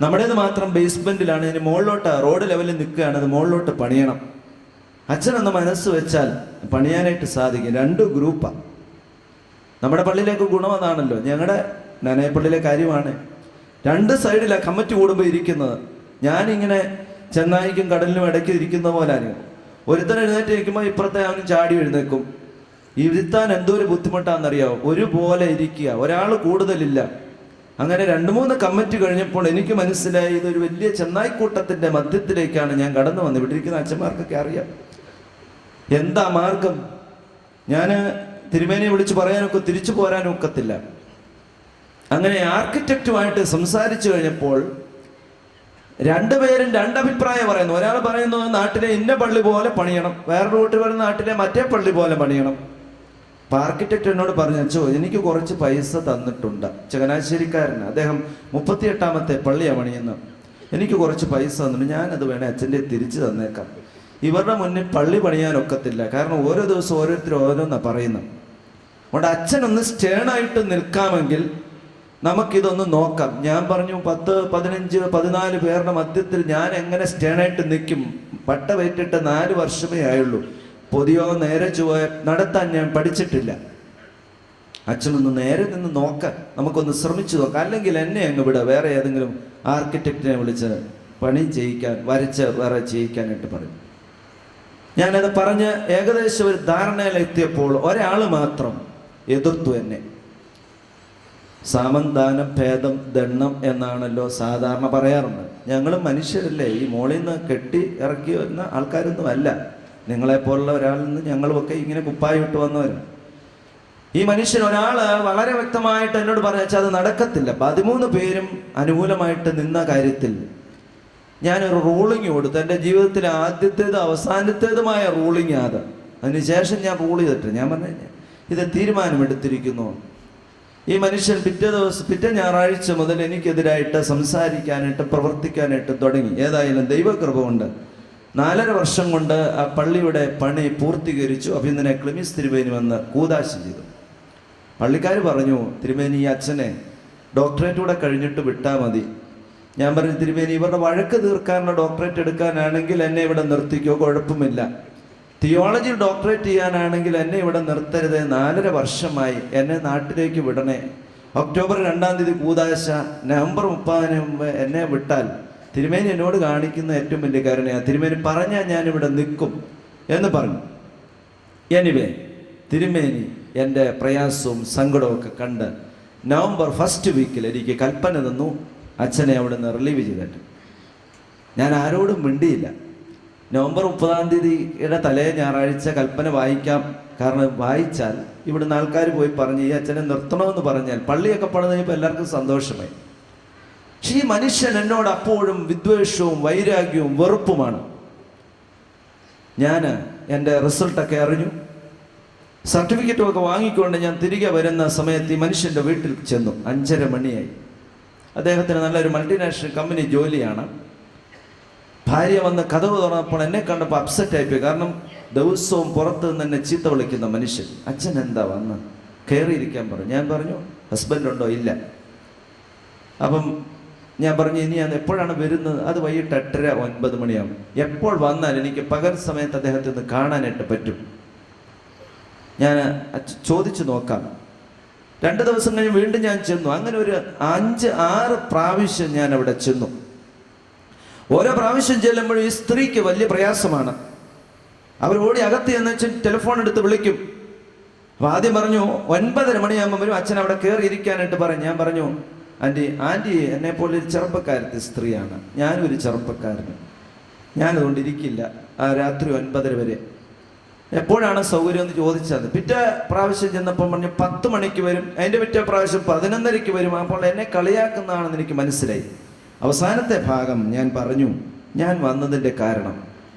നമ്മുടേത് മാത്രം ബേസ്മെന്റിലാണ്. ഇതിന് മുകളിലോട്ട് റോഡ് ലെവലിൽ നിൽക്കുകയാണ്, അത് മുകളിലോട്ട് പണിയണം. അച്ഛനൊന്ന് മനസ്സ് വെച്ചാൽ പണിയാനായിട്ട് സാധിക്കും. 2 ഗ്രൂപ്പാണ്. നമ്മുടെ പള്ളിയിലേക്ക് ഗുണം അതാണല്ലോ, ഞങ്ങളുടെ നാനായപ്പള്ളിയിലെ കാര്യമാണ്. 2 സൈഡിലാണ് കമ്മിറ്റി കൂടുമ്പോൾ ഇരിക്കുന്നത്. ഞാനിങ്ങനെ ചെന്നായിക്കും കടലിനും ഇടയ്ക്ക് ഇരിക്കുന്ന പോലാണ്. ഒരുത്തൻ എഴുന്നേറ്റ് ഇരിക്കുമ്പോൾ ഇപ്പുറത്തെ അവനും ചാടി എഴുന്നേക്കും. ഇരുത്താൻ എന്തോ ഒരു ബുദ്ധിമുട്ടാണെന്നറിയാമോ? ഒരുപോലെ ഇരിക്കുക, ഒരാൾ കൂടുതലില്ല. അങ്ങനെ 2-3 കമ്മിറ്റി കഴിഞ്ഞപ്പോൾ എനിക്ക് മനസ്സിലായി, ഇതൊരു വലിയ ചെന്നായിക്കൂട്ടത്തിൻ്റെ മധ്യത്തിലേക്കാണ് ഞാൻ കടന്നു വന്നത്. ഇവിടെ ഇരിക്കുന്ന അച്ഛന്മാർക്കൊക്കെ അറിയാം എന്താ മാർഗം. ഞാൻ തിരുമേനിയെ വിളിച്ച് പറയാനൊക്കെ തിരിച്ചു പോരാനും ഒക്കത്തില്ല. അങ്ങനെ ആർക്കിടെക്റ്റുമായിട്ട് സംസാരിച്ചു കഴിഞ്ഞപ്പോൾ 2 പേരും 2 അഭിപ്രായം പറയുന്നു. ഒരാൾ പറയുന്നു നാട്ടിലെ ഇന്ന പള്ളി പോലെ പണിയണം, വേറൊരു കൂട്ടി പറയുന്ന നാട്ടിലെ മറ്റേ പള്ളി പോലെ പണിയണം. അപ്പം ആർക്കിടെക്റ്റ് എന്നോട് പറഞ്ഞു, അച്ചോ, എനിക്ക് കുറച്ച് പൈസ തന്നിട്ടുണ്ട്, ചങ്ങനാശ്ശേരിക്കാരന്, അദ്ദേഹം 38ാമത്തെ പള്ളിയാണ് പണിയുന്നത്, എനിക്ക് കുറച്ച് പൈസ തന്നിട്ടുണ്ട്, ഞാനത് വേണേൽ അച്ഛൻ്റെ തിരിച്ചു തന്നേക്കാം. ഇവരുടെ മുന്നിൽ പള്ളി പണിയാനൊക്കത്തില്ല, കാരണം ഓരോ ദിവസം ഓരോരുത്തർ ഓരോന്നാണ് പറയുന്നത്. അതുകൊണ്ട് അച്ഛനൊന്ന് സ്റ്റേണായിട്ട് നിൽക്കാമെങ്കിൽ നമുക്കിതൊന്ന് നോക്കാം. ഞാൻ പറഞ്ഞു, 10, 15, 14 പേരുടെ മധ്യത്തിൽ ഞാൻ എങ്ങനെ സ്റ്റേണായിട്ട് നിൽക്കും? പട്ട വെറ്റിട്ട് 4 വർഷമേ ആയുള്ളൂ. പൊതുയോഗം നേരെ നടത്താൻ ഞാൻ പഠിച്ചിട്ടില്ല. അച്ഛനൊന്ന് നേരെ നിന്ന് നോക്കാം, നമുക്കൊന്ന് ശ്രമിച്ചു നോക്കാം, അല്ലെങ്കിൽ എന്നെ അങ്ങ് വിടുക, വേറെ ഏതെങ്കിലും ആർക്കിടെക്റ്റിനെ വിളിച്ച് പണി ചെയ്യിക്കാൻ, വരച്ച് വേറെ ചെയ്യിക്കാനായിട്ട് പറയും. ഞാനത് പറഞ്ഞ് ഏകദേശം ഒരു ധാരണയിലെത്തിയപ്പോൾ ഒരാൾ മാത്രം എതിർത്തു എന്നെ. സാമന്താനം ഭേദം ദണ്ണം എന്നാണല്ലോ സാധാരണ പറയാറുണ്ട്. ഞങ്ങൾ മനുഷ്യരല്ലേ, ഈ മോളിൽ നിന്ന് കെട്ടി ഇറക്കി വരുന്ന ആൾക്കാരൊന്നും അല്ല. നിങ്ങളെപ്പോലുള്ള ഒരാളിൽ നിന്ന് ഞങ്ങളുമൊക്കെ ഇങ്ങനെ കുപ്പായി വിട്ട് വന്നവരാണ്. ഈ മനുഷ്യൻ ഒരാൾ വളരെ വ്യക്തമായിട്ട് എന്നോട് പറഞ്ഞു, വെച്ചാൽ അത് നടക്കത്തില്ല. 13 പേരും അനുകൂലമായിട്ട് നിന്ന കാര്യത്തിൽ ഞാനൊരു റൂളിങ് കൊടുത്തു. എൻ്റെ ജീവിതത്തിലെ ആദ്യത്തേത് അവസാനത്തേതുമായ റൂളിങ് അത്. അതിനുശേഷം ഞാൻ റൂൾ ചെയ്തിട്ട് ഞാൻ പറഞ്ഞു, ഇത് തീരുമാനമെടുത്തിരിക്കുന്നു. ഈ മനുഷ്യൻ പിറ്റേ ഞായറാഴ്ച മുതൽ എനിക്കെതിരായിട്ട് സംസാരിക്കാനായിട്ട് പ്രവർത്തിക്കാനായിട്ട് തുടങ്ങി. ഏതായാലും ദൈവകൃപ കൊണ്ട് 4.5 വർഷം കൊണ്ട് ആ പള്ളിയുടെ പണി പൂർത്തീകരിച്ചു. അഭിനന്ദന ക്ലിമിസ് തിരുമേനി വന്ന് കൂദാശ ചെയ്തു. പള്ളിക്കാർ പറഞ്ഞു, തിരുമേനി ഈ അച്ഛനെ ഡോക്ടറേറ്റ് കൂടെ കഴിഞ്ഞിട്ട് വിട്ടാൽ മതി. ഞാൻ പറഞ്ഞു, തിരുമേനി ഇവരുടെ വഴക്ക് തീർക്കാനുള്ള ഡോക്ടറേറ്റ് എടുക്കാനാണെങ്കിൽ എന്നെ ഇവിടെ നിർത്തിക്കോ, കുഴപ്പമില്ല. തിയോളജിയിൽ ഡോക്ടറേറ്റ് ചെയ്യാനാണെങ്കിൽ എന്നെ ഇവിടെ നിർത്തരുത്. 4.5 വർഷമായി, എന്നെ നാട്ടിലേക്ക് വിടണേ. ഒക്ടോബർ 2-ാം തീയതി കൂദാശ, നവംബർ 30-ന് മുമ്പ് എന്നെ വിട്ടാൽ തിരുമേനി എന്നോട് കാണിക്കുന്ന ഏറ്റവും വലിയ കാരണമാണ്. തിരുമേനി പറഞ്ഞാൽ ഞാനിവിടെ നിൽക്കും എന്ന് പറഞ്ഞു. എനിവേ, തിരുമേനി എൻ്റെ പ്രയാസവും സങ്കടവും ഒക്കെ കണ്ട് നവംബർ 1st വീക്കിൽ എനിക്ക് കൽപ്പന തന്നു അച്ഛനെ അവിടെ നിന്ന് റിലീവ് ചെയ്തിട്ട്. ഞാൻ ആരോടും മിണ്ടിയില്ല. നവംബർ 30-ാം തീയതിയുടെ തലേ ഞായറാഴ്ച കൽപ്പന വായിക്കാം. കാരണം വായിച്ചാൽ ഇവിടുന്ന് ആൾക്കാർ പോയി പറഞ്ഞ് ഈ അച്ഛനെ നിർത്തണമെന്ന് പറഞ്ഞാൽ പള്ളിയൊക്കെ പണിത് കഴിഞ്ഞപ്പോൾ എല്ലാവർക്കും സന്തോഷമായി. പക്ഷേ ഈ മനുഷ്യൻ എന്നോട് അപ്പോഴും വിദ്വേഷവും വൈരാഗ്യവും വെറുപ്പുമാണ്. ഞാൻ എൻ്റെ റിസൾട്ടൊക്കെ അറിഞ്ഞു, സർട്ടിഫിക്കറ്റും ഒക്കെ വാങ്ങിക്കൊണ്ട് ഞാൻ തിരികെ വരുന്ന സമയത്ത് ഈ മനുഷ്യൻ്റെ വീട്ടിൽ ചെന്നു. 5:30 മണിയായി. അദ്ദേഹത്തിന് നല്ലൊരു മൾട്ടിനാഷണൽ കമ്പനി ജോലിയാണ്. ഭാര്യ വന്ന് കതവ് തുറന്നപ്പോൾ എന്നെ കണ്ടപ്പോൾ അപ്സെറ്റ് ആയിപ്പോയി. കാരണം ദിവസവും പുറത്ത് നിന്ന് എന്നെ ചീത്ത വിളിക്കുന്ന മനുഷ്യൻ. അച്ഛൻ എന്താ വന്ന് കയറിയിരിക്കാൻ പറഞ്ഞു. ഞാൻ പറഞ്ഞു ഹസ്ബൻഡ് ഉണ്ടോ? ഇല്ല. അപ്പം ഞാൻ പറഞ്ഞു ഇനി ഞാൻ എപ്പോഴാണ് വരുന്നത്? അത് വൈകിട്ട് 8:30-9 മണിയാകും. എപ്പോൾ വന്നാൽ എനിക്ക് പകൽ സമയത്ത് അദ്ദേഹത്തെ ഒന്ന് കാണാനായിട്ട് പറ്റും. ഞാൻ ചോദിച്ചു നോക്കാം. 2 ദിവസം കഴിഞ്ഞ് വീണ്ടും ഞാൻ ചെന്നു. അങ്ങനെ ഒരു 5-6 പ്രാവശ്യം ഞാൻ അവിടെ ചെന്നു. ഓരോ പ്രാവശ്യം ചെല്ലുമ്പോഴും ഈ സ്ത്രീക്ക് വലിയ പ്രയാസമാണ്. അവർ ഓടി അകത്ത് ചെന്ന് ടെലിഫോൺ എടുത്ത് വിളിക്കും. അപ്പം ആദ്യം പറഞ്ഞു 9:30 മണിയാകുമ്പോൾ വരും, അച്ഛൻ അവിടെ കയറി ഇരിക്കാനായിട്ട് പറഞ്ഞു. ഞാൻ പറഞ്ഞു ആൻറ്റി എന്നെപ്പോലെ ഒരു ചെറുപ്പക്കാരത്തെ സ്ത്രീയാണ്, ഞാനും ഒരു ചെറുപ്പക്കാരന്, ഞാനതുകൊണ്ട് ഇരിക്കില്ല രാത്രി 9:30 വരെ. എപ്പോഴാണ് സൗകര്യം എന്ന് ചോദിച്ചത്. പിറ്റേ പ്രാവശ്യം ചെന്നപ്പോൾ പറഞ്ഞു 10 മണിക്ക് വരും. അതിൻ്റെ പിറ്റേ പ്രാവശ്യം 11:30 വരും. അപ്പോൾ എന്നെ കളിയാക്കുന്നതാണെന്ന് എനിക്ക് മനസ്സിലായി. അവസാനത്തെ ഭാഗം ഞാൻ പറഞ്ഞു ഞാൻ വന്നതിൻ്റെ കാരണം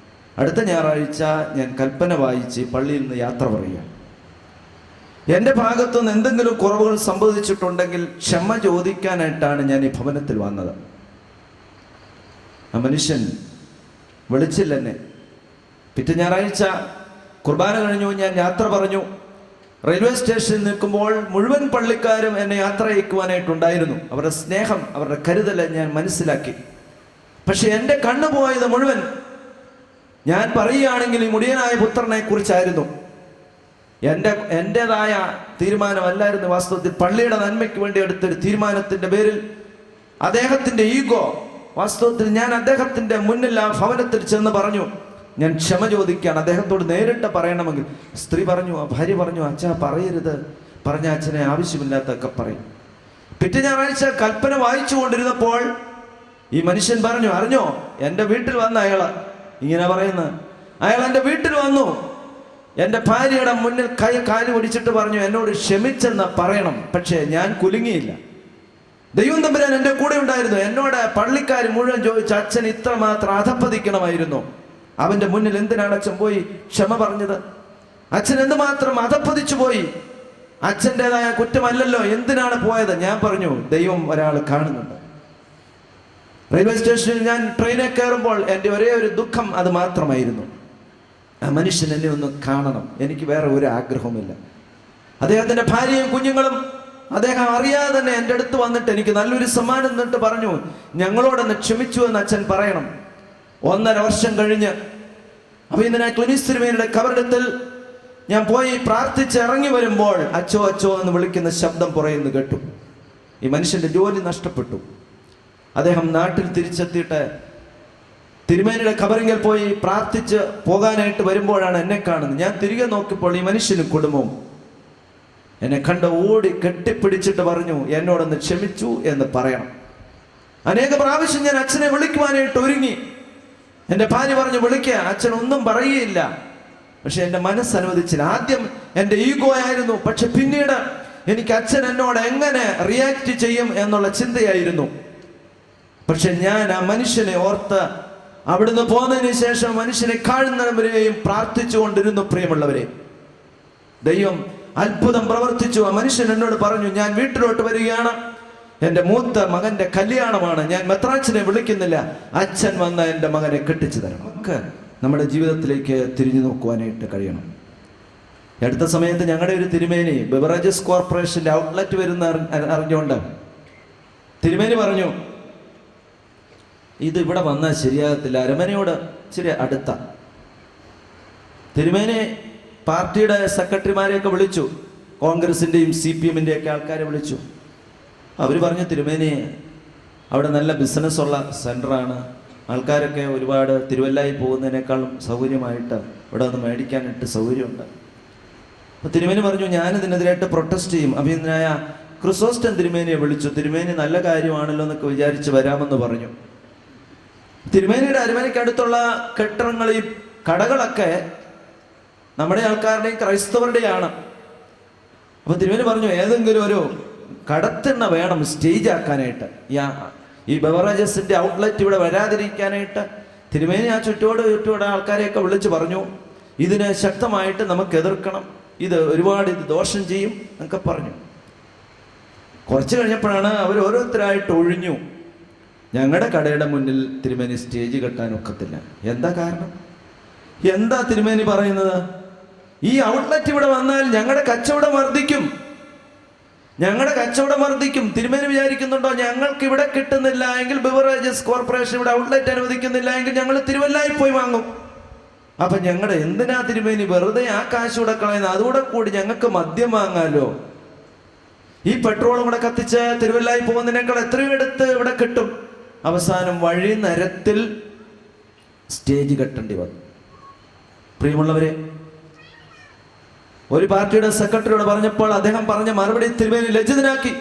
അടുത്ത ഞായറാഴ്ച ഞാൻ കൽപ്പന വായിച്ച് പള്ളിയിൽ നിന്ന് യാത്ര പറയുക. എൻ്റെ ഭാഗത്തുനിന്ന് എന്തെങ്കിലും കുറവുകൾ സംഭവിച്ചിട്ടുണ്ടെങ്കിൽ ക്ഷമ ചോദിക്കാനായിട്ടാണ് ഞാൻ ഈ ഭവനത്തിൽ വന്നത്. ആ മനുഷ്യൻ വിളിച്ചില്ല എന്നെ. പിറ്റേ ഞായറാഴ്ച കുർബാന കഴിഞ്ഞു, ഞാൻ യാത്ര പറഞ്ഞു. റെയിൽവേ സ്റ്റേഷനിൽ നിൽക്കുമ്പോൾ മുഴുവൻ പള്ളിക്കാരും എന്നെ യാത്ര അയക്കുവാനായിട്ടുണ്ടായിരുന്നു. അവരുടെ സ്നേഹം, അവരുടെ കരുതൽ ഞാൻ മനസ്സിലാക്കി. പക്ഷെ എൻ്റെ കണ്ണു പോയത് മുഴുവൻ ഞാൻ പറയുകയാണെങ്കിൽ ഈ മുടിയനായ പുത്രനെ കുറിച്ചായിരുന്നു. എൻ്റെതായ തീരുമാനമല്ലായിരുന്നു. വാസ്തവത്തിൽ പള്ളിയുടെ നന്മയ്ക്ക് വേണ്ടി എടുത്തൊരു തീരുമാനത്തിൻ്റെ പേരിൽ അദ്ദേഹത്തിൻ്റെ ഈഗോ, വാസ്തവത്തിൽ ഞാൻ അദ്ദേഹത്തിൻ്റെ മുന്നിൽ ആ ഭവനത്തിൽ ചെന്ന് പറഞ്ഞു ഞാൻ ക്ഷമ ചോദിക്കുകയാണ്, അദ്ദേഹത്തോട് നേരിട്ട് പറയണമെങ്കിൽ. സ്ത്രീ പറഞ്ഞു, ഭാര്യ പറഞ്ഞു അച്ഛാ പറയരുത്, പറഞ്ഞ അച്ഛനെ ആവശ്യമില്ലാത്തൊക്കെ പറയും. പിറ്റേ ഞായറാഴ്ച കൽപ്പന വായിച്ചു കൊണ്ടിരുന്നപ്പോൾ ഈ മനുഷ്യൻ പറഞ്ഞു, അറിഞ്ഞോ എൻ്റെ വീട്ടിൽ വന്ന അയാള് ഇങ്ങനെ പറയുന്നത്. അയാൾ എൻ്റെ വീട്ടിൽ വന്നു, എൻ്റെ ഭാര്യയുടെ മുന്നിൽ കാല് പിടിച്ചിട്ട് പറഞ്ഞു എന്നോട് ക്ഷമിച്ചെന്ന് പറയണം. പക്ഷേ ഞാൻ കുലുങ്ങിയില്ല. ദൈവം തമ്പുരാൻ എൻ്റെ കൂടെ ഉണ്ടായിരുന്നു. എന്നോട് പള്ളിക്കാർ മുഴുവൻ ചോദിച്ചു അച്ഛൻ ഇത്രമാത്രം അധപ്പതിക്കണമായിരുന്നു. അവൻ്റെ മുന്നിൽ എന്തിനാണ് അച്ഛൻ പോയി ക്ഷമ പറഞ്ഞത്? അച്ഛൻ എന്തുമാത്രം അധപ്പതിച്ചു പോയി? അച്ഛൻ്റെതായ കുറ്റമല്ലല്ലോ, എന്തിനാണ് പോയത്? ഞാൻ പറഞ്ഞു ദൈവം ഒരാൾ കാണുന്നുണ്ട്. റെയിൽവേ സ്റ്റേഷനിൽ ഞാൻ ട്രെയിനിൽ കയറുമ്പോൾ എൻ്റെ ഒരേ ഒരു ദുഃഖം അത് മാത്രമായിരുന്നു. ആ മനുഷ്യൻ എന്നെ ഒന്ന് കാണണം. എനിക്ക് വേറെ ഒരു ആഗ്രഹവുമില്ല. അദ്ദേഹത്തിൻ്റെ ഭാര്യയും കുഞ്ഞുങ്ങളും അദ്ദേഹം അറിയാതെ തന്നെ എൻ്റെ അടുത്ത് വന്നിട്ട് എനിക്ക് നല്ലൊരു സമ്മാനം എന്നിട്ട് പറഞ്ഞു ഞങ്ങളോടൊന്ന് ക്ഷമിച്ചു എന്ന് അച്ഛൻ പറയണം. 1.5 വർഷം കഴിഞ്ഞ് അഭിനന്ദനായ ക്ലിമീസ് തിരുമേനിയുടെ കബറിടത്തിൽ ഞാൻ പോയി പ്രാർത്ഥിച്ച് ഇറങ്ങി വരുമ്പോൾ അച്ചോ അച്ചോ എന്ന് വിളിക്കുന്ന ശബ്ദം പുറയുന്നു കേട്ടു. ഈ മനുഷ്യൻ്റെ ജോലി നഷ്ടപ്പെട്ടു. അദ്ദേഹം നാട്ടിൽ തിരിച്ചെത്തിയിട്ട് തിരുമേനിയുടെ ഖബറിങ്കൽ പോയി പ്രാർത്ഥിച്ച് പോകാനായിട്ട് വരുമ്പോഴാണ് എന്നെ കാണുന്നത്. ഞാൻ തിരികെ നോക്കിയപ്പോൾ ഈ മനുഷ്യനും കുടുംബവും എന്നെ കണ്ട് ഓടി കെട്ടിപ്പിടിച്ചിട്ട് പറഞ്ഞു എന്നോടൊന്ന് ക്ഷമിച്ചു എന്ന് പറയണം. അനേക പ്രാവശ്യം ഞാൻ അച്ഛനെ വിളിക്കുവാനായിട്ട് ഒരുങ്ങി. എൻ്റെ ഭാര്യ പറഞ്ഞു വിളിക്കുക, അച്ഛൻ ഒന്നും പറയുകയില്ല. പക്ഷെ എൻ്റെ മനസ്സനുവദിച്ചില്ല. ആദ്യം എൻ്റെ ഈഗോ ആയിരുന്നു. പക്ഷെ പിന്നീട് എനിക്ക് അച്ഛൻ എന്നോട് എങ്ങനെ റിയാക്ട് ചെയ്യും എന്നുള്ള ചിന്തയായിരുന്നു. പക്ഷെ ഞാൻ ആ മനുഷ്യനെ ഓർത്ത് അവിടുന്ന് പോന്നതിന് ശേഷം മനുഷ്യനെ കാണുന്നവരെയും പ്രാർത്ഥിച്ചു കൊണ്ടിരുന്നു. പ്രിയമുള്ളവരെ, ദൈവം അത്ഭുതം പ്രവർത്തിച്ചു. ആ മനുഷ്യൻ എന്നോട് പറഞ്ഞു ഞാൻ വീട്ടിലോട്ട് വരികയാണ്, എൻ്റെ മൂത്ത മകൻ്റെ കല്യാണമാണ്, ഞാൻ മെത്രാച്ചനെ വിളിക്കുന്നില്ല, അച്ഛൻ വന്ന എൻ്റെ മകനെ കെട്ടിച്ചു തരണം. നമുക്ക് നമ്മുടെ ജീവിതത്തിലേക്ക് തിരിഞ്ഞു നോക്കുവാനായിട്ട് കഴിയണം. അടുത്ത സമയത്ത് ഞങ്ങളുടെ ഒരു തിരുമേനി ബെവറേജസ് കോർപ്പറേഷൻ്റെ ഔട്ട്ലെറ്റ് വരുന്ന അറിഞ്ഞുകൊണ്ട് തിരുമേനി പറഞ്ഞു ഇത് ഇവിടെ വന്നാൽ ശരിയാകത്തില്ല, അരമനയോട് ഇച്ചിരി അടുത്ത. തിരുമേനി പാർട്ടിയുടെ സെക്രട്ടറിമാരെയൊക്കെ വിളിച്ചു, കോൺഗ്രസിൻ്റെയും CPM-ൻ്റെയൊക്കെ ആൾക്കാരെ വിളിച്ചു. അവർ പറഞ്ഞു തിരുമേനി അവിടെ നല്ല ബിസിനസ്സുള്ള സെൻ്ററാണ്, ആൾക്കാരൊക്കെ ഒരുപാട് തിരുവല്ലായി പോകുന്നതിനേക്കാളും സൗകര്യമായിട്ട് ഇവിടെ ഒന്ന് മേടിക്കാനായിട്ട് സൗകര്യമുണ്ട്. അപ്പൊ തിരുമേനി പറഞ്ഞു, ഞാനിതിനെതിരായിട്ട് പ്രൊട്ടസ്റ്റ് ചെയ്യും. അഭിനന്ദനായ ക്രിസോസ്റ്റൻ തിരുമേനിയെ വിളിച്ചു. തിരുമേനി നല്ല കാര്യമാണല്ലോ എന്നൊക്കെ വിചാരിച്ച് വരാമെന്ന് പറഞ്ഞു. തിരുമേനിയുടെ അരമനയ്ക്കടുത്തുള്ള കെട്ടിടങ്ങൾ, ഈ കടകളൊക്കെ നമ്മുടെ ആൾക്കാരുടെയും ക്രൈസ്തവരുടെയാണ്. അപ്പൊ തിരുമേനി പറഞ്ഞു, ഏതെങ്കിലും ഒരു കടത്തിണ്ണ വേണം സ്റ്റേജ് ആക്കാനായിട്ട്, ഈ ബെവറേജസിന്റെ ഔട്ട്ലെറ്റ് ഇവിടെ വരാതിരിക്കാനായിട്ട്. തിരുമേനി ആ ചുറ്റോടെ ആൾക്കാരെയൊക്കെ വിളിച്ചു പറഞ്ഞു, ഇതിനെ ശക്തമായിട്ട് നമുക്ക് എതിർക്കണം, ഇത് ഒരുപാട് ദോഷം ചെയ്യും എന്നൊക്കെ പറഞ്ഞു. കുറച്ച് കഴിഞ്ഞപ്പോഴാണ് അവർ ഓരോരുത്തരായിട്ട് ഒഴിഞ്ഞു. ഞങ്ങളുടെ കടയുടെ മുന്നിൽ തിരുമേനി സ്റ്റേജ് കെട്ടാൻ ഒക്കത്തില്ല. എന്താ കാരണം? എന്താ തിരുമേനി പറയുന്നത്? ഈ ഔട്ട്ലെറ്റ് ഇവിടെ വന്നാൽ ഞങ്ങളുടെ കച്ചവടം വർദ്ധിക്കും, ഞങ്ങളുടെ കച്ചവടം വർദ്ധിക്കും. തിരുമേനി വിചാരിക്കുന്നുണ്ടോ ഞങ്ങൾക്ക് ഇവിടെ കിട്ടുന്നില്ല എങ്കിൽ, ബിവറേജസ് കോർപ്പറേഷൻ ഇവിടെ ഔട്ട്ലെറ്റ് അനുവദിക്കുന്നില്ല എങ്കിൽ ഞങ്ങൾ തിരുവല്ലായിൽ പോയി വാങ്ങും. അപ്പൊ ഞങ്ങളുടെ എന്തിനാ തിരുമേനി വെറുതെ ആ കാശ് കൂടെ കളയുന്നത്? അതുകൂടെ കൂടി ഞങ്ങൾക്ക് മദ്യം വാങ്ങാലോ. ഈ പെട്രോളും കൂടെ കത്തിച്ച് തിരുവല്ലായിൽ പോകുന്നതിനേക്കാൾ എത്രയും എടുത്ത് ഇവിടെ കിട്ടും. അവസാനം വഴി നിരത്തിൽ സ്റ്റേജ് കെട്ടേണ്ടി വന്നു. പ്രിയമുള്ളവരെ, ഒരു പാർട്ടിയുടെ സെക്രട്ടറിയോട് പറഞ്ഞപ്പോൾ അദ്ദേഹം പറഞ്ഞ മറുപടി തിരുമേനി ലജ്ജിതനാക്കി.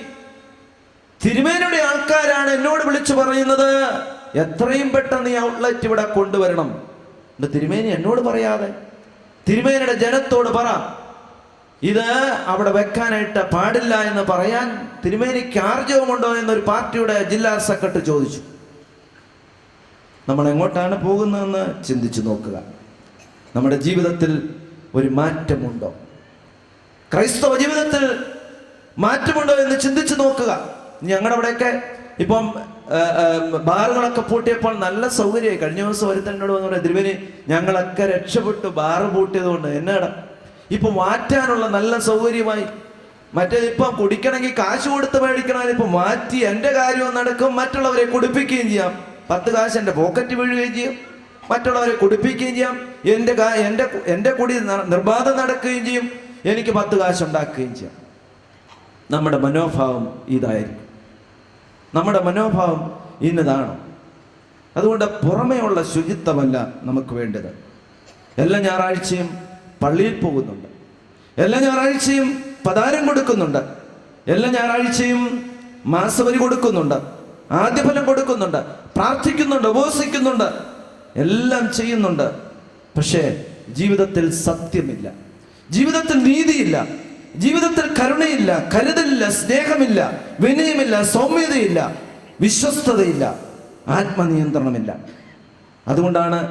തിരുമേനിയുടെ ആൾക്കാരാണ് എന്നോട് വിളിച്ചു പറയുന്നത്, എത്രയും പെട്ടെന്ന് ഈ ഔട്ട്ലെറ്റ് ഇവിടെ കൊണ്ടുവരണം. തിരുമേനി എന്നോട് പറയാതെ തിരുമേനിയുടെ ജനത്തോട് പറ, ഇത് അവിടെ വെക്കാനായിട്ട് പാടില്ല എന്ന് പറയാൻ തിരുമേനിക്ക് ആർജവമുണ്ടോ എന്നൊരു പാർട്ടിയുടെ ജില്ലാ സെക്രട്ടറി ചോദിച്ചു. നമ്മൾ എങ്ങോട്ടാണ് പോകുന്നതെന്ന് ചിന്തിച്ചു നോക്കുക. നമ്മുടെ ജീവിതത്തിൽ ഒരു മാറ്റമുണ്ടോ? ക്രൈസ്തവ ജീവിതത്തിൽ മാറ്റമുണ്ടോ എന്ന് ചിന്തിച്ചു നോക്കുക. ഞങ്ങളുടെ അവിടെയൊക്കെ ഇപ്പം ബാറുകളൊക്കെ പൂട്ടിയപ്പോൾ നല്ല സൗകര്യമായി. കഴിഞ്ഞ ദിവസം ഒരുത്തനോട് വന്നു പറയാം, തിരുമേനി ഞങ്ങളൊക്കെ രക്ഷപ്പെട്ടു ബാറ് പൂട്ടിയത് കൊണ്ട്. എന്നാടാ ഇപ്പൊ മാറ്റാനുള്ള നല്ല സൗകര്യമായി. മറ്റേത് ഇപ്പം കുടിക്കണമെങ്കിൽ കാശ് കൊടുത്ത് മേടിക്കണം, ഇപ്പൊ മാറ്റി എൻ്റെ കാര്യവും നടക്കും, മറ്റുള്ളവരെ കുടിപ്പിക്കുകയും ചെയ്യാം. 10 കാശ് എൻ്റെ പോക്കറ്റ് വീഴുകയും ചെയ്യും, മറ്റുള്ളവരെ കുടിപ്പിക്കുകയും ചെയ്യാം. എൻ്റെ കുടി നിർബാധം നടക്കുകയും ചെയ്യും, എനിക്ക് 10 കാശ് ഉണ്ടാക്കുകയും ചെയ്യാം. നമ്മുടെ മനോഭാവം ഇതായിരിക്കും. നമ്മുടെ മനോഭാവം ഇന്നതാണ്. അതുകൊണ്ട് പുറമേയുള്ള ശുചിത്വമല്ല നമുക്ക് വേണ്ടത്. എല്ലാ ഞായറാഴ്ചയും പള്ളിയിൽ പോകുന്നുണ്ട്, എല്ലാ ഞായറാഴ്ചയും പതാരം കൊടുക്കുന്നുണ്ട്, എല്ലാ ഞായറാഴ്ചയും മാസവരി കൊടുക്കുന്നുണ്ട്, ആദ്യഫലം കൊടുക്കുന്നുണ്ട്, പ്രാർത്ഥിക്കുന്നുണ്ട്, ഉപവസിക്കുന്നുണ്ട്, എല്ലാം ചെയ്യുന്നുണ്ട്. പക്ഷേ ജീവിതത്തിൽ സത്യമില്ല, ജീവിതത്തിൽ നീതിയില്ല, ജീവിതത്തിൽ കരുണയില്ല, കരുതലില്ല, സ്നേഹമില്ല, വിനയമില്ല, സൗമ്യതയില്ല, വിശ്വസ്തതയില്ല, ആത്മനിയന്ത്രണമില്ല. അതുകൊണ്ടാണ്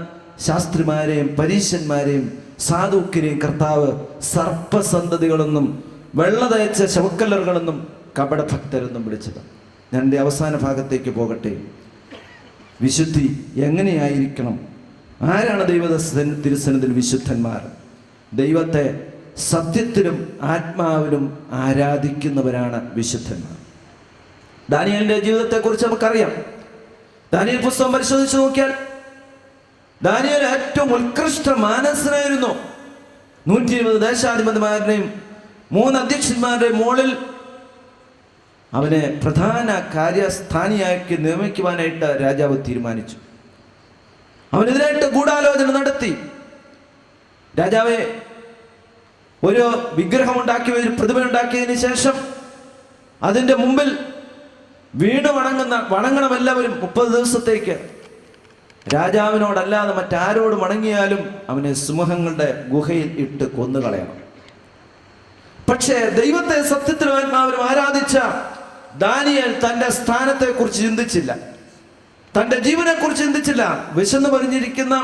ശാസ്ത്രിമാരെയും പരീശന്മാരെയും സാധുക്യരെയും കർത്താവ് സർപ്പസന്തതികളെന്നും വെള്ള തയ്ച്ച ശവക്കല്ലറുകളെന്നും കപടഭക്തരെന്നും വിളിച്ചത്. ഞാൻ എൻ്റെ അവസാന ഭാഗത്തേക്ക് പോകട്ടെ. വിശുദ്ധി എങ്ങനെയായിരിക്കണം? ആരാണ് ദൈവ തിരുസന്നിധിയിൽ വിശുദ്ധന്മാർ? ദൈവത്തെ സത്യത്തിലും ആത്മാവിലും ആരാധിക്കുന്നവരാണ് വിശുദ്ധന്മാർ. ദാനിയേലിന്റെ ജീവിതത്തെക്കുറിച്ച് നമുക്കറിയാം. ദാനിയേൽ പുസ്തകം പരിശോധിച്ച് നോക്കിയാൽ ദാനിയേൽ ഏറ്റവും ഉത്കൃഷ്ട മാനസനായിരുന്നു. 120 ദേശാധിപതിമാരുടെയും 3 അധ്യക്ഷന്മാരുടെയും മുകളിൽ അവനെ പ്രധാന കാര്യസ്ഥാനിയാക്കി നിയമിക്കുവാനായിട്ട് രാജാവ് തീരുമാനിച്ചു. അവനെതിരായിട്ട് ഗൂഢാലോചന നടത്തി. രാജാവെ, ഒരു വിഗ്രഹമുണ്ടാക്കി, ഒരു പ്രതിമയുണ്ടാക്കിയതിന് ശേഷം അതിൻ്റെ മുമ്പിൽ വീണ് വണങ്ങണം എല്ലാവരും 30 ദിവസത്തേക്ക്. രാജാവിനോടല്ലാതെ മറ്റാരോട് വണങ്ങിയാലും അവനെ സിംഹങ്ങളുടെ ഗുഹയിൽ ഇട്ട് കൊന്നുകളയണം. പക്ഷേ ദൈവത്തെ സത്യത്തിലും ആത്മാവിലും ആരാധിച്ച ദാനിയേൽ തൻ്റെ സ്ഥാനത്തെക്കുറിച്ച് ചിന്തിച്ചില്ല, തൻ്റെ ജീവനെക്കുറിച്ച് ചിന്തിച്ചില്ല. വിശന്ന് പറഞ്ഞിരിക്കുന്ന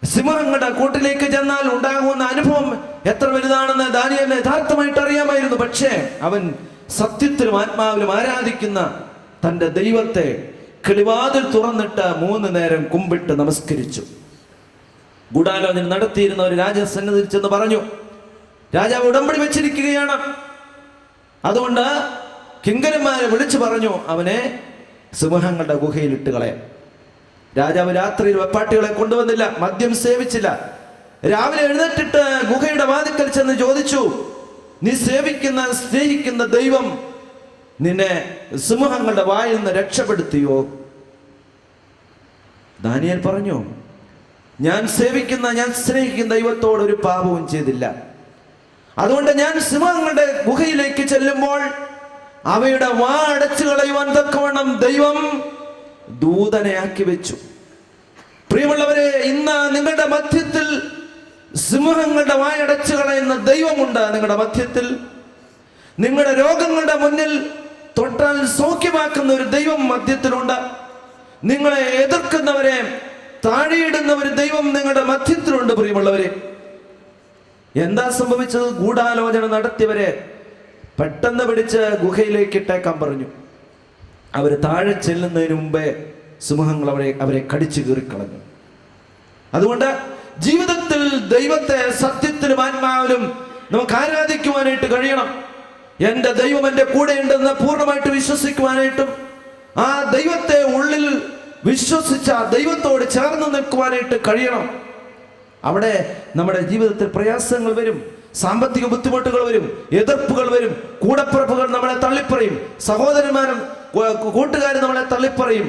സിംഹങ്ങളുടെ കൂട്ടിലേക്ക് ചെന്നാൽ ഉണ്ടാകുന്ന അനുഭവം എത്ര വലുതാണെന്ന് ദാനിയേലിന് യഥാർത്ഥമായിട്ട് അറിയാമായിരുന്നു. പക്ഷേ അവൻ സത്യത്തിലും ആത്മാവിലും ആരാധിക്കുന്ന തൻ്റെ ദൈവത്തെ കിളിവാതിൽ തുറന്നിട്ട് 3 നേരം കുമ്പിട്ട് നമസ്കരിച്ചു. ഗൂഢാലോചന നടത്തിയിരുന്ന ഒരു രാജസന്നിധിയിൽ ചെന്ന് പറഞ്ഞു, രാജാവ് ഉടമ്പടി വെച്ചിരിക്കുകയാണ്, അതുകൊണ്ട് കിങ്കരന്മാരെ വിളിച്ചു പറഞ്ഞു അവനെ സിംഹങ്ങളുടെ ഗുഹയിൽ ഇട്ട് കളയാം. രാജാവ് രാത്രിയിൽ വെപ്പാട്ടികളെ കൊണ്ടുവന്നില്ല, മദ്യം സേവിച്ചില്ല. രാവിലെ എഴുന്നേറ്റിട്ട് ഗുഹയുടെ വാതിക്കൽ ചെന്ന് ചോദിച്ചു, നീ സേവിക്കുന്ന സ്നേഹിക്കുന്ന ദൈവം നിന്നെ സിംഹങ്ങളുടെ വായിൽ നിന്ന് രക്ഷപ്പെടുത്തിയോ? ദാനിയേൽ പറഞ്ഞു, ഞാൻ സേവിക്കുന്ന, ഞാൻ സ്നേഹിക്കുന്ന ദൈവത്തോട് ഒരു പാപവും ചെയ്തില്ല. അതുകൊണ്ട് ഞാൻ സിംഹങ്ങളുടെ ഗുഹയിലേക്ക് ചെല്ലുമ്പോൾ അവയുടെ വാ അടച്ചു കളയുവാൻ തക്കവണ്ണം ദൈവം ദൂതനെ ആക്കി വെച്ചു. പ്രിയമുള്ളവരെ, ഇന്ന് നിങ്ങളുടെ മധ്യത്തിൽ സിംഹങ്ങളുടെ വായടച്ചു കളയുന്ന ദൈവമുണ്ട്. നിങ്ങളുടെ മധ്യത്തിൽ നിങ്ങളുടെ രോഗങ്ങളുടെ മുന്നിൽ തൊട്ടാൽ സൗഖ്യമാക്കുന്ന ഒരു ദൈവം മധ്യത്തിലുണ്ട്. നിങ്ങളെ എതിർക്കുന്നവരെ താഴെയിടുന്ന ഒരു ദൈവം നിങ്ങളുടെ മധ്യത്തിലുണ്ട്. പ്രിയമുള്ളവരെ, എന്താ സംഭവിച്ചത്? ഗൂഢാലോചന നടത്തിയവരെ പെട്ടെന്ന് പിടിച്ച് ഗുഹയിലേക്ക് ഇട്ടേക്കാൻ പറഞ്ഞു. അവർ താഴെ ചെല്ലുന്നതിന് മുമ്പേ സിംഹങ്ങൾ അവരെ കടിച്ചു കീറിക്കളഞ്ഞു. അതുകൊണ്ട് ജീവിതത്തിൽ ദൈവത്തെ സത്യത്തിലും ആത്മാവിലും നമുക്ക് ആരാധിക്കുവാനായിട്ട് കഴിയണം. എൻ്റെ ദൈവം എൻ്റെ കൂടെ ഉണ്ടെന്ന് പൂർണ്ണമായിട്ട് വിശ്വസിക്കുവാനായിട്ടും ആ ദൈവത്തെ ഉള്ളിൽ വിശ്വസിച്ച ദൈവത്തോട് ചേർന്ന് നിൽക്കുവാനായിട്ട് കഴിയണം. അവിടെ നമ്മുടെ ജീവിതത്തിൽ പ്രയാസങ്ങൾ വരും, സാമ്പത്തിക ബുദ്ധിമുട്ടുകൾ വരും, എതിർപ്പുകൾ വരും, കൂടപ്പിറപ്പുകൾ നമ്മളെ തള്ളിപ്പറയും, സഹോദരന്മാരും കൂട്ടുകാരും നമ്മളെ തള്ളിപ്പറയും,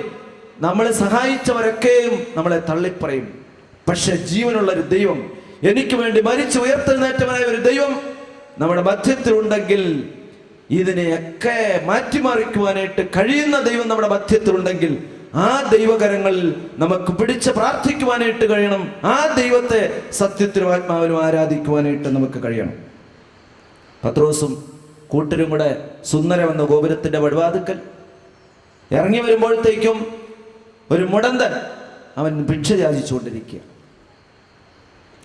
നമ്മളെ സഹായിച്ചവരൊക്കെയും നമ്മളെ തള്ളിപ്പറയും. പക്ഷെ ജീവനുള്ള ഒരു ദൈവം, എനിക്ക് വേണ്ടി മരിച്ചു ഉയർത്തെഴുന്നേറ്റവനായ ഒരു ദൈവം നമ്മുടെ മധ്യത്തിലുണ്ടെങ്കിൽ, ഇതിനെയൊക്കെ മാറ്റിമറിക്കുവാനായിട്ട് കഴിയുന്ന ദൈവം നമ്മുടെ മധ്യത്തിലുണ്ടെങ്കിൽ, ആ ദൈവകരങ്ങളിൽ നമുക്ക് പിടിച്ച് പ്രാർത്ഥിക്കുവാനായിട്ട് കഴിയണം. ആ ദൈവത്തെ സത്യത്തിലും ആത്മാവിലും ആരാധിക്കുവാനായിട്ട് നമുക്ക് കഴിയണം. പത്രോസും കൂട്ടരും കൂടെ സുന്ദരമെന്ന ഗോപുരത്തിന്റെ വഴിവാതിക്കൽ ഇറങ്ങി വരുമ്പോഴത്തേക്കും ഒരു മുടന്തൻ അവൻ ഭിക്ഷ യാചിച്ചുകൊണ്ടിരിക്കുക.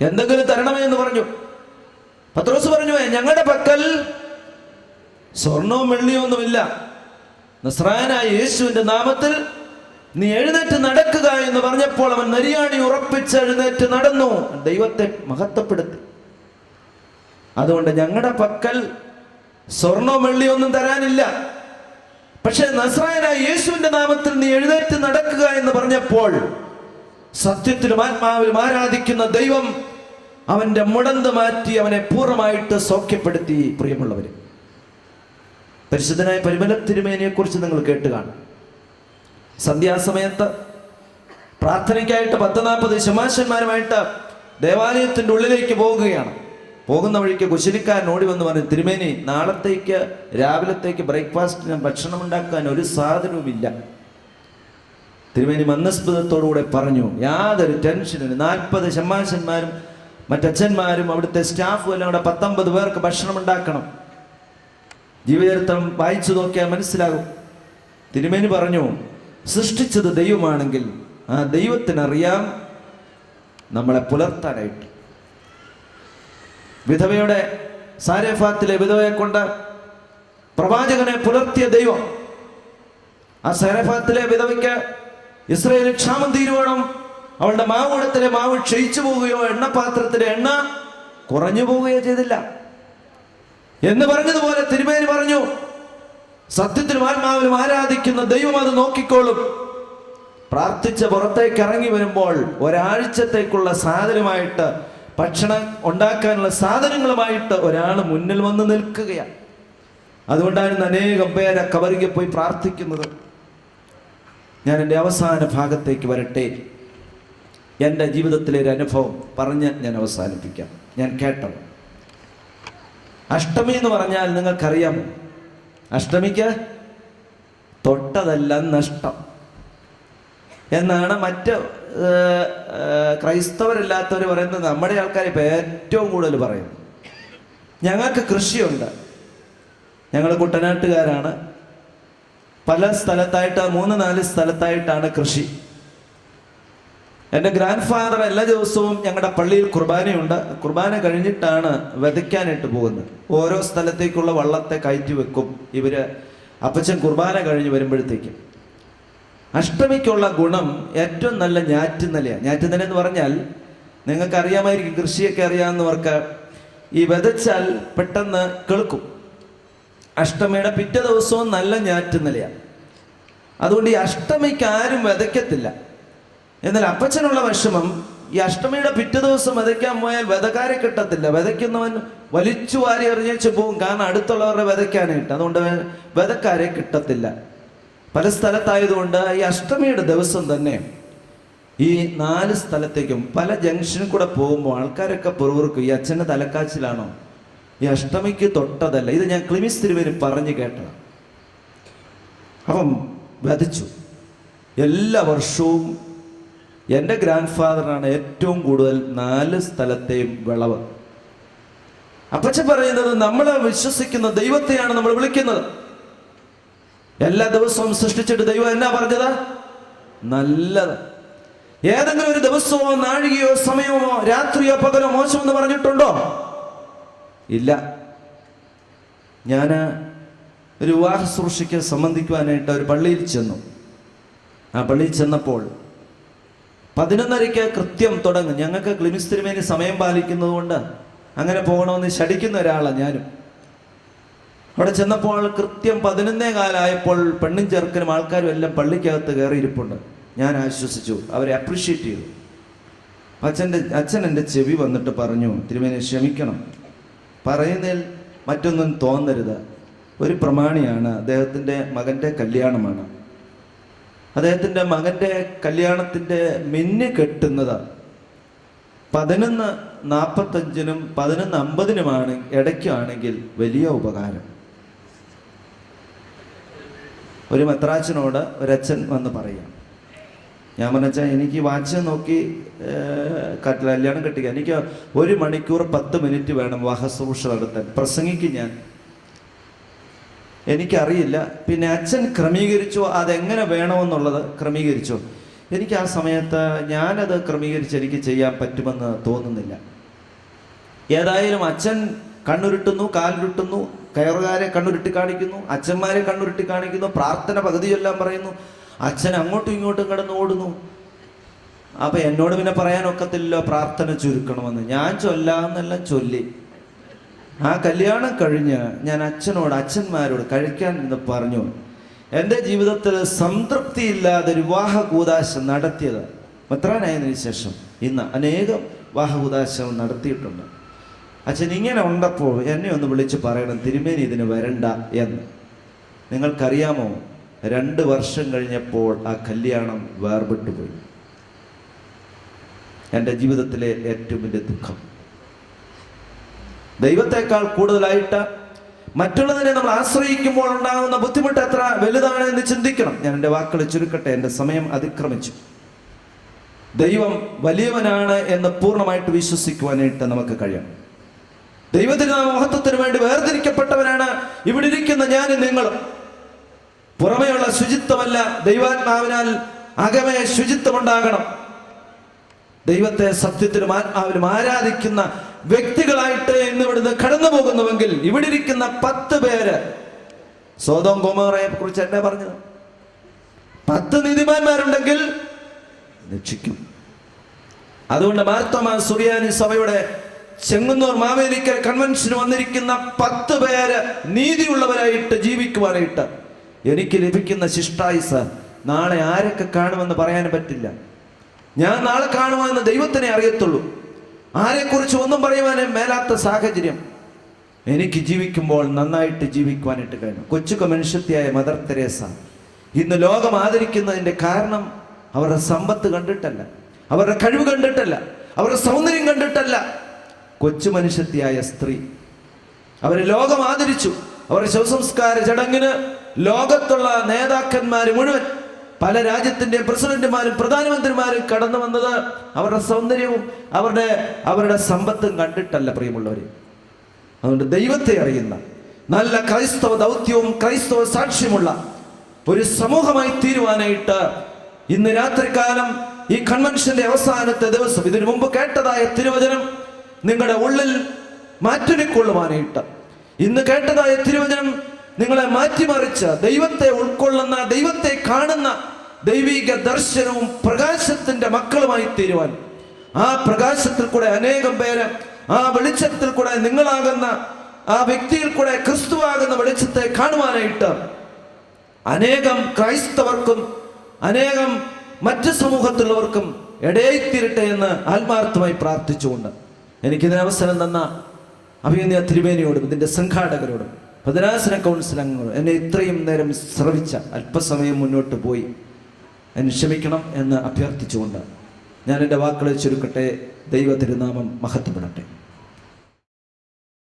എന്തെങ്കിലും തരണമേ എന്ന് പറഞ്ഞു. പത്രോസ് പറഞ്ഞു, ഞങ്ങളുടെ പക്കൽ സ്വർണവും വെള്ളിയൊന്നുമില്ല. നസ്രായനായ യേശുവിന്റെ നാമത്തിൽ നീ എഴുന്നേറ്റ് നടക്കുക എന്ന് പറഞ്ഞപ്പോൾ അവൻ നെരിയാണി ഉറപ്പിച്ച് എഴുന്നേറ്റ് നടന്നു, ദൈവത്തെ മഹത്വപ്പെടുത്തി. അതുകൊണ്ട് ഞങ്ങളുടെ പക്കൽ സ്വർണവും വെള്ളിയൊന്നും തരാനില്ല. പക്ഷെ നസ്രായനായ യേശുവിന്റെ നാമത്തിൽ നീ എഴുന്നേറ്റ് നടക്കുക എന്ന് പറഞ്ഞപ്പോൾ സത്യത്തിലും ആത്മാവിലും ആരാധിക്കുന്ന ദൈവം അവന്റെ മുടന്ത് മാറ്റി അവനെ പൂർണ്ണമായിട്ട് സൗഖ്യപ്പെടുത്തി. പ്രിയമുള്ളവര്, പരിശുദ്ധനായ പരിമല തിരുമേനിയെ കുറിച്ച് നിങ്ങൾ കേട്ട് കാണും. സന്ധ്യാസമയത്ത് പ്രാർത്ഥനയ്ക്കായിട്ട് 10-40 ശമാശന്മാരുമായിട്ട് ദേവാലയത്തിന്റെ ഉള്ളിലേക്ക് പോവുകയാണ്. പോകുന്ന വഴിക്ക് കുശലിക്കാരൻ ഓടി വന്ന് പറഞ്ഞു, തിരുമേനി, നാളത്തേക്ക് രാവിലത്തേക്ക് ബ്രേക്ക്ഫാസ്റ്റിന് ഭക്ഷണം ഉണ്ടാക്കാൻ ഒരു സാധനവുമില്ല. തിരുമേനി മന്ദസ്മിതത്തോടുകൂടെ പറഞ്ഞു, യാതൊരു ടെൻഷനും, 40 ശമാശന്മാരും മറ്റച്ഛന്മാരും അവിടുത്തെ സ്റ്റാഫും എല്ലാം കൂടെ 19 പേർക്ക് ഭക്ഷണം ഉണ്ടാക്കണം. ജീവചരിത്രം വായിച്ചു നോക്കിയാൽ മനസ്സിലാകും. തിരുമേനി പറഞ്ഞു, സൃഷ്ടിച്ചത് ദൈവമാണെങ്കിൽ ആ ദൈവത്തിനറിയാം നമ്മളെ പുലർത്താനായിട്ട്. വിധവയുടെ സാരെഫാത്തിലെ വിധവയെ കൊണ്ട് പ്രവാചകനെ പുലർത്തിയ ദൈവം, ആ സാരെഫാത്തിലെ വിധവയ്ക്ക് ഇസ്രായേൽ ക്ഷാമം തീരുവണം, അവളുടെ മാവുടത്തിലെ മാവ് ക്ഷയിച്ചു പോവുകയോ എണ്ണപാത്രത്തിലെ എണ്ണ കുറഞ്ഞു പോവുകയോ ചെയ്തില്ല എന്ന് പറഞ്ഞതുപോലെ തിരുമേനി പറഞ്ഞു, സത്യത്തിലും ആത്മാവിലും ആരാധിക്കുന്ന ദൈവം അത് നോക്കിക്കോളും. പ്രാർത്ഥിച്ച പുറത്തേക്ക് ഇറങ്ങി വരുമ്പോൾ ഒരാഴ്ചത്തേക്കുള്ള സാധനമായിട്ട്, ഭക്ഷണം ഉണ്ടാക്കാനുള്ള സാധനങ്ങളുമായിട്ട് ഒരാൾ മുന്നിൽ വന്ന് നിൽക്കുകയാണ്. അതുകൊണ്ടാണ് അനേകം പേരെ കബറിಗೆ പോയി പ്രാർത്ഥിക്കുന്നത്. ഞാൻ എൻ്റെ അവസാന ഭാഗത്തേക്ക് വരട്ടെ. എൻ്റെ ജീവിതത്തിലെ ഒരു അനുഭവം പറഞ്ഞ് ഞാൻ അവസാനിപ്പിക്കാം. ഞാൻ കേട്ടത്, അഷ്ടമി എന്ന് പറഞ്ഞാൽ നിങ്ങൾക്കറിയാം, അഷ്ടമിക്ക് തൊട്ടതെല്ലാം നഷ്ടം എന്നാണ് മറ്റ് ക്രൈസ്തവരില്ലാത്തവർ പറയുന്നത്. നമ്മുടെ ആൾക്കാർ ഇപ്പം ഏറ്റവും കൂടുതൽ പറയും. ഞങ്ങൾക്ക് കൃഷിയുണ്ട്, ഞങ്ങൾ കുട്ടനാട്ടുകാരാണ്, പല സ്ഥലത്തായിട്ട് 3-4 സ്ഥലത്തായിട്ടാണ് കൃഷി. എൻ്റെ ഗ്രാൻഡ് ഫാദർ എല്ലാ ദിവസവും ഞങ്ങളുടെ പള്ളിയിൽ കുർബാനയുണ്ട്. കുർബാന കഴിഞ്ഞിട്ടാണ് വിതയ്ക്കാനായിട്ട് പോകുന്നത്. ഓരോ സ്ഥലത്തേക്കുള്ള വള്ളത്തെ കയറ്റി വെക്കും ഇവര്. അപ്പച്ചൻ കുർബാന കഴിഞ്ഞ് വരുമ്പോഴത്തേക്കും അഷ്ടമിക്കുള്ള ഗുണം ഏറ്റവും നല്ല ഞാറ്റുനിലയാണ്. ഞാറ്റുനില എന്ന് പറഞ്ഞാൽ നിങ്ങൾക്ക് അറിയാമായിരിക്കും, കൃഷിയൊക്കെ അറിയാവുന്നവർക്ക്, ഈ വിതച്ചാൽ പെട്ടെന്ന് കിളുക്കും. അഷ്ടമിയുടെ പിറ്റേ ദിവസവും നല്ല ഞാറ്റുനിലയാണ്. അതുകൊണ്ട് ഈ അഷ്ടമിക്ക് ആരും വിതയ്ക്കത്തില്ല. എന്നാൽ അപ്പച്ചനുള്ള വിഷമം, ഈ അഷ്ടമിയുടെ പിറ്റേ ദിവസം വിതയ്ക്കാൻ പോയാൽ വിതക്കാരെ കിട്ടത്തില്ല. വിതയ്ക്കുന്നവൻ വലിച്ചു വാരി എറിഞ്ഞേച്ച് പോകും, കാരണം അടുത്തുള്ളവരുടെ വിതയ്ക്കാനായിട്ട്. അതുകൊണ്ട് വിതക്കാരെ കിട്ടത്തില്ല. പല സ്ഥലത്തായതുകൊണ്ട് ഈ അഷ്ടമിയുടെ ദിവസം തന്നെ ഈ 4 സ്ഥലത്തേക്കും പല ജംഗ്ഷനിൽ കൂടെ പോകുമ്പോൾ ആൾക്കാരൊക്കെ പുറകുറുക്കും, ഈ അച്ഛൻ്റെ തലക്കാച്ചിലാണോ, ഈ അഷ്ടമിക്ക് തൊട്ടതല്ല. ഇത് ഞാൻ ക്ലിമിസ് തിരുമേനി പറഞ്ഞു കേട്ടതാണ്. അപ്പം വധിച്ചു. എല്ലാ വർഷവും എൻ്റെ ഗ്രാൻഡ് ഫാദറിനാണ് ഏറ്റവും കൂടുതൽ 4 സ്ഥലത്തെയും വിളവ്. അപ്പച്ചൻ പറയുന്നത് നമ്മൾ വിശ്വസിക്കുന്ന ദൈവത്തെയാണ് നമ്മൾ വിളിക്കുന്നത്. എല്ലാ ദിവസവും സൃഷ്ടിച്ചിട്ട് ദൈവം എന്നാ പറഞ്ഞത്? നല്ലത്. ഏതെങ്കിലും ഒരു ദിവസമോ നാഴികയോ സമയമോ രാത്രിയോ പകലോ മോശമെന്ന് പറഞ്ഞിട്ടുണ്ടോ? ഇല്ല. ഞാൻ ഒരു വിവാഹ ശുശ്രൂഷയ്ക്ക് സംബന്ധിക്കുവാനായിട്ട് ഒരു പള്ളിയിൽ ചെന്നു. ആ പള്ളിയിൽ ചെന്നപ്പോൾ 11:30 കൃത്യം തുടങ്ങും. ഞങ്ങൾക്ക് ക്ലിമിസ് തിരുമേനി സമയം പാലിക്കുന്നത് കൊണ്ട് അങ്ങനെ പോകണമെന്ന് ശടിക്കുന്ന ഒരാളാണ് ഞാനും. അവിടെ ചെന്നപ്പോൾ കൃത്യം 11:15 പെണ്ണും ചെറുക്കനും ആൾക്കാരും എല്ലാം പള്ളിക്കകത്ത് കയറിയിരിപ്പുണ്ട്. ഞാൻ ആശ്വസിച്ചു, അവരെ അപ്രീഷിയേറ്റ് ചെയ്തു. അച്ഛൻ എൻ്റെ ചെവി വന്നിട്ട് പറഞ്ഞു, തിരുമേനി ക്ഷമിക്കണം, പറയുന്നതിൽ മറ്റൊന്നും തോന്നരുത്. ഒരു പ്രമാണിയാണ്, അദ്ദേഹത്തിൻ്റെ മകൻ്റെ കല്യാണമാണ്. അദ്ദേഹത്തിൻ്റെ മകൻ്റെ കല്യാണത്തിൻ്റെ മിന്ന് കെട്ടുന്നത് 11:45 11:50 ഇടയ്ക്കാണെങ്കിൽ വലിയ ഉപകാരം. ഒരു മെത്രാച്ചനോട് ഒരച്ഛൻ വന്ന് പറയാം. ഞാൻ പറഞ്ഞാൽ എനിക്ക് വാച്ച് നോക്കി കല്യാണം കെട്ടിക്കുക, എനിക്ക് 1 മണിക്കൂർ 10 മിനിറ്റ് വേണം വാഹശുശ്രൂഷ നടത്താൻ, പ്രസംഗിക്കും ഞാൻ, എനിക്കറിയില്ല. പിന്നെ അച്ഛൻ ക്രമീകരിച്ചോ, അതെങ്ങനെ വേണമെന്നുള്ളത് ക്രമീകരിച്ചോ. എനിക്ക് ആ സമയത്ത് ഞാനത് ക്രമീകരിച്ച് എനിക്ക് ചെയ്യാൻ പറ്റുമെന്ന് തോന്നുന്നില്ല. ഏതായാലും അച്ഛൻ കണ്ണുരുട്ടുന്നു, കാലുരുട്ടുന്നു, കയറുകാരെ കണ്ണുരുട്ടി കാണിക്കുന്നു, അച്ഛന്മാരെ കണ്ണുരുട്ടി കാണിക്കുന്നു, പ്രാർത്ഥന പകുതിയെല്ലാം പറയുന്നു. അച്ഛൻ അങ്ങോട്ടും ഇങ്ങോട്ടും കിടന്ന് ഓടുന്നു. അപ്പം എന്നോട് പിന്നെ പറയാനൊക്കത്തില്ലല്ലോ പ്രാർത്ഥന ചുരുക്കണമെന്ന്. ഞാൻ ചൊല്ലാമെന്നെല്ലാം ചൊല്ലി. ആ കല്യാണം കഴിഞ്ഞ് ഞാൻ അച്ഛന്മാരോട് കഴിക്കാൻ എന്ന് പറഞ്ഞു. എൻ്റെ ജീവിതത്തിൽ സംതൃപ്തിയില്ലാതെ വിവാഹ കൂദാശ നടത്തിയത് മെത്രാനായതിനു ശേഷം ഇന്ന് അനേകം വിവാഹ കൂദാശകൾ നടത്തിയിട്ടുണ്ട്. അച്ഛൻ ഇങ്ങനെ ഉണ്ടപ്പോൾ എന്നെ ഒന്ന് വിളിച്ച് പറയണം, തിരുമേനി ഇതിന് വരണ്ട എന്ന്. നിങ്ങൾക്കറിയാമോ, 2 വർഷം കഴിഞ്ഞപ്പോൾ ആ കല്യാണം വേർപെട്ടു പോയി. എൻ്റെ ജീവിതത്തിലെ ഏറ്റവും വലിയ ദുഃഖം. ദൈവത്തെക്കാൾ കൂടുതലായിട്ട് മറ്റുള്ളതിനെ നമ്മൾ ആശ്രയിക്കുമ്പോൾ ഉണ്ടാകുന്ന ബുദ്ധിമുട്ട് എത്ര വലുതാണ് എന്ന് ചിന്തിക്കണം. ഞാൻ എൻ്റെ വാക്കുകൾ ചുരുക്കട്ടെ, എൻ്റെ സമയം അതിക്രമിച്ചു. ദൈവം വലിയവനാണ് എന്ന് പൂർണ്ണമായിട്ട് വിശ്വസിക്കുവാനായിട്ട് നമുക്ക് കഴിയണം. ദൈവത്തിന് മഹത്വത്തിന് വേണ്ടി വേർതിരിക്കപ്പെട്ടവനാണ് ഇവിടെ ഇരിക്കുന്ന ഞാനും നിങ്ങളും. പുറമെയുള്ള ശുചിത്വമല്ല, ദൈവാത്മാവിനാൽ അകമേ ശുചിത്വമുണ്ടാകണം. ദൈവത്തെ സത്യത്തിലും ആത്മാവിലും ആരാധിക്കുന്ന വ്യക്തികളായിട്ട് ഇന്ന് ഇവിടുന്ന് കടന്നു പോകുന്നുവെങ്കിൽ ഇവിടെ ഇരിക്കുന്ന 10 പേര് സോദോം ഗൊമോറയെ കുറിച്ച് എന്നെ പറഞ്ഞത്, 10 നീതിമാന്മാരുണ്ടെങ്കിൽ രക്ഷിക്കും. അതുകൊണ്ട് മാർത്തോമാ സുറിയാനി സഭയുടെ ചെങ്ങന്നൂർ മാവേലിക്കൽ കൺവെൻഷന് വന്നിരിക്കുന്ന 10 പേര് നീതിയുള്ളവരായിട്ട് ജീവിക്കുവാനായിട്ട് എനിക്ക് ലഭിക്കുന്ന ശിഷ്ടായുസ് നാളെ ആരൊക്കെ കാണുമെന്ന് പറയാൻ പറ്റില്ല. ഞാൻ നാളെ കാണുമെന്ന് ദൈവത്തിനെ അറിയത്തുള്ളൂ. ആരെക്കുറിച്ച് ഒന്നും പറയുവാനും മേലാത്ത സാഹചര്യം എനിക്ക് ജീവിക്കുമ്പോൾ നന്നായിട്ട് ജീവിക്കുവാനായിട്ട് കഴിയണം. കൊച്ചു മനുഷ്യത്തിയായ മദർ തെരേസ ഇന്ന് ലോകം ആദരിക്കുന്നതിൻ്റെ കാരണം അവരുടെ സമ്പത്ത് കണ്ടിട്ടല്ല, അവരുടെ കഴിവ് കണ്ടിട്ടല്ല, അവരുടെ സൗന്ദര്യം കണ്ടിട്ടല്ല. കൊച്ചു മനുഷ്യത്തിയായ സ്ത്രീ, അവരെ ലോകം ആദരിച്ചു. അവരുടെ ശവസംസ്കാര ചടങ്ങിന് ലോകത്തുള്ള നേതാക്കന്മാർ മുഴുവൻ, പല രാജ്യത്തിന്റെ പ്രസിഡന്റുമാരും പ്രധാനമന്ത്രിമാരും കടന്നു വന്നത് അവരുടെ സൗന്ദര്യവും അവരുടെ സമ്പത്തും കണ്ടിട്ടല്ല പ്രിയമുള്ളവരെ. അതുകൊണ്ട് ദൈവത്തെ അറിയുന്ന നല്ല ക്രൈസ്തവ ദൗത്യവും ക്രൈസ്തവ സാക്ഷ്യമുള്ള ഒരു സമൂഹമായി തീരുവാനായിട്ട് ഇന്ന് രാത്രികാലം ഈ കൺവെൻഷന്റെ അവസാനത്തെ ദിവസം ഇതിനു മുമ്പ് കേട്ടതായ തിരുവചനം നിങ്ങളുടെ ഉള്ളിൽ മാറ്റിക്കൊള്ളുവാനായിട്ട്, ഇന്ന് കേട്ടതായ തിരുവചനം നിങ്ങളെ മാറ്റിമറിച്ച് ദൈവത്തെ ഉൾക്കൊള്ളുന്ന, ദൈവത്തെ കാണുന്ന ദൈവിക ദർശനവും പ്രകാശത്തിന്റെ മക്കളുമായി തീരുവാൻ, ആ പ്രകാശത്തിൽ കൂടെ അനേകം പേര്, ആ വെളിച്ചത്തിൽ കൂടെ നിങ്ങളാകുന്ന ആ വ്യക്തിയിൽ കൂടെ ക്രിസ്തുവാകുന്ന വെളിച്ചത്തെ കാണുവാനായിട്ട് അനേകം ക്രൈസ്തവർക്കും അനേകം മറ്റ് സമൂഹത്തിലുള്ളവർക്കും ഇടയായിത്തീരട്ടെ എന്ന് ആത്മാർത്ഥമായി പ്രാർത്ഥിച്ചുകൊണ്ട് എനിക്കിതിന് അവസരം തന്ന അഭിനന്ദ തിരുമേനിയോടും ഇതിൻ്റെ സംഘാടകരോടും ഭദ്രാസന കൗൺസിൽ അംഗങ്ങളോടും എന്നെ ഇത്രയും നേരം ശ്രവിച്ച അല്പസമയം മുന്നോട്ട് പോയി എന്നെ ക്ഷമിക്കണം എന്ന് അഭ്യർത്ഥിച്ചുകൊണ്ട് ഞാൻ എൻ്റെ വാക്കുകളെ ചുരുക്കട്ടെ. ദൈവ തിരുനാമം മഹത്വപ്പെടട്ടെ.